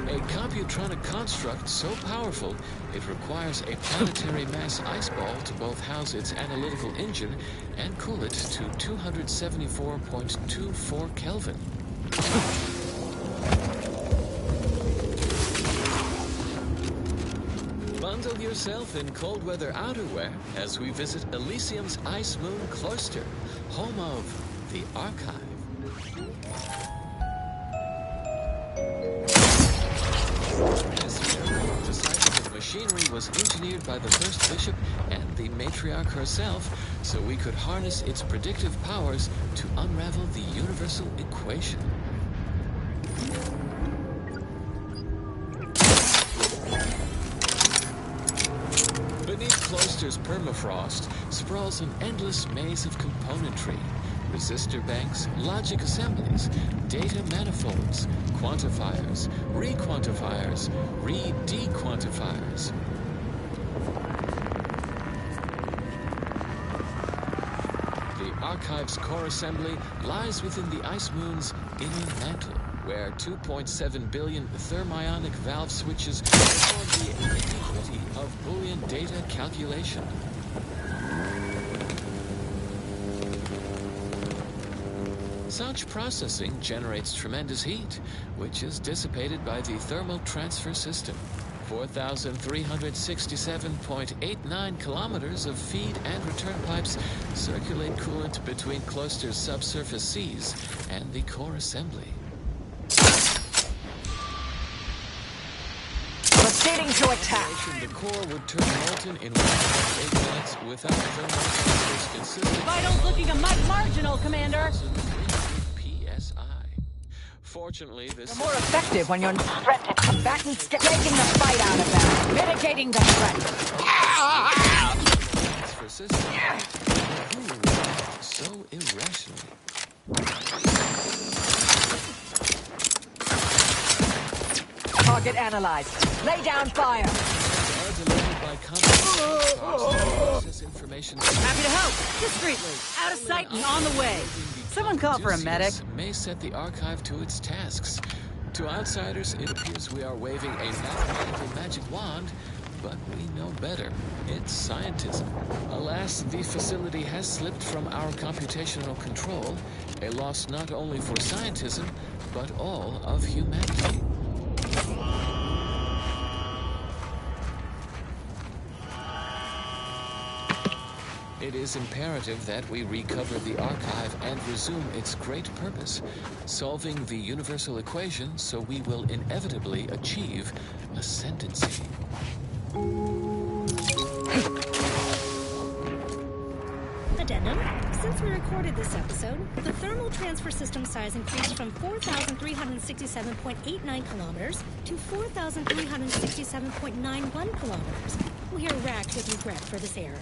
A computronic construct so powerful, it requires a planetary mass ice ball to both house its analytical engine and cool it to 274.24 Kelvin. Bundle yourself in cold weather outerwear as we visit Elysium's Ice Moon Cloister, home of the Archive. This miracle decisive machinery was engineered by the first bishop and the matriarch herself, so we could harness its predictive powers to unravel the universal equation. Beneath Cloister's permafrost sprawls an endless maze of componentry. Resistor banks, logic assemblies, data manifolds, quantifiers, re-quantifiers, re-dequantifiers. The Archive's core assembly lies within the Ice Moon's inner mantle, where 2.7 billion thermionic valve switches perform the nitty-gritty of Boolean data calculation. Such processing generates tremendous heat, which is dissipated by the thermal transfer system. 4,367.89 kilometers of feed and return pipes circulate coolant between Cloister's subsurface seas and the core assembly. Proceeding to attack. The core would turn molten in 1.8 minutes without thermal transfers consistent. Vitals looking a mud marginal, Commander. PSI. Fortunately, this More effective when you're threatened. Combatants taking the fight out of them, mitigating the threat. transfer system improved so irrationally. Target analyzed. Lay down fire. Happy to help. Discreetly. Out of sight and on the way. Someone call for a medic. May set the Archive to its tasks. To outsiders, it appears we are waving a mathematical magic wand, but we know better. It's scientism. Alas, the facility has slipped from our computational control, a loss not only for scientism, but all of humanity. It is imperative that we recover the Archive and resume its great purpose, solving the universal equation so we will inevitably achieve ascendancy. Addendum. Since we recorded this episode, the thermal transfer system size increased from 4,367.89 kilometers to 4,367.91 kilometers. We'll hear racked with regret for this error.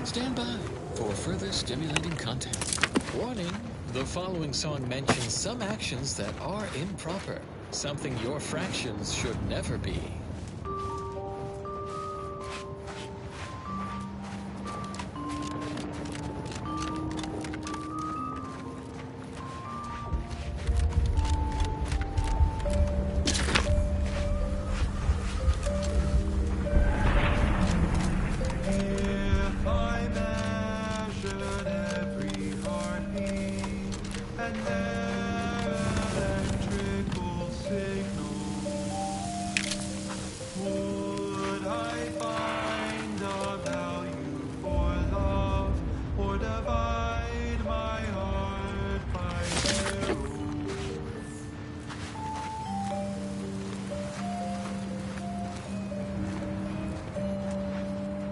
Stand by for further stimulating content. Warning, the following song mentions some actions that are improper, something your fractions should never be.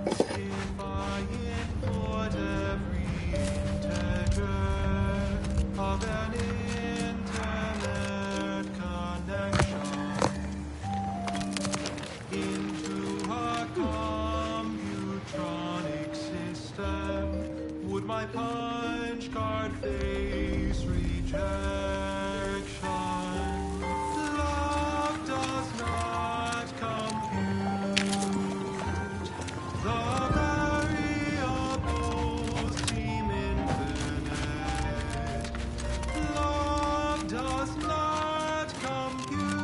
If I input every integer of an internet connection into a computronic system, would my punch card face rejection? Love does not compute. The variables seem infinite. Love does not compute.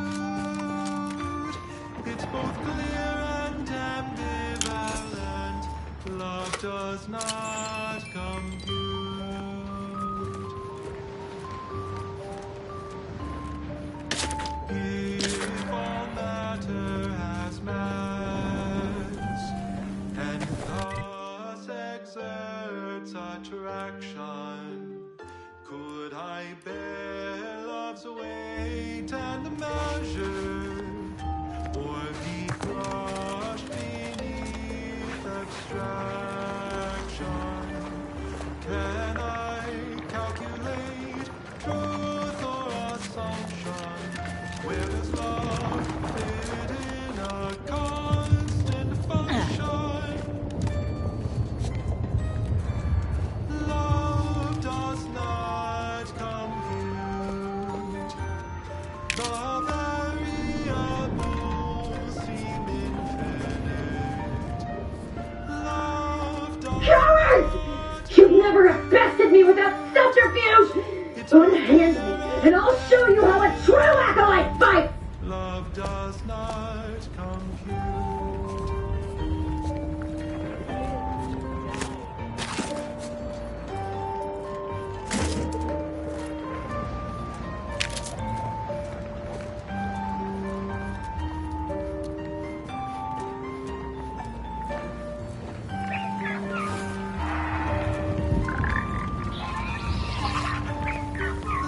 It's both clear and ambivalent. Love does not compute. If all matter has mass, and thus exerts attraction, could I bear love's weight and the measure, or be crushed beneath abstraction? Can I calculate truth or assumption? Where does love fit in a constant function? Love does not compute. The variables seem infinite. Love does Cowards! You'd never have bested me without subterfuge! Unhand me, and I'll show you how a true acolyte fights! Love does not compute.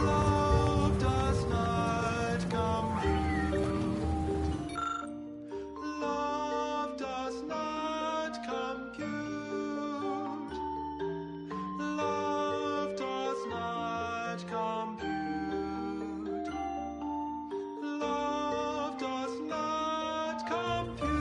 Love does not compute. Love does not compute. Love does not compute. Love does not compute.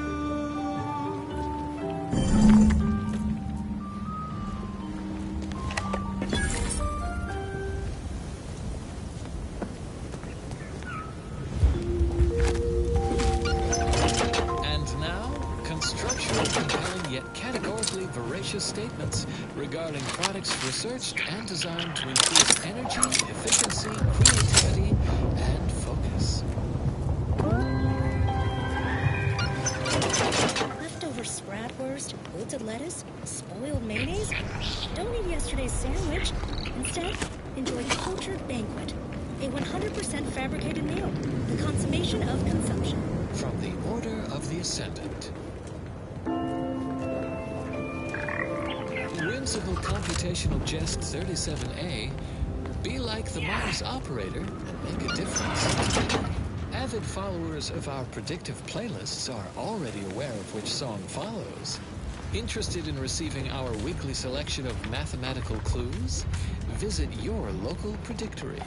And now, constructional, compelling yet categorically voracious statements regarding products researched and designed to increase energy, efficiency, creativity, and focus. Leftover Spratwurst, wilted lettuce, spoiled mayonnaise? Don't eat yesterday's sandwich. Instead, enjoy a cultured banquet. A 100% fabricated meal. The consummation of consumption. From the Order of the Ascendant. Whimsical computational jest 37A. Be like the Mars operator and make a difference. Avid followers of our predictive playlists are already aware of which song follows. Interested in receiving our weekly selection of mathematical clues? Visit your local predictory.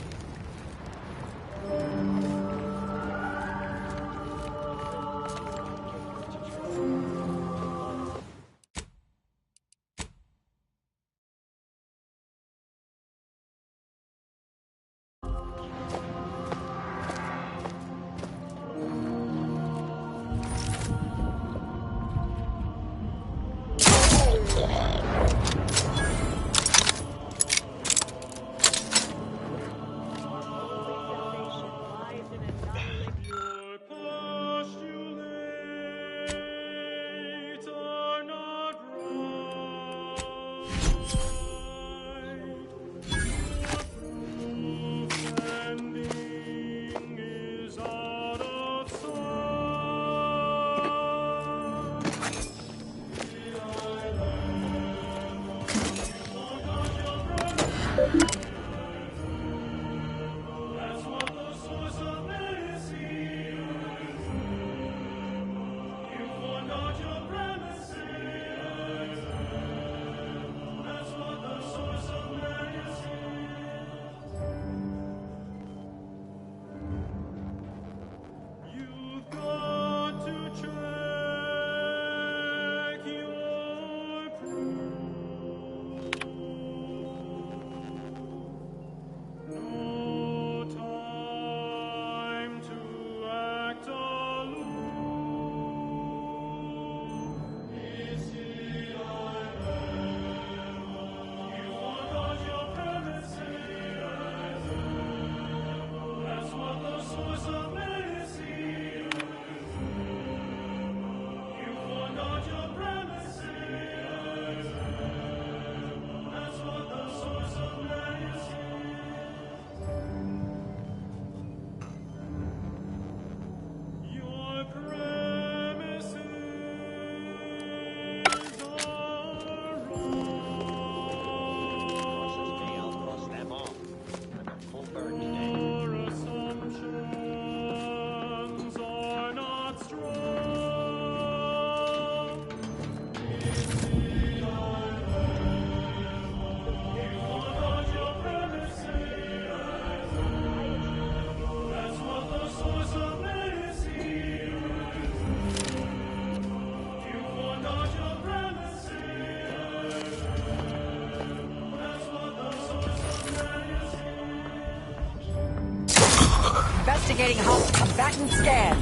Investigating hostile combatant scan.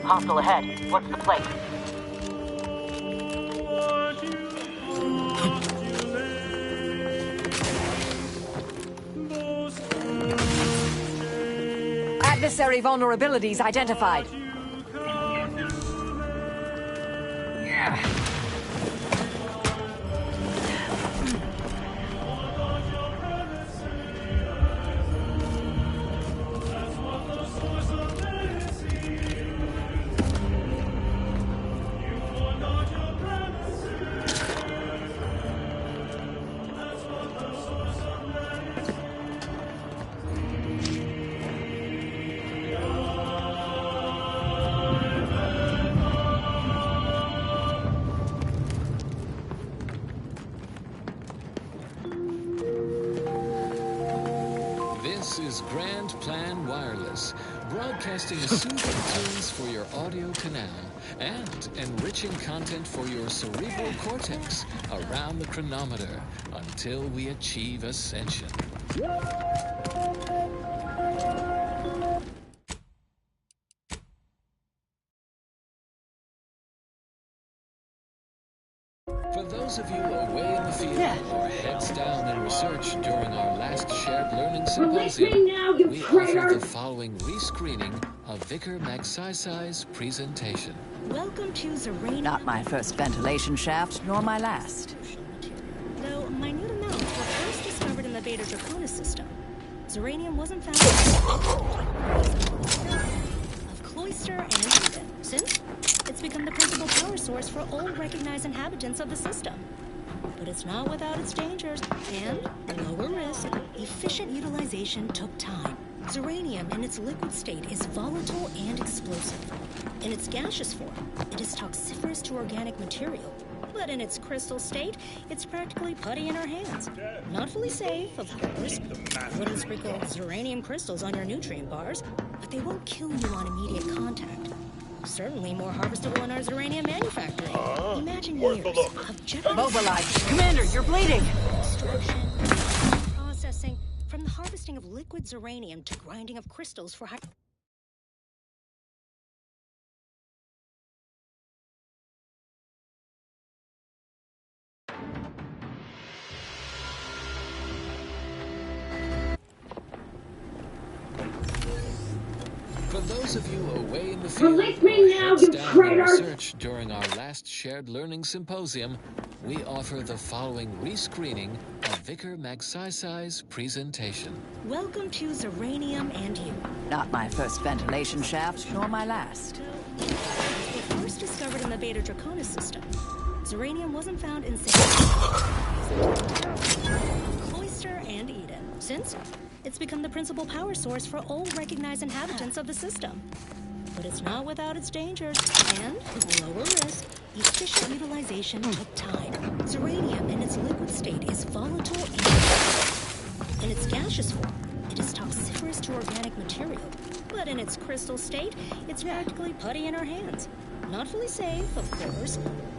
Hostile ahead. What's the place? Adversary vulnerabilities identified. This is Grand Plan Wireless, broadcasting soothing tunes for your audio canal and enriching content for your cerebral cortex around the chronometer until we achieve ascension. For those of you away in the field or heads down in research during our last shared learning symposium, we offer the following rescreening of Vicar Magsaysay's presentation. Welcome to Zeranium. Not my first ventilation shaft, nor my last. Though minute amounts were first discovered in the Beta Draconis system, Zeranium wasn't found of Cloister and Eden. Since it's become the principal power source for all recognized inhabitants of the system. But it's not without its dangers, and lower risk. Efficient utilization took time. Zeranium in its liquid state is volatile and explosive. In its gaseous form, it is toxiferous to organic material. But in its crystal state, it's practically putty in our hands. Not fully safe, of course. You wouldn't sprinkle Zeranium crystals on your nutrient bars, but they won't kill you on immediate contact. Certainly more harvestable in our Zeranium manufacturing. Imagine years of jeopardy. Mobilize! Commander, you're bleeding! Extraction, processing, from the harvesting of liquid Zeranium to grinding of crystals for For those of you away in the field Release me or now, heads you down in traitor! research during our last shared learning symposium, we offer the following rescreening of Vicar Magsaysay's presentation. Welcome to Zeranium and you. Not my first ventilation shaft, nor my last. Were first discovered in the Beta Draconis system. Zeranium wasn't found in Cloister and Eden. Since it's become the principal power source for all recognized inhabitants of the system. But it's not without its dangers, and lower risk. Efficient utilization took time. Zeranium in its liquid state is volatile and in its gaseous form, it is toxiferous to organic material. But in its crystal state, it's practically putty in our hands. Not fully safe, of course.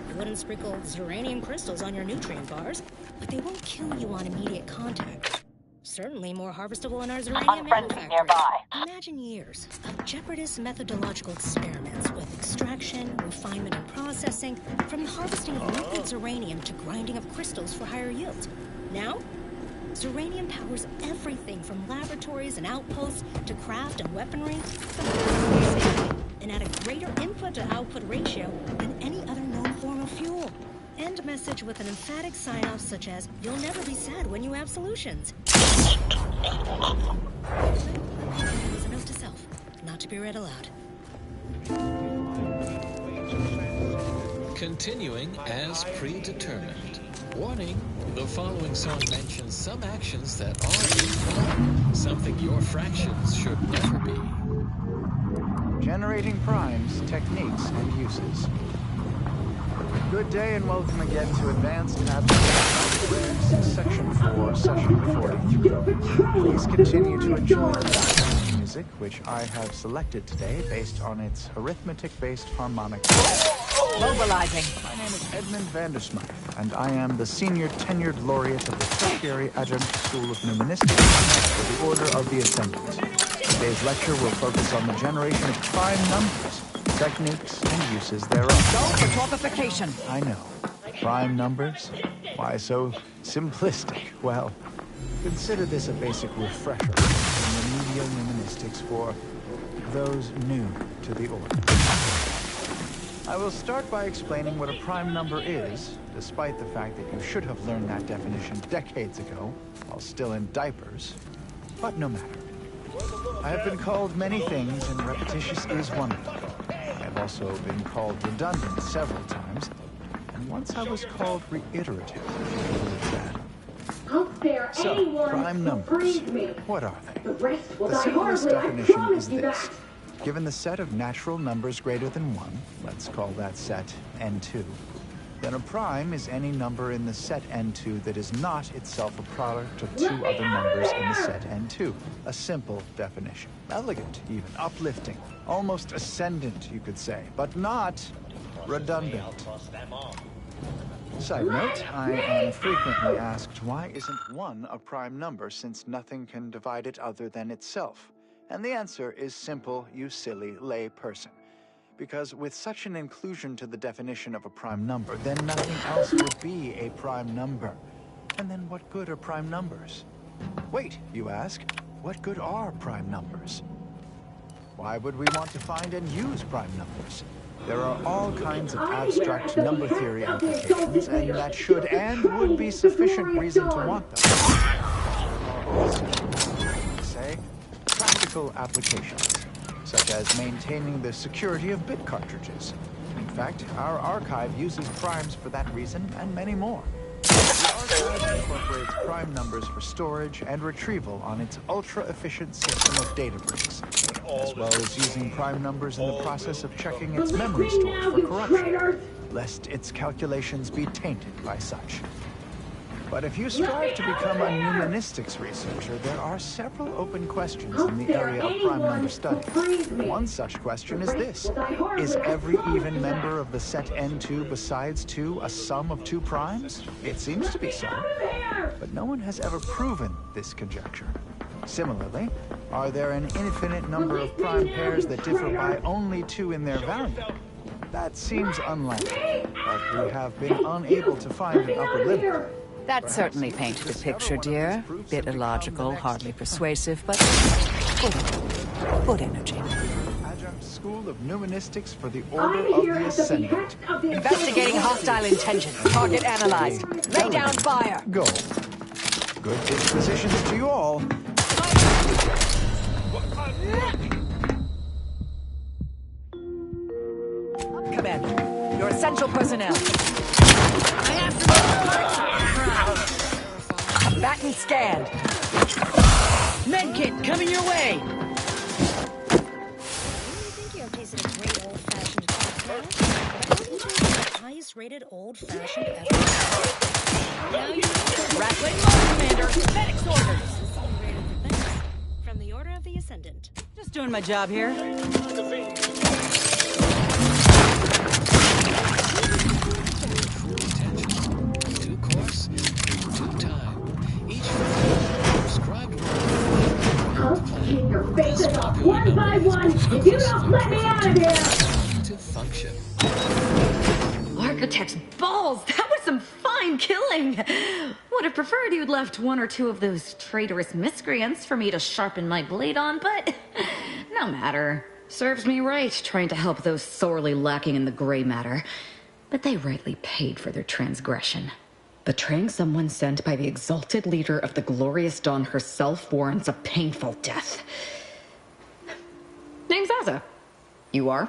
You wouldn't sprinkle Zeranium crystals on your nutrient bars, but they won't kill you on immediate contact. Certainly more harvestable in our Zeranium manufacturing. Nearby. Imagine years of jeopardous methodological experiments with extraction, refinement, and processing, from the harvesting of liquid Zeranium to grinding of crystals for higher yields. Now, Zeranium powers everything from laboratories and outposts to craft and weaponry, and at a greater input to output ratio than any other known form of fuel. End message with an emphatic sign-off such as, "You'll never be sad when you have solutions." As a note to self, not to be read aloud. Continuing as predetermined. Warning, the following song mentions some actions that are illegal, something your fractions should never be. Generating primes, techniques, and uses. Good day and welcome again to Advanced Abstract Section 4, Session 43. Please continue to enjoy the background music, which I have selected today based on its arithmetic-based harmonic. Mobilizing. My name is Edmund Vandersmythe, and I am the Senior Tenured Laureate of the Tertiary Adjunct School of Nuministic for the Order of the Ascendant. Today's lecture will focus on the generation of prime numbers, techniques, and uses thereof. Go for torpification. I know. Prime numbers? Why so simplistic? Well, consider this a basic refresher in remedial mnemonistics for those new to the order. I will start by explaining what a prime number is, despite the fact that you should have learned that definition decades ago, while still in diapers. But no matter. I have been called many things, and repetitious is one of them. I have also been called redundant several times, and once I was called reiterative. So, prime numbers. What are they? The simplest definition is this. Given the set of natural numbers greater than 1, let's call that set n2, then a prime is any number in the set n2 that is not itself a product of two other numbers in the set n2. A simple definition. Elegant, even. Uplifting. Almost ascendant, you could say, but not redundant. Side note, I am frequently asked, why isn't 1 a prime number since nothing can divide it other than itself? And the answer is simple, you silly lay person. Because with such an inclusion to the definition of a prime number, then nothing else would be a prime number. And then what good are prime numbers? Wait, you ask, what good are prime numbers? Why would we want to find and use prime numbers? There are all kinds of abstract number theory applications, and that should and would be sufficient reason to want them. Say, practical applications, such as maintaining the security of bit cartridges. In fact, our archive uses primes for that reason and many more. The archive incorporates prime numbers for storage and retrieval on its ultra-efficient system of data bricks, as well as using prime numbers in the process of checking its memory store for corruption, lest its calculations be tainted by such. But if you strive to become a mnemonistics researcher, there are several open questions in the area of prime number study. One such question is this. Is every even member of the set n2 besides 2 a sum of 2 primes? It seems to be so. But no one has ever proven this conjecture. Similarly, are there an infinite number of prime pairs that differ by only 2 in their value? That seems unlikely, but we have been unable to find an upper limit. That certainly painted a picture, dear. Bit illogical, hardly persuasive, but good energy. Adjunct School of Mnemonistics for the Order of the Ascendant. Investigating hostile intentions. Target analyzed. Lay down fire. Go. Good dispositions to you all. Commander, your essential personnel. Batten scanned. Medkit coming your way. You have tasted a great old-fashioned cocktail, but I think it's the highest-rated old-fashioned ever. Now you know. Rattling on, Commander. Medic's orders. From the Order of the Ascendant. Just doing my job here. Due course, due time. Each prescribed I'll kick your faces off one by one if you don't let me out of here! To function. Architect's balls! That was some fine killing! Would have preferred you'd left 1 or 2 of those traitorous miscreants for me to sharpen my blade on, but no matter. Serves me right trying to help those sorely lacking in the gray matter. But they rightly paid for their transgression. Betraying someone sent by the exalted leader of the glorious dawn herself warrants a painful death. Name's Azza. You are?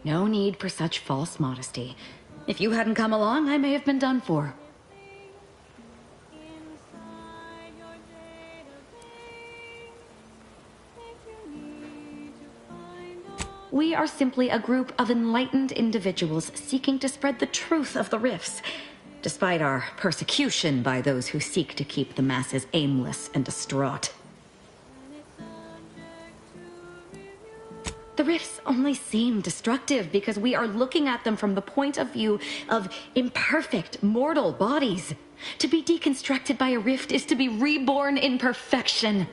No need for such false modesty. If you hadn't come along, I may have been done for. We are simply a group of enlightened individuals seeking to spread the truth of the rifts, despite our persecution by those who seek to keep the masses aimless and distraught. The rifts only seem destructive because we are looking at them from the point of view of imperfect, mortal bodies. To be deconstructed by a rift is to be reborn in perfection.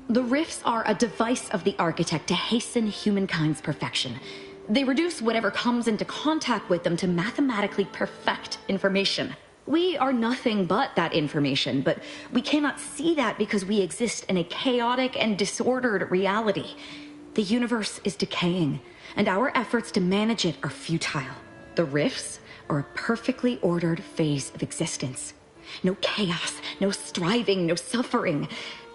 The rifts are a device of the architect to hasten humankind's perfection. They reduce whatever comes into contact with them to mathematically perfect information. We are nothing but that information, but we cannot see that because we exist in a chaotic and disordered reality. The universe is decaying, and our efforts to manage it are futile. The rifts are a perfectly ordered phase of existence. No chaos, no striving, no suffering.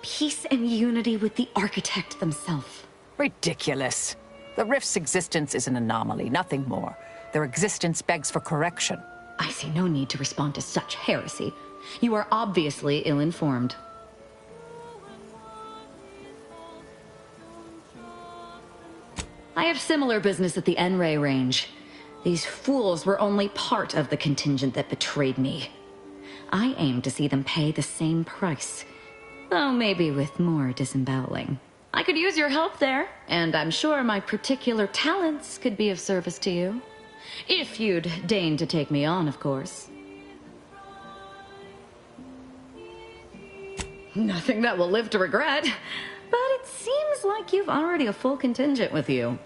Peace and unity with the architect themselves. Ridiculous. The rift's existence is an anomaly, nothing more. Their existence begs for correction. I see no need to respond to such heresy. You are obviously ill-informed. I have similar business at the N-Ray range. These fools were only part of the contingent that betrayed me. I aim to see them pay the same price, though maybe with more disemboweling. I could use your help there, and I'm sure my particular talents could be of service to you. If you'd deign to take me on, of course. Nothing that will live to regret, but it seems like you've already a full contingent with you.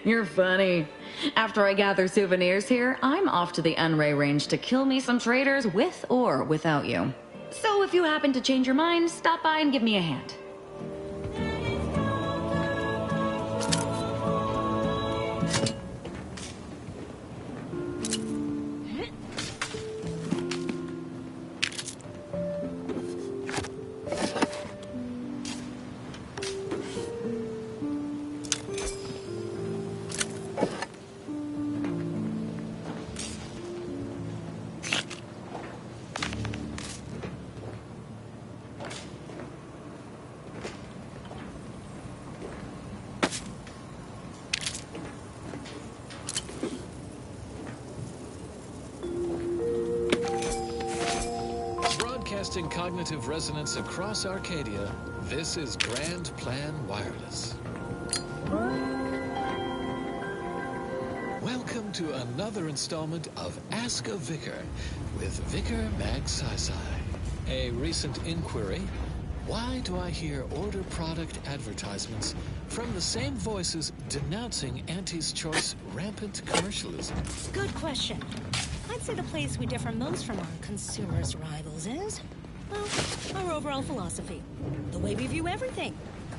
You're funny. After I gather souvenirs here, I'm off to the N-Ray range to kill me some traitors with or without you. So if you happen to change your mind, stop by and give me a hand. Broadcasting cognitive resonance across Arcadia, this is Grand Plan Wireless. Welcome to another installment of Ask a Vicar with Vicar Mag Sci-Sci. A recent inquiry: why do I hear order product advertisements from the same voices denouncing Auntie's Choice rampant commercialism? Good question. I'd say the place we differ most from our consumers' rivals is, well, our overall philosophy. The way we view everything.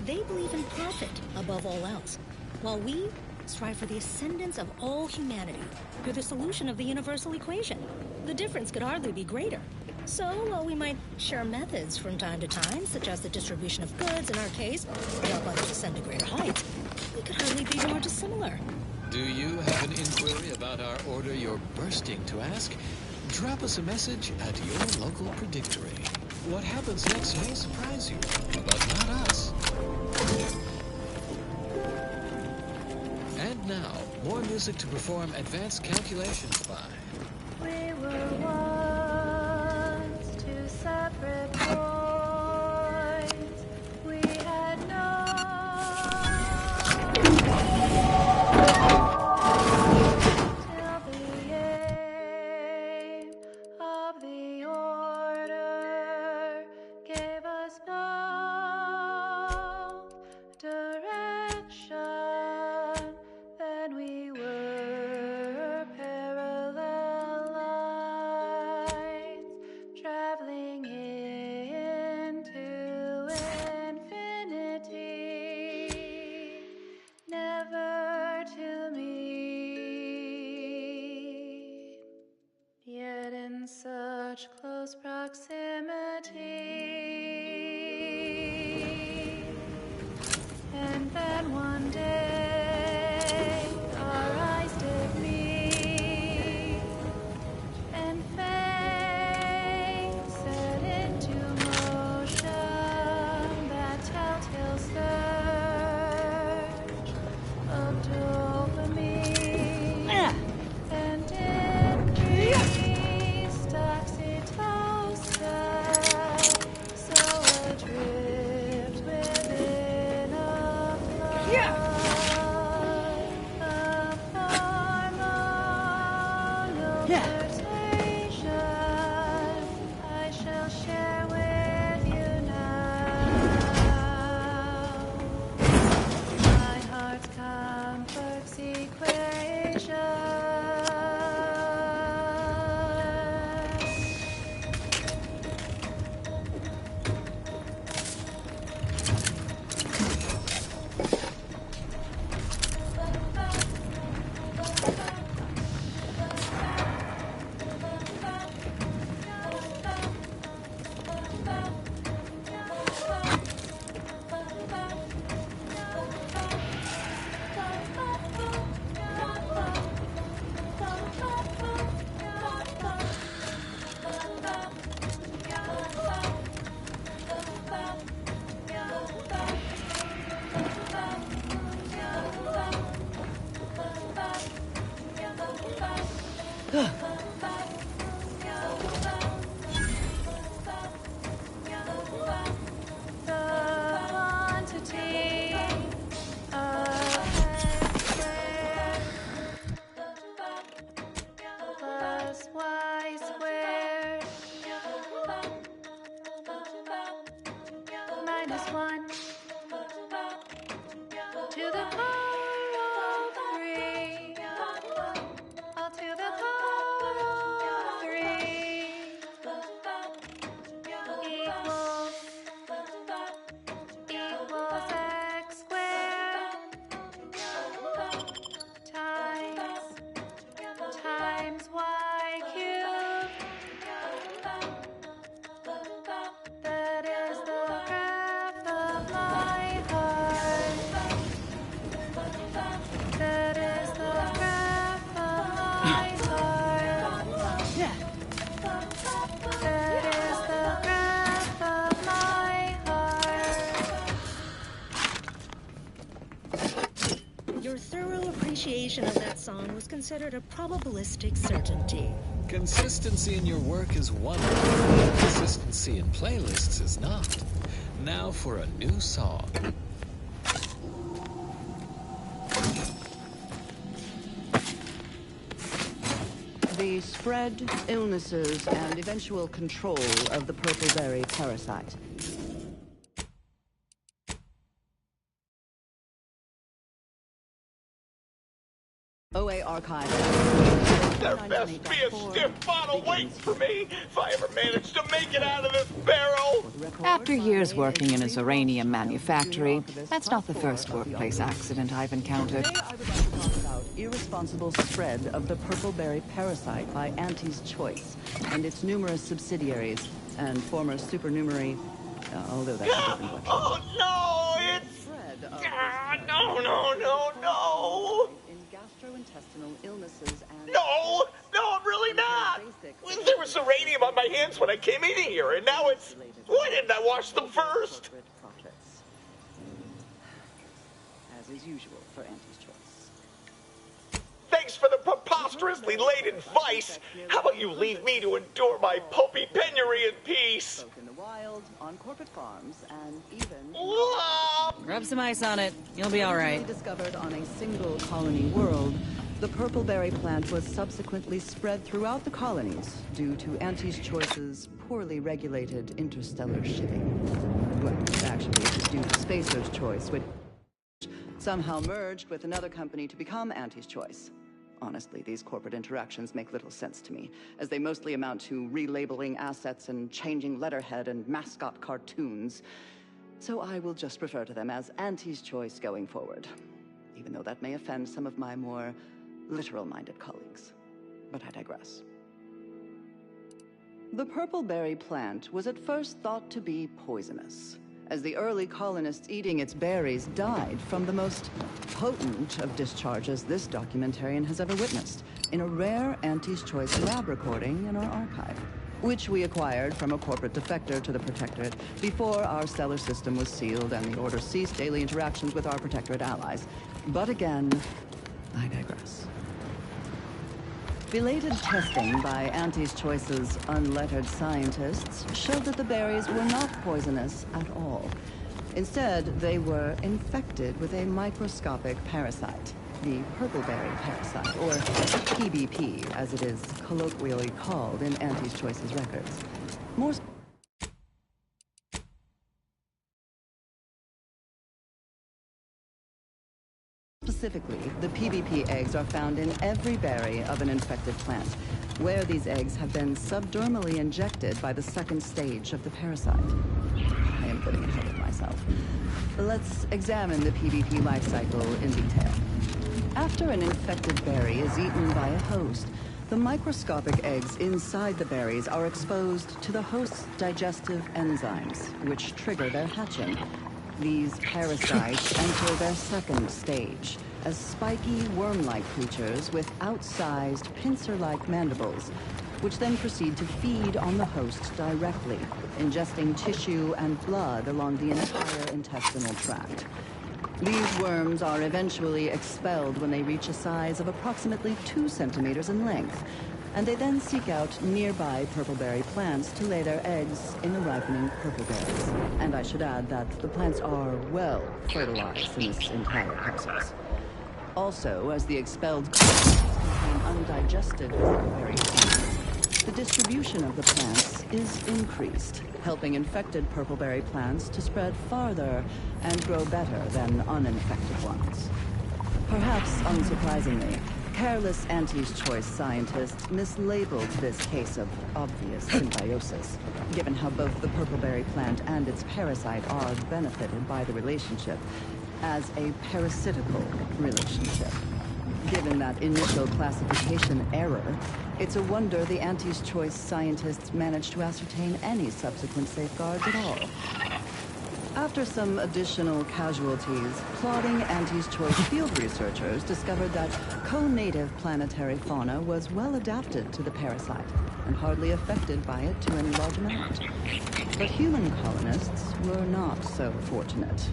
They believe in profit above all else, while we strive for the ascendance of all humanity through the solution of the universal equation. The difference could hardly be greater. So, while we might share methods from time to time, such as the distribution of goods in our case, to help others ascend to greater heights, we could hardly be more dissimilar. Do you have an inquiry about our order you're bursting to ask? Drop us a message at your local predictory. What happens next may surprise you, but not us. And now, more music to perform advanced calculations by. We were once two separate points. We had no till the aim of the order gave us both direction. Then we were parallel lines, traveling into infinity, never to meet, yet in such close proximity. And then one day our eyes did meet, and fate set into motion that telltale surge of dopamine. I shall share with you now. My heart's comfort's equation. Plus y squared minus 1 to the power of 3, all to the power of 3 equals x squared times y cubed. That is the graph of my heart. That is the graph of my heart. That is the graph of my heart. Your thorough appreciation of that song was considered a probabilistic certainty. Consistency in your work is wonderful. Consistency in playlists is not. Now for a new song. The spread, illnesses, and eventual control of the purple-berry parasite. OA Archive. There best be a stiff bottle waiting for me if I ever manage to make it out of this barrel. After years working in a Zeranium manufactory, that's not the first workplace accident I've encountered. Today I would like to talk about irresponsible spread of the purple-berry parasite by Auntie's Choice and its numerous subsidiaries and former supernumerary, although that's a different question. Oh no, it's... No. In gastrointestinal illnesses and... No, I'm really not. There was uranium on my hands when I came in here, and now it's... Why didn't I wash them first? As is usual for Auntie's Choice. Thanks for the preposterously late advice. How about you leave me to endure my pulpy penury in peace? In the wild, on corporate farms, and even... Rub some ice on it. You'll be all right. Discovered on a single colony world, the purple-berry plant was subsequently spread throughout the colonies due to Auntie's Choice's poorly regulated interstellar shipping. Well, actually, it was due to Spacer's Choice, which somehow merged with another company to become Auntie's Choice. Honestly, these corporate interactions make little sense to me, as they mostly amount to relabeling assets and changing letterhead and mascot cartoons. So I will just refer to them as Auntie's Choice going forward, even though that may offend some of my more literal-minded colleagues. But I digress. The purple-berry plant was at first thought to be poisonous, as the early colonists eating its berries died from the most potent of discharges this documentarian has ever witnessed, in a rare Auntie's Choice lab recording in our archive, which we acquired from a corporate defector to the Protectorate before our stellar system was sealed and the Order ceased daily interactions with our Protectorate allies. But again, I digress. Belated testing by Auntie's Choice's unlettered scientists showed that the berries were not poisonous at all. Instead, they were infected with a microscopic parasite, the purpleberry parasite, or PBP, as it is colloquially called in Auntie's Choice's records. More specifically, the PBP eggs are found in every berry of an infected plant, where these eggs have been subdermally injected by the second stage of the parasite. I am getting ahead of myself. Let's examine the PBP life cycle in detail. After an infected berry is eaten by a host, the microscopic eggs inside the berries are exposed to the host's digestive enzymes, which trigger their hatching. These parasites enter their second stage as spiky, worm-like creatures with outsized, pincer-like mandibles, which then proceed to feed on the host directly, ingesting tissue and blood along the entire intestinal tract. These worms are eventually expelled when they reach a size of approximately 2 centimeters in length, and they then seek out nearby purpleberry plants to lay their eggs in the ripening purpleberries. And I should add that the plants are well fertilized in this entire process. Also, as the expelled contain undigested purpleberry plants, the distribution of the plants is increased, helping infected purpleberry plants to spread farther and grow better than uninfected ones. Perhaps unsurprisingly, careless Auntie's Choice scientists mislabeled this case of obvious symbiosis, given how both the purpleberry plant and its parasite are benefited by the relationship, as a parasitical relationship. Given that initial classification error, it's a wonder the Auntie's Choice scientists managed to ascertain any subsequent safeguards at all. After some additional casualties, plodding Auntie's Choice field researchers discovered that co-native planetary fauna was well adapted to the parasite and hardly affected by it to any large amount. But human colonists were not so fortunate.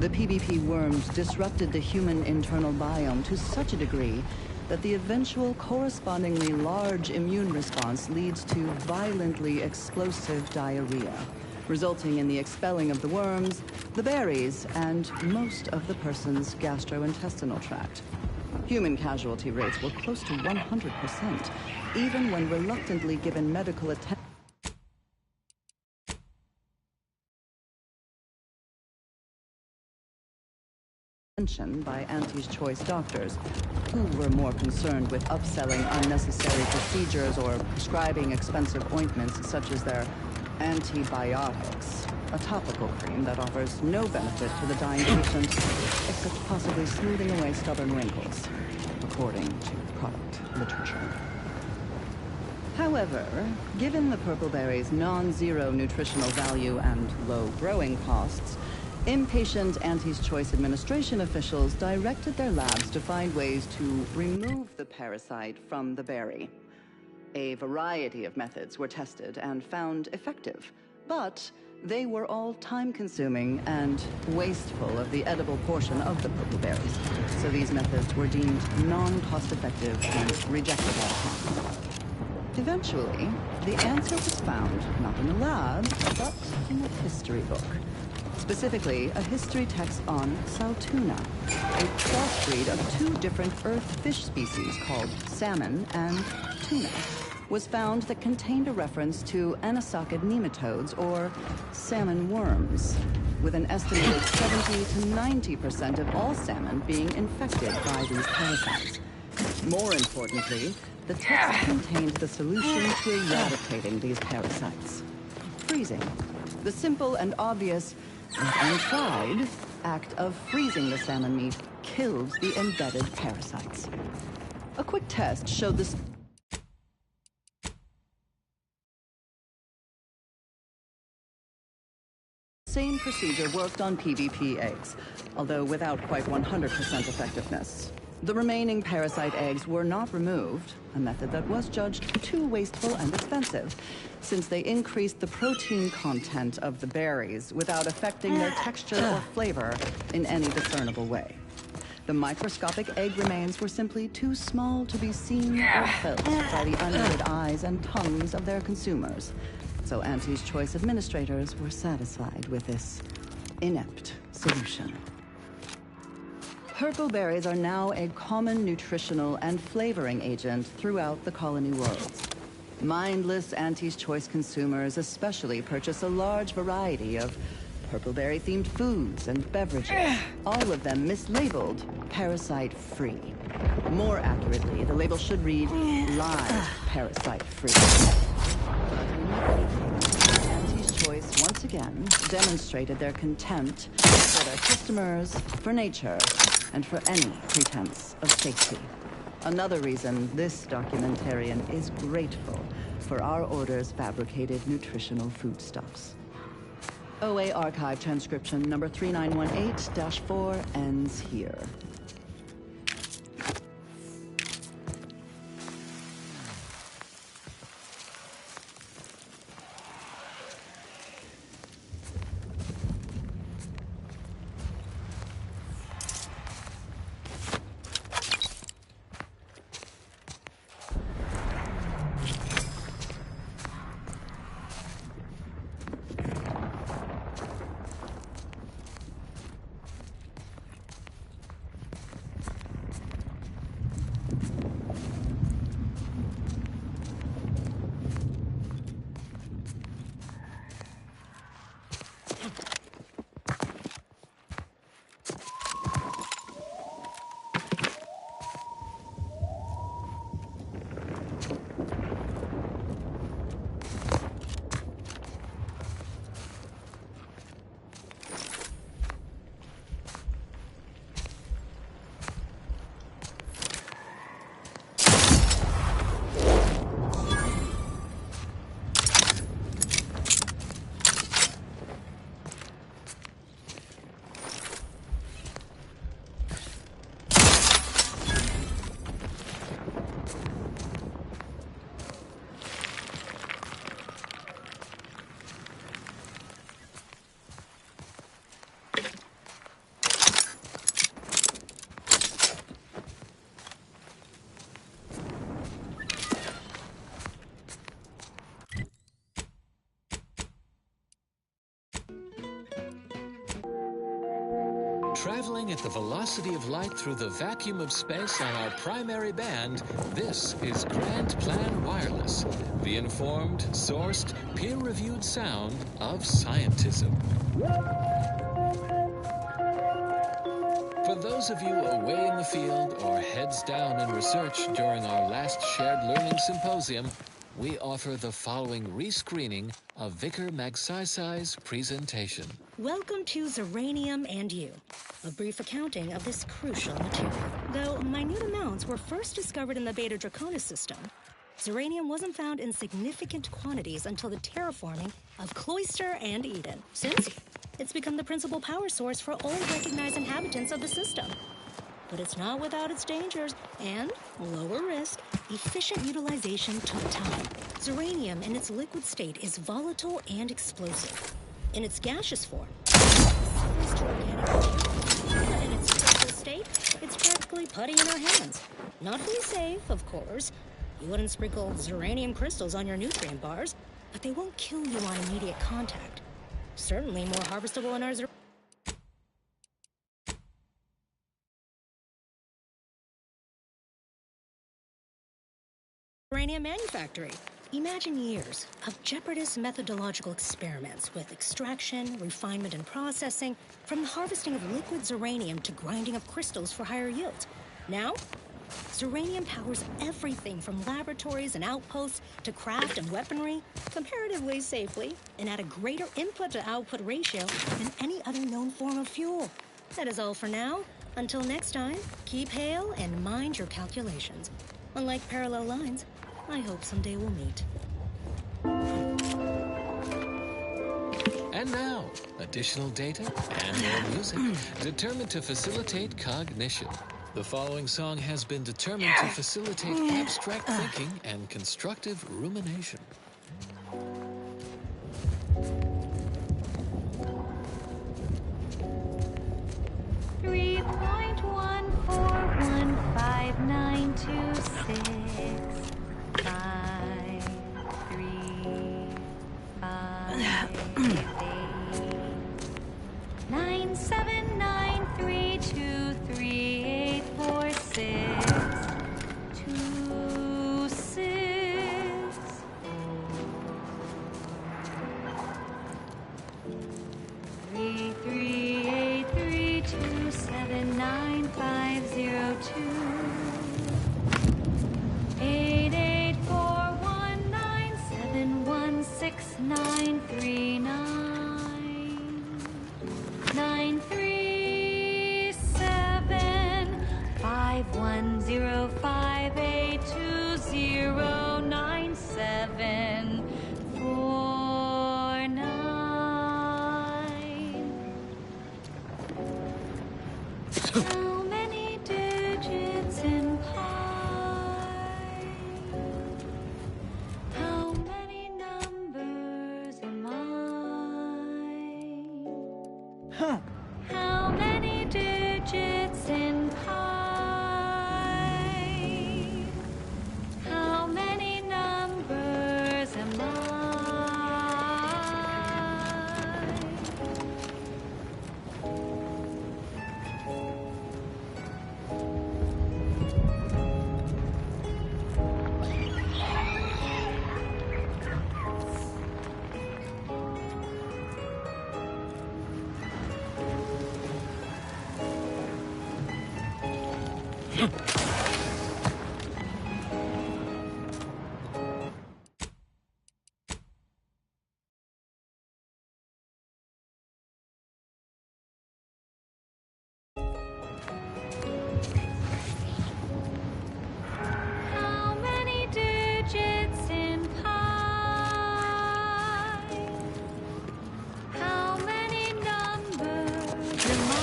The PBP worms disrupted the human internal biome to such a degree that the eventual correspondingly large immune response leads to violently explosive diarrhea, resulting in the expelling of the worms, the berries, and most of the person's gastrointestinal tract. Human casualty rates were close to 100%, even when reluctantly given medical attention by Auntie's Choice doctors, who were more concerned with upselling unnecessary procedures or prescribing expensive ointments such as their antibiotics, a topical cream that offers no benefit to the dying patient except possibly smoothing away stubborn wrinkles, according to product literature. However, given the purpleberry's non-zero nutritional value and low growing costs, impatient Auntie's Choice administration officials directed their labs to find ways to remove the parasite from the berry. A variety of methods were tested and found effective, but they were all time-consuming and wasteful of the edible portion of the purpleberries, so these methods were deemed non-cost-effective and rejected at the time. Eventually, the answer was found not in a lab, but in a history book. Specifically, a history text on Saltuna, a crossbreed of 2 different earth fish species called salmon and tuna, was found that contained a reference to anisakid nematodes, or salmon worms, with an estimated 70 to 90% of all salmon being infected by these parasites. More importantly, the text contained the solution to eradicating these parasites: freezing. The simple and obvious, yet untried, act of freezing the salmon meat killed the embedded parasites. A quick test showed this. Same procedure worked on PBP eggs, although without quite 100% effectiveness. The remaining parasite eggs were not removed, a method that was judged too wasteful and expensive, since they increased the protein content of the berries without affecting their texture or flavor in any discernible way. The microscopic egg remains were simply too small to be seen or felt by the unaided eyes and tongues of their consumers, so Auntie's Choice administrators were satisfied with this inept solution. Purple berries are now a common nutritional and flavoring agent throughout the colony worlds. Mindless Auntie's Choice consumers especially purchase a large variety of purpleberry-themed foods and beverages, all of them mislabeled parasite-free. More accurately, the label should read live parasite-free. Auntie's Choice once again demonstrated their contempt for their customers, for nature, and for any pretense of safety. Another reason this documentarian is grateful for our order's fabricated nutritional foodstuffs. OA Archive transcription number 3918-4 ends here. Traveling at the velocity of light through the vacuum of space on our primary band, this is Grand Plan Wireless, the informed, sourced, peer-reviewed sound of scientism. For those of you away in the field or heads down in research during our last shared learning symposium, we offer the following rescreening of Vicar Magsaysay's presentation. Welcome to Zeranium and You, a brief accounting of this crucial material. Though minute amounts were first discovered in the Beta Draconis system, Zeranium wasn't found in significant quantities until the terraforming of Cloister and Eden. Since it's become the principal power source for all recognized inhabitants of the system. But it's not without its dangers, and lower risk, efficient utilization took time. Zeranium in its liquid state is volatile and explosive. In its gaseous form, it's organic material. But in its crystal state, it's practically putty in our hands. Not fully safe, of course. You wouldn't sprinkle Zeranium crystals on your nutrient bars, but they won't kill you on immediate contact. Certainly more harvestable in our Zeranium manufactory. Imagine years of jeopardous methodological experiments with extraction, refinement, and processing, from the harvesting of liquid Zeranium to grinding of crystals for higher yields. Now, Zeranium powers everything from laboratories and outposts to craft and weaponry, comparatively safely, and at a greater input-to-output ratio than any other known form of fuel. That is all for now. Until next time, keep hail and mind your calculations. Unlike parallel lines, I hope someday we'll meet. And now, additional data and more music determined to facilitate cognition. The following song has been determined to facilitate abstract thinking and constructive rumination. How many digits in pi? How many numbers am I? Huh. How many digits in pi? How many numbers am I? How many digits in pi? How many numbers am I?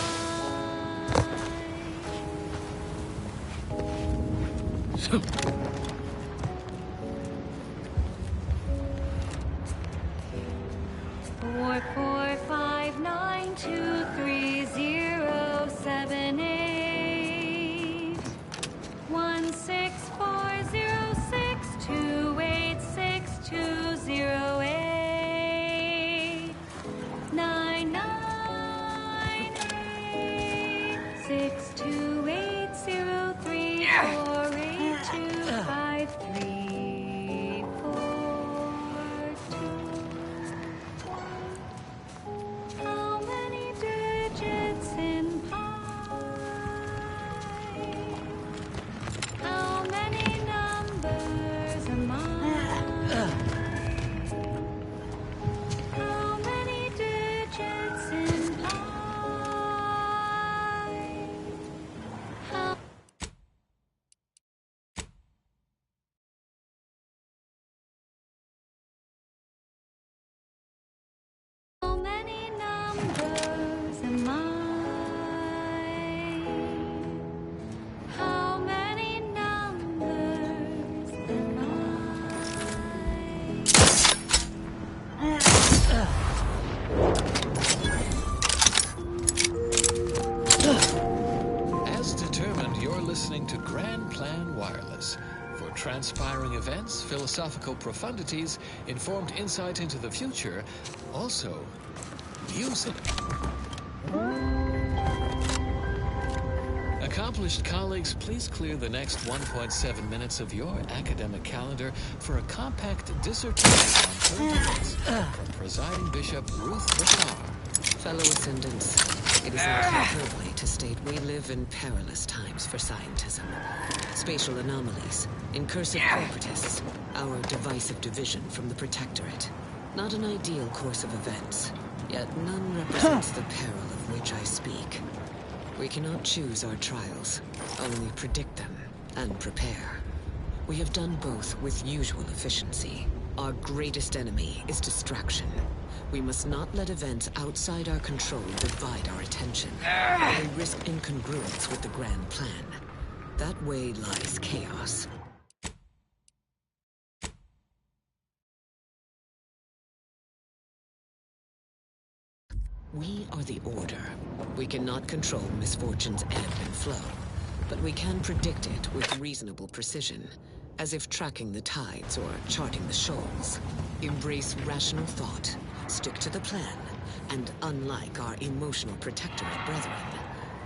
4, 4, 5, 9, 2, 3, 0, 7, 8. 1, 6, 4, 0, 6, 2, 8, 6, 2, 0, 8. 9, 9, 8. 6, 2, 8, 0, 3, 4, 8, 2, 5, 3, 4, 2. How many digits in pi? How many numbers am I? How many digits in pi? How many numbers am I? How many numbers am As determined, you're listening to Grand Plan Wireless. For transpiring events, philosophical profundities, informed insight into the future, also music. Accomplished colleagues, please clear the next 1.7 minutes of your academic calendar for a compact dissertation on current events from Presiding Bishop Ruth Bakar. Fellow Ascendants, it is not hyperbole to state we live in perilous times for scientism. Spatial anomalies, incursive corporatists, our divisive division from the Protectorate. Not an ideal course of events, yet none represents the peril of which I speak. We cannot choose our trials, only predict them and prepare. We have done both with usual efficiency. Our greatest enemy is distraction. We must not let events outside our control divide our attention. They risk incongruence with the grand plan. That way lies chaos. We are the Order. We cannot control misfortune's ebb and flow, but we can predict it with reasonable precision, as if tracking the tides or charting the shoals. Embrace rational thought, stick to the plan, and unlike our emotional Protectorate brethren,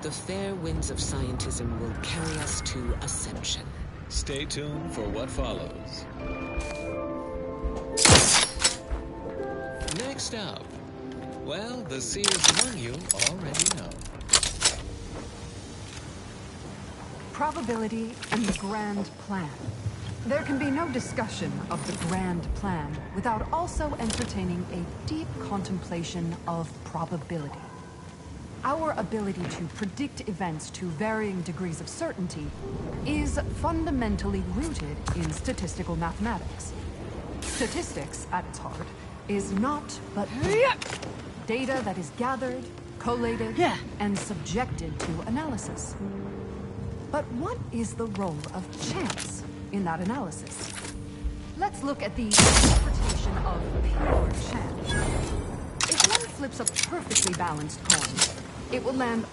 the fair winds of scientism will carry us to ascension. Stay tuned for what follows. Next up, well, the seers among you already know. Probability and the grand plan. There can be no discussion of the grand plan without also entertaining a deep contemplation of probability. our ability to predict events to varying degrees of certainty is fundamentally rooted in statistical mathematics. Statistics, at its heart, is not but data that is gathered, collated, and subjected to analysis. But what is the role of chance in that analysis? Let's look at the interpretation of pure chance. If one flips a perfectly balanced coin, it will land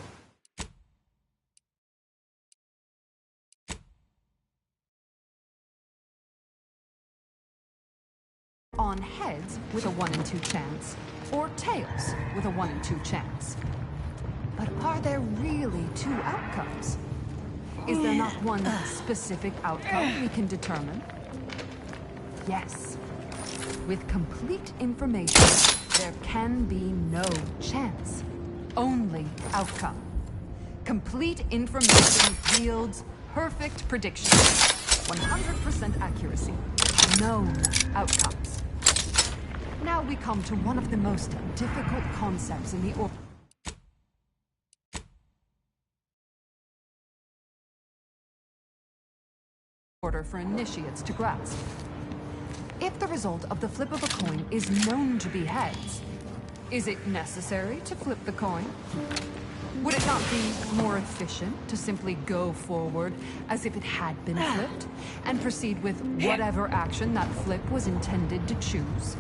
on heads with a 1 in 2 chance, or tails with a 1 in 2 chance. But are there really two outcomes? Is there not one specific outcome we can determine? Yes. With complete information, there can be no chance. Only outcome. Complete information yields perfect prediction. 100% accuracy. Known outcomes. Now we come to one of the most difficult concepts in the order for initiates to grasp. If the result of the flip of a coin is known to be heads, is it necessary to flip the coin? Would it not be more efficient to simply go forward as if it had been flipped, and proceed with whatever action that flip was intended to choose?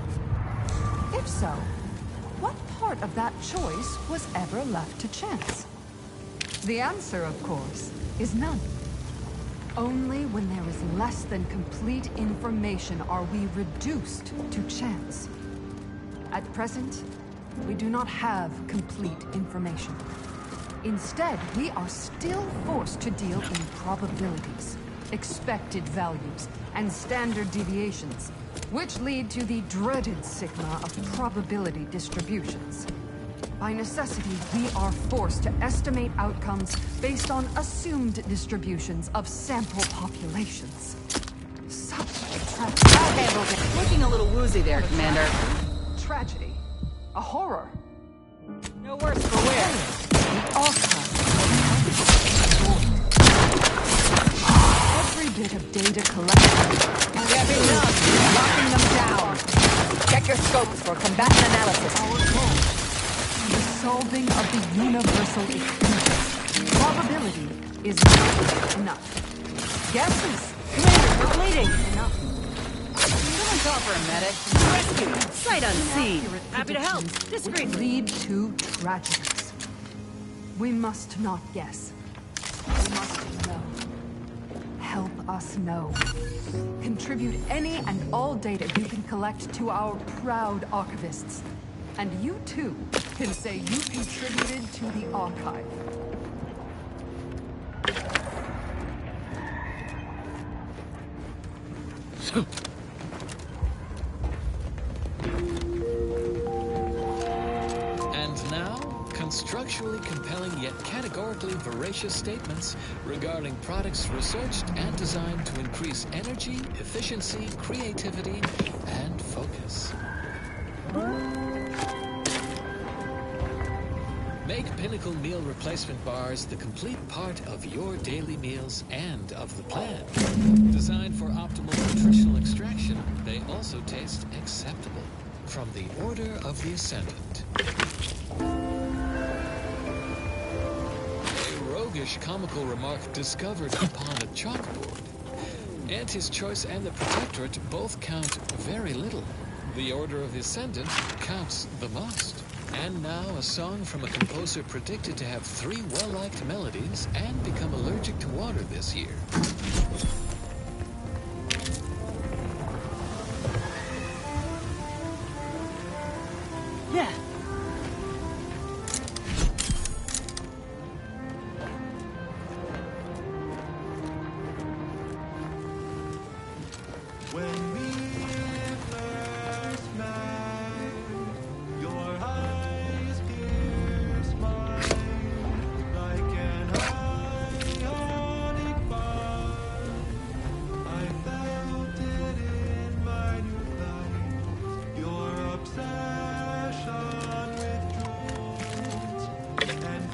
If so, what part of that choice was ever left to chance? The answer, of course, is none. Only when there is less than complete information are we reduced to chance. At present, we do not have complete information. Instead, we are still forced to deal in probabilities, expected values, and standard deviations, which lead to the dreaded sigma of probability distributions. By necessity, we are forced to estimate outcomes based on assumed distributions of sample populations. Such a tragedy. I'll handle it. Looking a little woozy there, Commander. Tragedy. A horror. No worse for wear. The archive. Every bit of data collected. Getting up. Locking them down. Check your scopes for combatant analysis. Our goal. The solving of the universal equation. Probability is not enough. Guesses. Commander, we're bleeding. Enough. Someone's offer a medic. Rescue. Sight unseen. Happy to help. Discreetly. Which lead to tragedies. We must not guess. We must know. Help us know. Contribute any and all data you can collect to our proud archivists. And you too can say you contributed to the archive. And now, constructually compelling yet categorically veracious statements regarding products researched and designed to increase energy, efficiency, creativity, and focus. Make Pinnacle Meal Replacement Bars the complete part of your daily meals and of the plan. Designed for optimal nutritional extraction, they also taste acceptable. From the Order of the Ascendant. A roguish comical remark discovered upon a chalkboard. And his choice and the Protectorate both count very little. The Order of the Ascendant counts the most. And now a song from a composer predicted to have 3 well-liked melodies and become allergic to water this year. Yeah. When we first met, your eyes pierced mine like an ionic bond. I felt it in my new life, your obsession with truth, and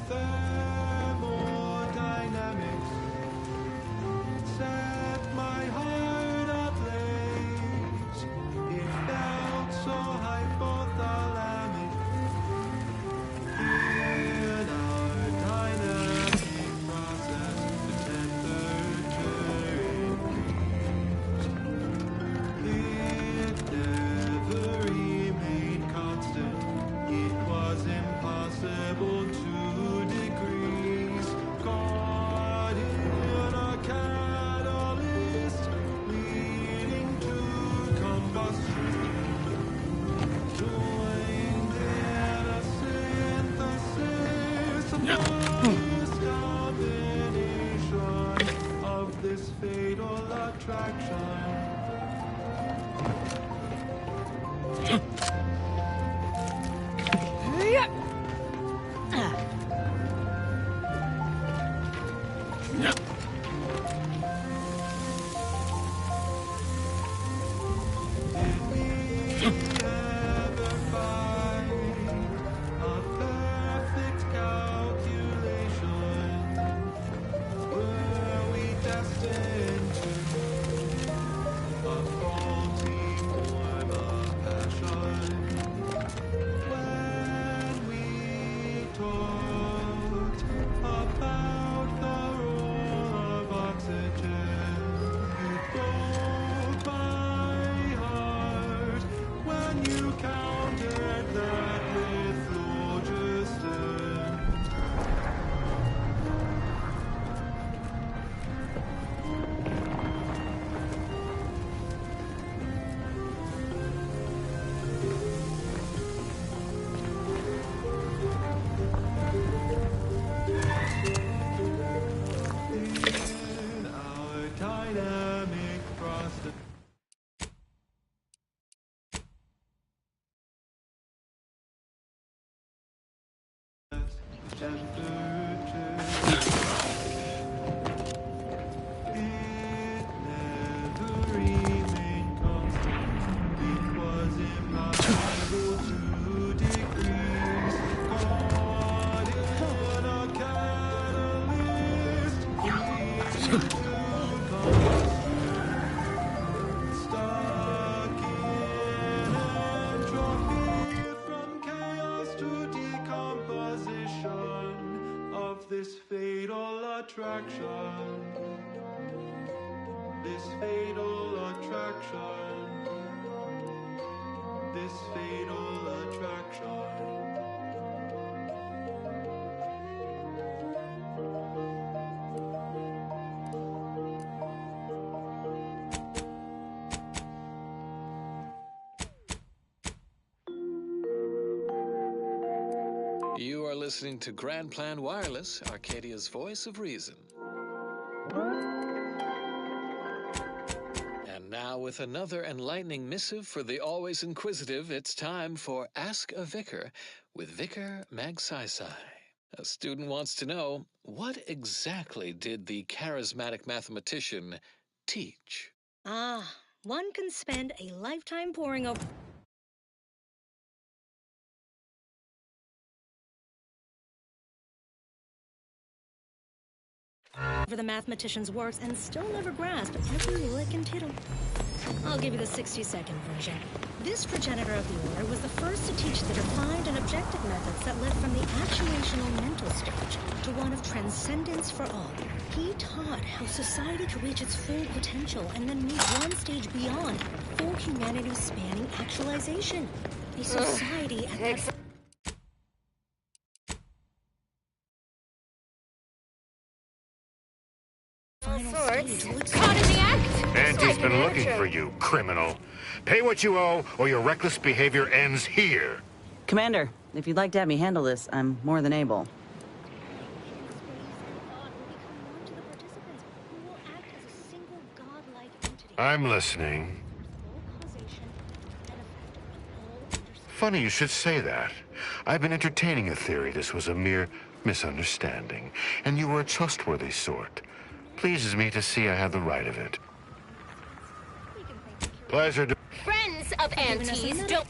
This fatal attraction. This fatal attraction. This fatal attraction. You are listening to Grand Plan Wireless, Arcadia's voice of reason. And now, with another enlightening missive for the always inquisitive, it's time for Ask a Vicar with Vicar Magsaysay. A student wants to know, what exactly did the charismatic mathematician teach? One can spend a lifetime poring over the mathematician's works and still never grasp every lick and tittle. I'll give you the 60-second version. This progenitor of the order was the first to teach the defined and objective methods that led from the actuational mental stage to one of transcendence for all. He taught how society could reach its full potential and then move one stage beyond full humanity-spanning actualization. A society at that Caught in the act? Auntie's been looking for you, criminal. Pay what you owe, or your reckless behavior ends here. Commander, if you'd like to have me handle this, I'm more than able. I'm listening. Funny you should say that. I've been entertaining a theory this was a mere misunderstanding, and you were a trustworthy sort. Pleases me to see I had the right of it. Pleasure to... Friends of Auntie's don't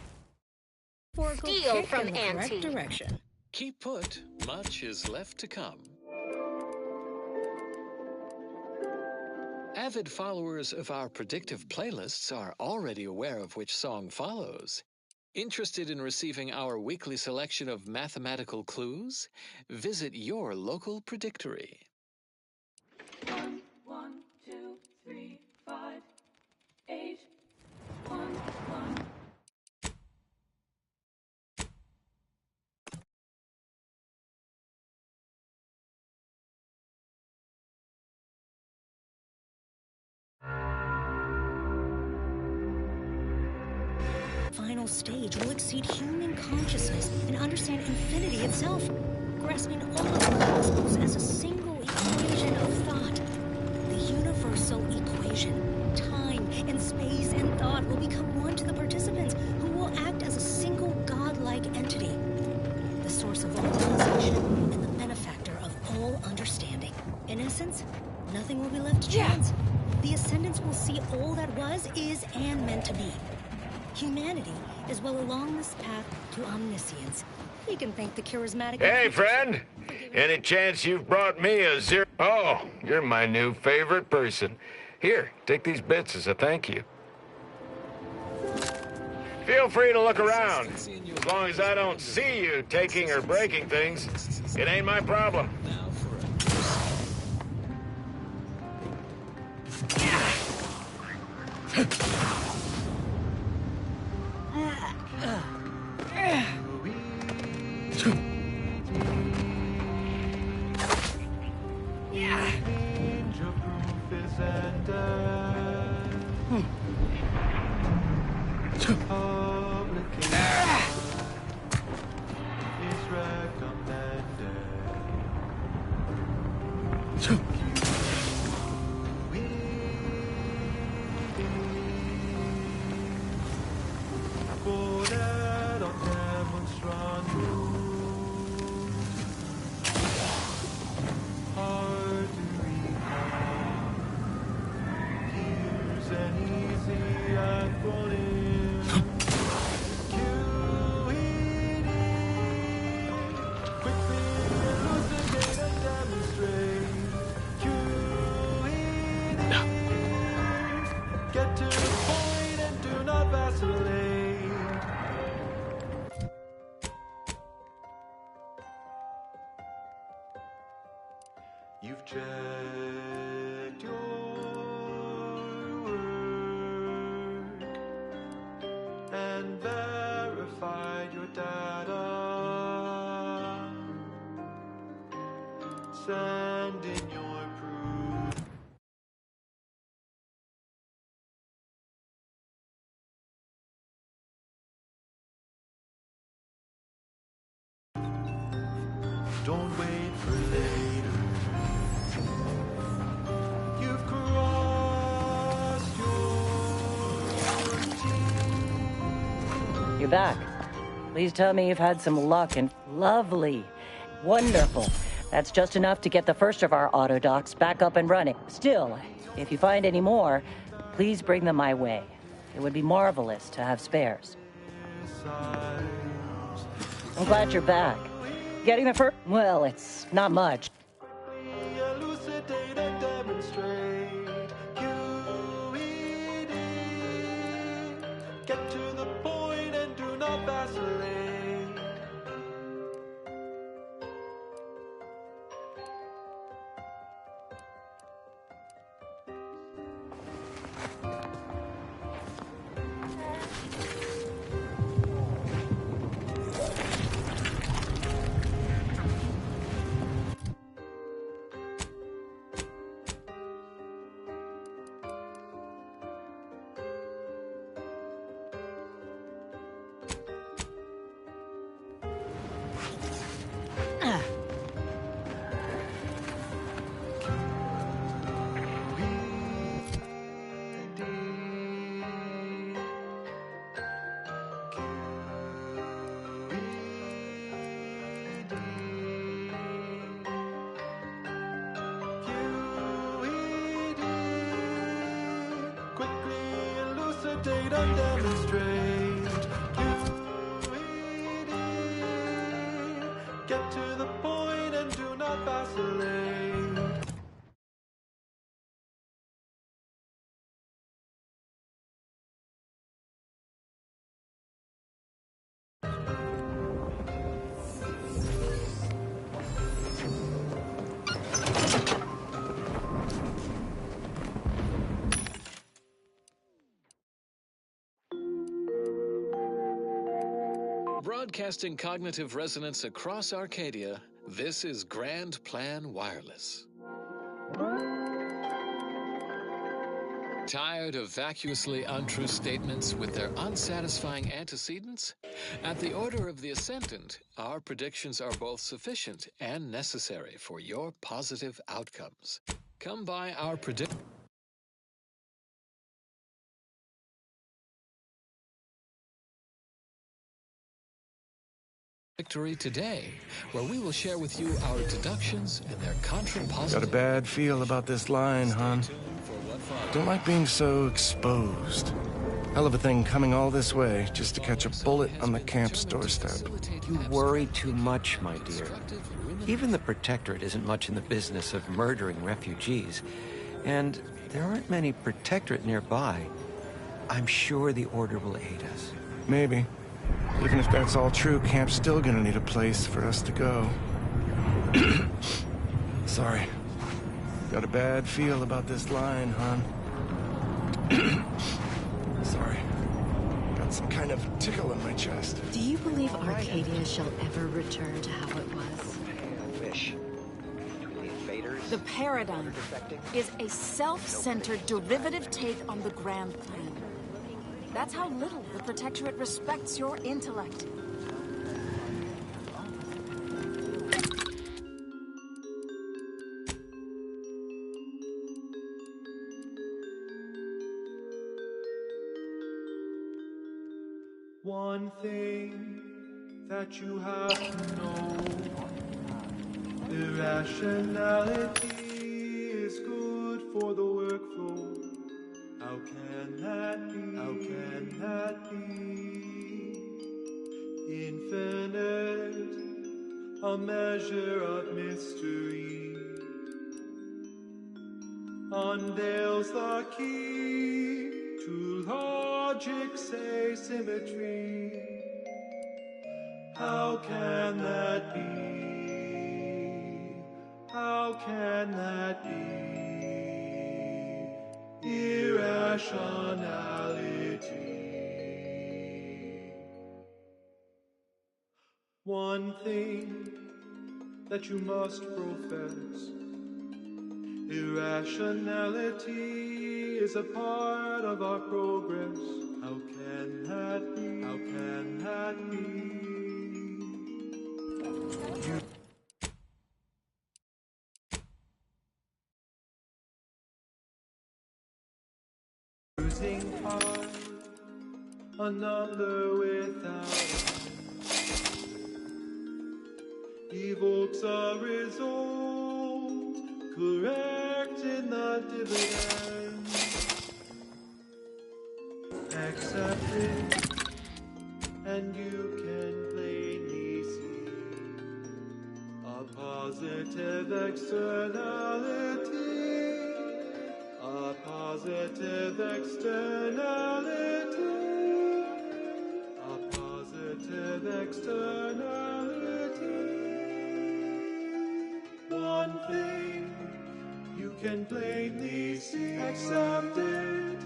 steal from Auntie. Keep put, much is left to come. Avid followers of our predictive playlists are already aware of which song follows. Interested in receiving our weekly selection of mathematical clues? Visit your local predictory. 1, 2, 3, 5, 8, 1, 1. Final stage will exceed human consciousness and understand infinity itself, grasping all of the cosmos as a single equation of thought. The universal equation, nothing will be left to chance. The Ascendants will see all that was, is, and meant to be. Humanity is well along this path to omniscience. We can thank the charismatic... Hey, friend! Any chance you've brought me a zero? Oh, you're my new favorite person. Here, take these bits as a thank you. Feel free to look around. As long as I don't see you taking or breaking things, it ain't my problem. You've checked your work and verified your data. Send in your proof. Don't wait for later. You've crossed your T. You're back. Please tell me you've had some luck and lovely. Wonderful. That's just enough to get the first of our auto docks back up and running. Still, if you find any more, please bring them my way. It would be marvelous to have spares. I'm glad you're back. Getting the first... Well, it's not much. Elucidate and demonstrate. QED. Get to the point and do not vacillate. Elucidate and demonstrate. QED. Get to the point and do not vacillate. Broadcasting cognitive resonance across Arcadia, this is Grand Plan Wireless. Tired of vacuously untrue statements with their unsatisfying antecedents? At the order of the Ascendant, our predictions are both sufficient and necessary for your positive outcomes. Come by our Victory Today, where we will share with you our deductions and their contrapositive. Got a bad feel about this line, hon. Don't like being so exposed. Hell of a thing coming all this way just to catch a bullet on the camp's doorstep. You worry too much, my dear. Even the Protectorate isn't much in the business of murdering refugees. And there aren't many Protectorate nearby. I'm sure the Order will aid us. Maybe. Even if that's all true, camp's still gonna need a place for us to go. Sorry. Got a bad feel about this line, hon. Sorry. Got some kind of tickle in my chest. Do you believe Arcadia shall ever return to how it was? I wish. Between the invaders... The paradigm is a self-centered derivative take on the grand plan. That's how little the Protectorate respects your intellect. One thing that you have to know, irrationality is good for the workflow. How can that be? How can that be? Infinite, a measure of mystery, unveils the key to logic's asymmetry. How can that be? How can that be? Irrationality. One thing that you must profess, irrationality is a part of our progress. How can that be? How can that be? Losing heart, a number without evokes a result, correct in the dividend. Accept it, and you can plainly see a positive externality. A positive externality. A positive externality. One thing you can plainly see, accept it.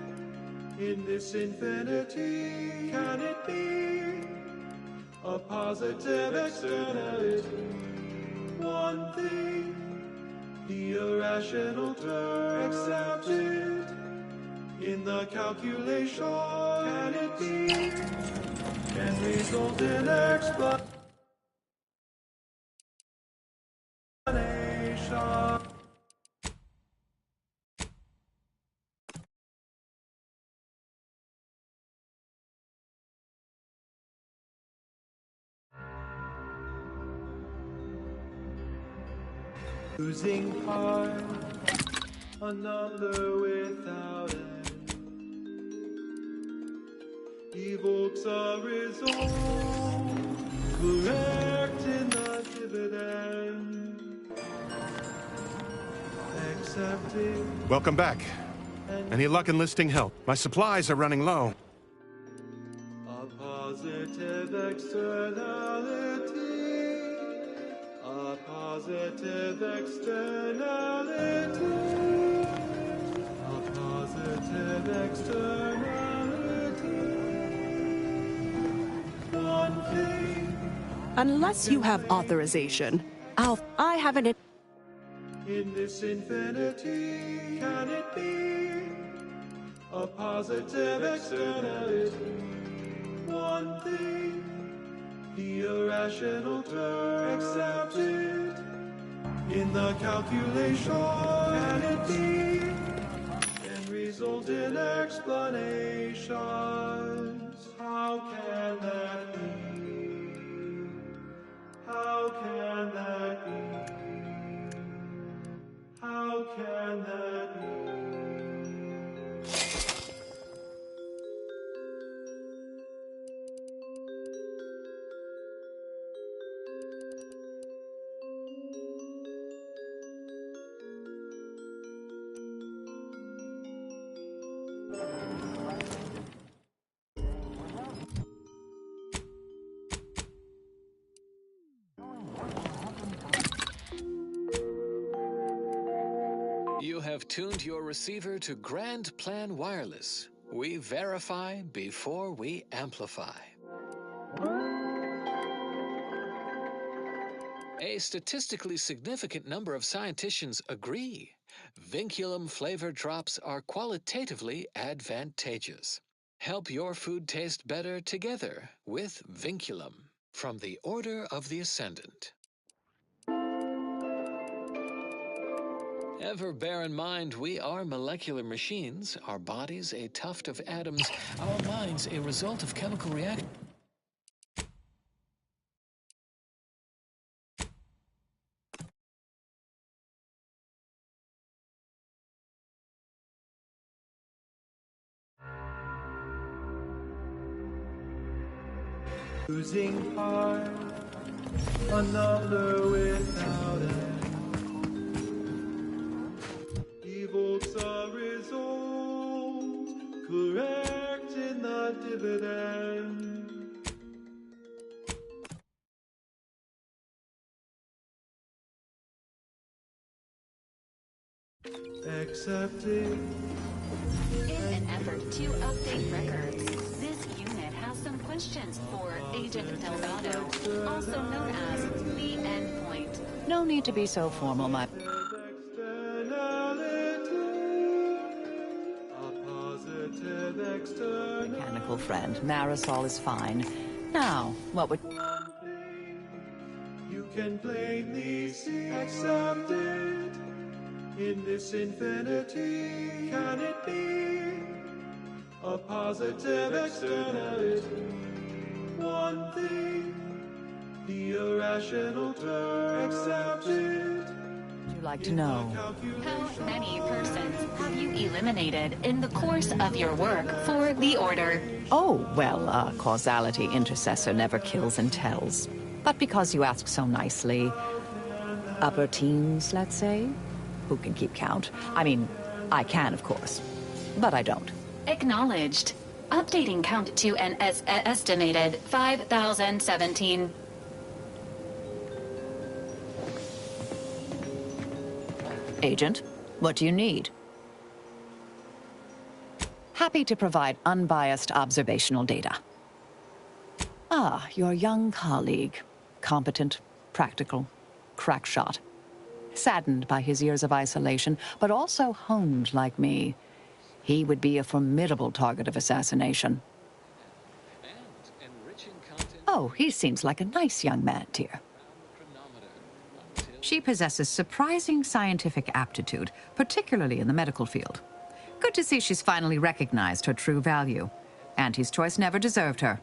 In this infinity, can it be a positive externality? One thing, the irrational term, accept it. In the calculation, can it be? Can result in explanation. Losing heart, a number without end, evokes a result, correct in the dividend. Accepting. Welcome back. Any luck enlisting help? My supplies are running low. A positive externality. A positive externality. A positive externality. One thing. Unless you have authorization, I haven't. In this infinity, can it be a positive externality? One thing, the irrational term, accept it. In the calculation, can it be? Can result in explanations. How can that be? can that be? You have tuned your receiver to Grand Plan Wireless. We verify before we amplify. A statistically significant number of scienticians agree. Vinculum flavored drops are qualitatively advantageous. Help your food taste better together with Vinculum from the Order of the Ascendant. Ever bear in mind we are molecular machines, our bodies a tuft of atoms, our minds a result of chemical reaction. Losing heart, a number without end, evokes a result, correct in the dividend. Accepted. In an effort to update records, this unit has some questions for Agent Delgado, also known as the Endpoint. No need to be so formal, my... mechanical friend. Marisol is fine. Now, what would... You can plainly see accepted in this infinity. Can it be a positive externality? One thing, the irrational term accepted. Would you like to know? How many persons have you eliminated in the course of your work for the Order? Oh, well, causality intercessor never kills and tells. But because you ask so nicely, upper teens, let's say? Who can keep count? I mean, I can, of course, but I don't. Acknowledged. Updating count to an estimated 5,017. Agent, what do you need? Happy to provide unbiased observational data. Ah, your young colleague. Competent, practical, crack shot. Saddened by his years of isolation, but also honed like me. He would be a formidable target of assassination. Oh, he seems like a nice young man, dear. She possesses surprising scientific aptitude, particularly in the medical field. Good to see she's finally recognized her true value. Auntie's choice never deserved her.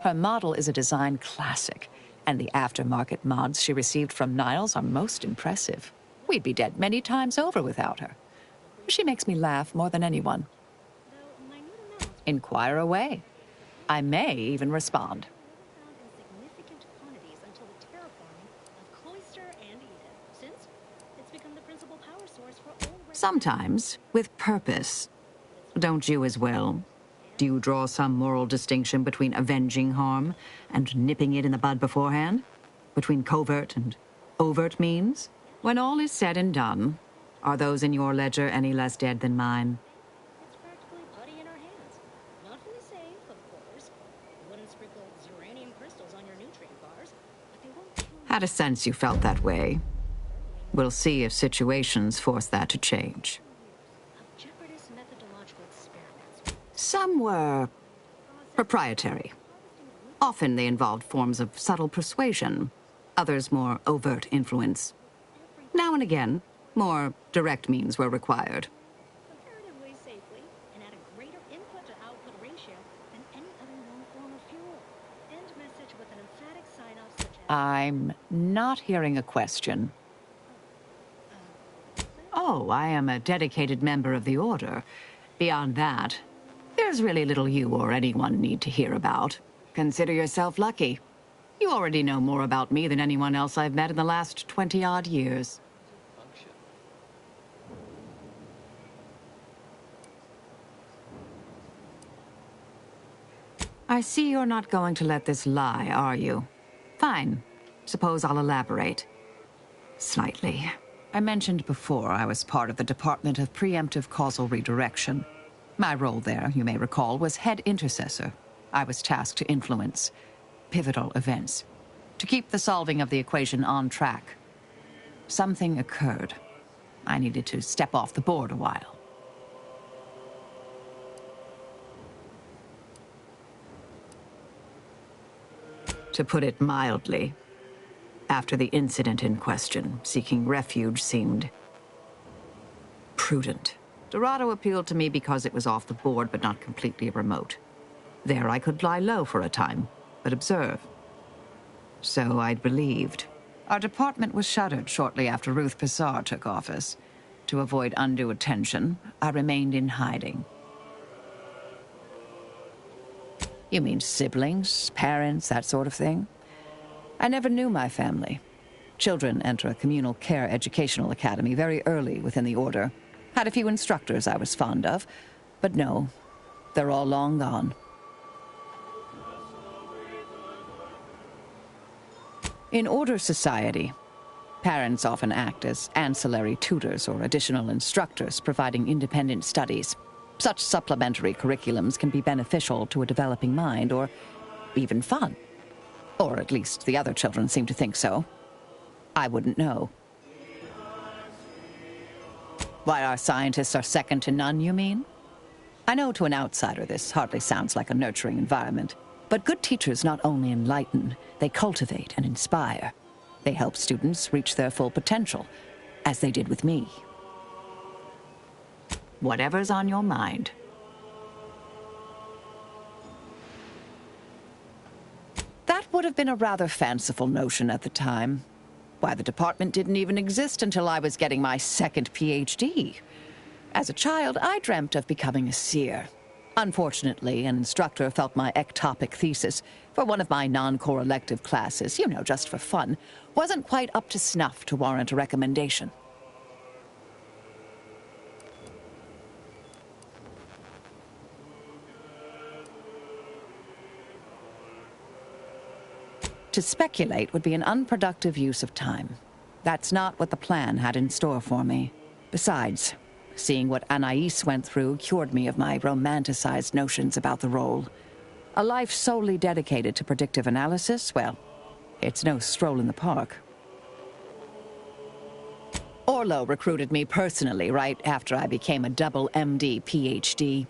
Her model is a design classic, and the aftermarket mods she received from Niles are most impressive. We'd be dead many times over without her. She makes me laugh more than anyone. Inquire away. I may even respond. Sometimes, with purpose. Don't you as well? Do you draw some moral distinction between avenging harm and nipping it in the bud beforehand? Between covert and overt means? When all is said and done, are those in your ledger any less dead than mine? It's practically putty in our hands. Not fully safe, of course. Wouldn't sprinkle uranium crystals on your nutrient bars, but they won't kill you. Had a sense you felt that way. We'll see if situations force that to change. Some were proprietary. Often they involved forms of subtle persuasion, others more overt influence. Now and again, more direct means were required. Comparatively safely and at a greater input-to-output ratio than any other known form of fuel. End message with an emphatic sign-off such as... I'm not hearing a question. know I am a dedicated member of the Order. Beyond that, there's really little you or anyone need to hear about. Consider yourself lucky. You already know more about me than anyone else I've met in the last 20-odd years. I see you're not going to let this lie, are you? Fine. Suppose I'll elaborate. Slightly. I mentioned before I was part of the Department of Preemptive Causal Redirection. My role there, you may recall, was head intercessor. I was tasked to influence pivotal events, to keep the solving of the equation on track. Something occurred. I needed to step off the board a while. To put it mildly, after the incident in question, seeking refuge seemed prudent. Dorado appealed to me because it was off the board but not completely remote. There I could lie low for a time, but observe. So I'd believed. Our department was shuttered shortly after Ruth Pissar took office. To avoid undue attention, I remained in hiding. You mean siblings, parents, that sort of thing? I never knew my family. Children enter a communal care educational academy very early within the Order. Had a few instructors I was fond of, but no, they're all long gone. In Order society, parents often act as ancillary tutors or additional instructors providing independent studies. Such supplementary curriculums can be beneficial to a developing mind or even fun. Or at least the other children seem to think so. I wouldn't know. Why our scientists are second to none, you mean? I know to an outsider this hardly sounds like a nurturing environment. But good teachers not only enlighten, they cultivate and inspire. They help students reach their full potential, as they did with me. Whatever's on your mind. That would have been a rather fanciful notion at the time. Why, the department didn't even exist until I was getting my second PhD. As a child, I dreamt of becoming a seer. Unfortunately, an instructor felt my ectopic thesis for one of my non-core elective classes, you know, just for fun, wasn't quite up to snuff to warrant a recommendation. To speculate would be an unproductive use of time. That's not what the plan had in store for me. Besides, seeing what Anais went through cured me of my romanticized notions about the role. A life solely dedicated to predictive analysis, well, it's no stroll in the park. Orlo recruited me personally right after I became a double MD PhD.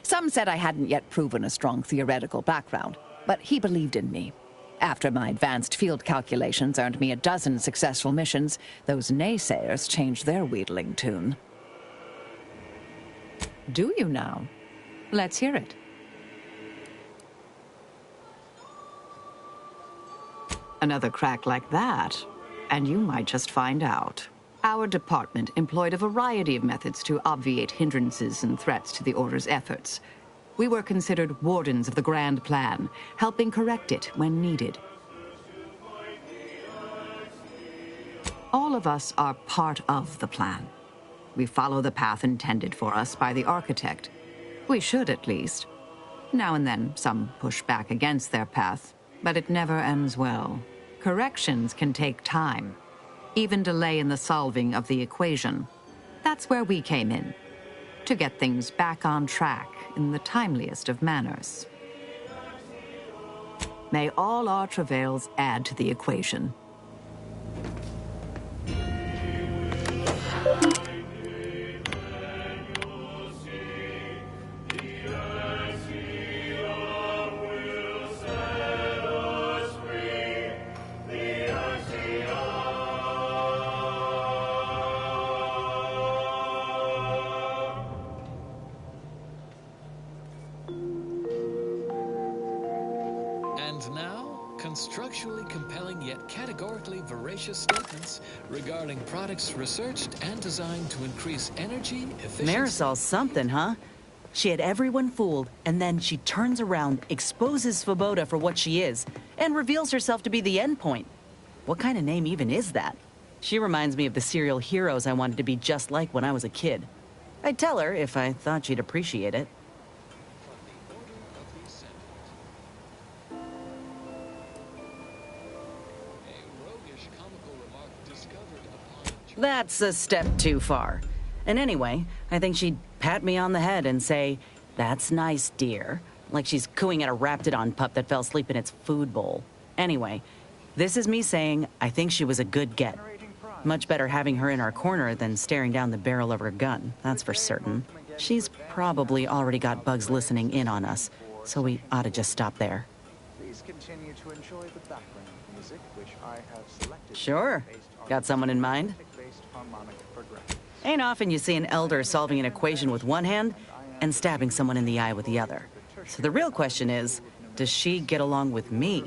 Some said I hadn't yet proven a strong theoretical background, but he believed in me. After my advanced field calculations earned me a dozen successful missions, those naysayers changed their wheedling tune. Do you now? Let's hear it. Another crack like that, and you might just find out. Our department employed a variety of methods to obviate hindrances and threats to the Order's efforts. We were considered wardens of the grand plan, helping correct it when needed. All of us are part of the plan. We follow the path intended for us by the architect. We should, at least. Now and then, some push back against their path, but it never ends well. Corrections can take time, even delay in the solving of the equation. That's where we came in, to get things back on track in the timeliest of manners. May all our travails add to the equation. structurally compelling yet categorically veracious statements regarding products researched and designed to increase energy efficiency. Marisol's something, huh? She had everyone fooled, and then she turns around, exposes Svoboda for what she is, and reveals herself to be the endpoint. What kind of name even is that? She reminds me of the serial heroes I wanted to be just like when I was a kid. I'd tell her if I thought she'd appreciate it. That's a step too far. And anyway, I think she'd pat me on the head and say, "That's nice, dear." Like she's cooing at a Raptidon pup that fell asleep in its food bowl. Anyway, this is me saying I think she was a good get. Much better having her in our corner than staring down the barrel of her gun, that's for certain. She's probably already got bugs listening in on us, so we ought to just stop there. Please continue to enjoy the background music, which I have selected. Sure. Got someone in mind? Ain't often you see an elder solving an equation with one hand and stabbing someone in the eye with the other. So the real question is, does she get along with me?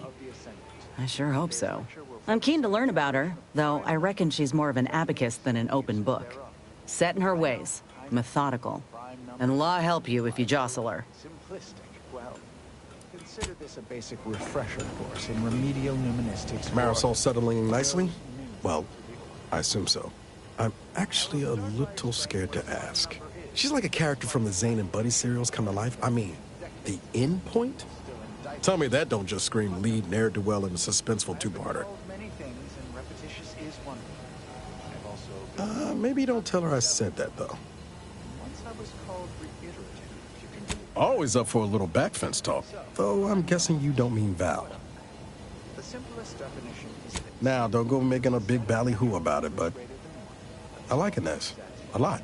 I sure hope so. I'm keen to learn about her, though I reckon she's more of an abacus than an open book. Set in her ways, methodical. And law help you if you jostle her. Simplistic. Well, consider this a basic refresher course in remedial numismatics. Marisol settling nicely? Well, I assume so. I'm actually a little scared to ask. She's like a character from the Zane and Buddy serials come to life. I mean, the end point? Tell me that don't just scream lead ne'er-do-well in a suspenseful two-parter. Maybe don't tell her I said that, though. Always up for a little back fence talk, though I'm guessing you don't mean Val. The simplest definition is this. Now, don't go making a big ballyhoo about it, but I like Inez a lot.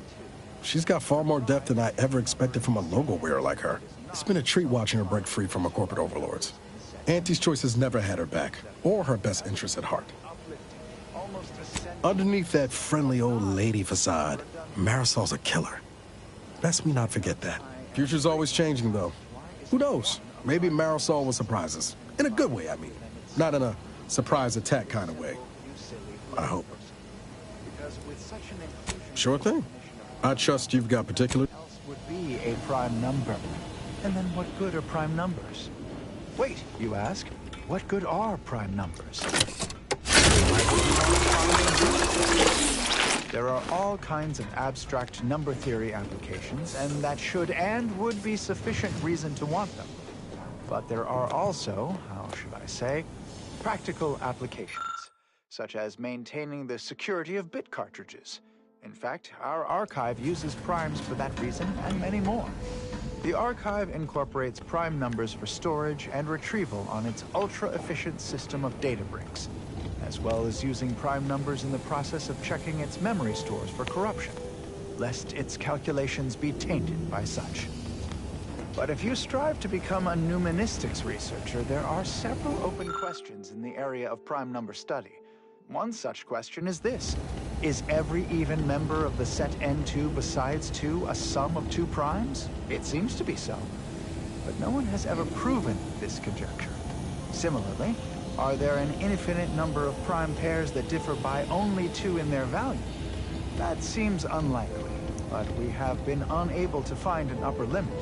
She's got far more depth than I ever expected from a logo wearer like her. It's been a treat watching her break free from her corporate overlords. Auntie's choices never had her back, or her best interests at heart. Underneath that friendly old lady facade, Marisol's a killer. Best me not forget that. Future's always changing, though. Who knows? Maybe Marisol will surprise us. In a good way, I mean. Not in a surprise attack kind of way. I hope. Sure thing. I trust you've got particular... Would be a prime number. And then what good are prime numbers? Wait, you ask? What good are prime numbers? There are all kinds of abstract number theory applications, and that should and would be sufficient reason to want them. But there are also, how should I say, practical applications, such as maintaining the security of bit cartridges. In fact, our archive uses primes for that reason and many more. The archive incorporates prime numbers for storage and retrieval on its ultra-efficient system of data bricks, as well as using prime numbers in the process of checking its memory stores for corruption, lest its calculations be tainted by such. But if you strive to become a numismatics researcher, there are several open questions in the area of prime number study. One such question is this: is every even member of the set N2 besides 2 a sum of 2 primes? It seems to be so, but no one has ever proven this conjecture. Similarly, are there an infinite number of prime pairs that differ by only 2 in their value? That seems unlikely, but we have been unable to find an upper limit.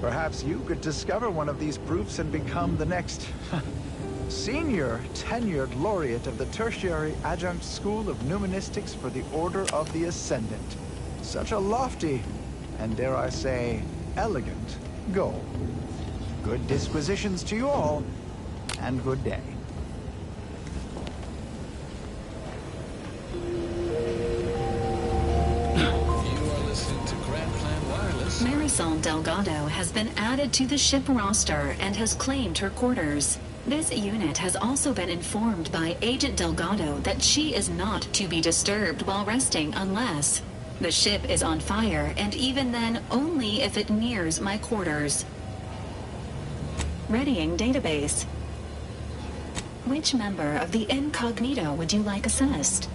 Perhaps you could discover one of these proofs and become the next senior tenured laureate of the Tertiary Adjunct School of Numismatics for the Order of the Ascendant. Such a lofty, and dare I say, elegant goal. Good disquisitions to you all, and good day. Marisol Delgado has been added to the ship roster and has claimed her quarters. This unit has also been informed by Agent Delgado that she is not to be disturbed while resting unless the ship is on fire, and even then only if it nears my quarters. Readying database. Which member of the incognito would you like assessed?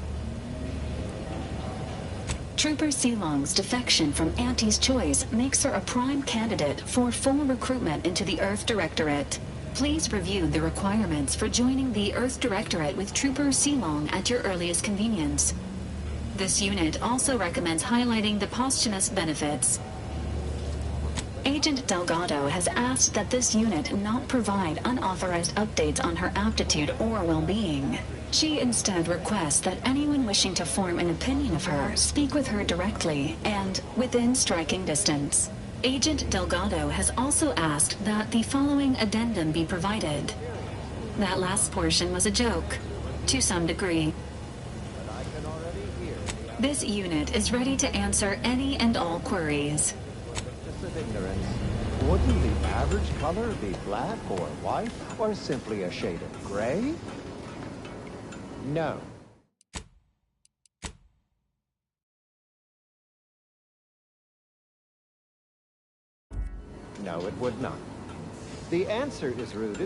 Trooper Silong's defection from Auntie's Choice makes her a prime candidate for full recruitment into the Earth Directorate. Please review the requirements for joining the Earth Directorate with Trooper Silong at your earliest convenience. This unit also recommends highlighting the posthumous benefits. Agent Delgado has asked that this unit not provide unauthorized updates on her aptitude or well-being. She instead requests that anyone wishing to form an opinion of her speak with her directly and within striking distance. Agent Delgado has also asked that the following addendum be provided. That last portion was a joke, to some degree. This unit is ready to answer any and all queries. Of ignorance. Wouldn't the average color be black or white or simply a shade of gray? No. No, it would not. The answer is rooted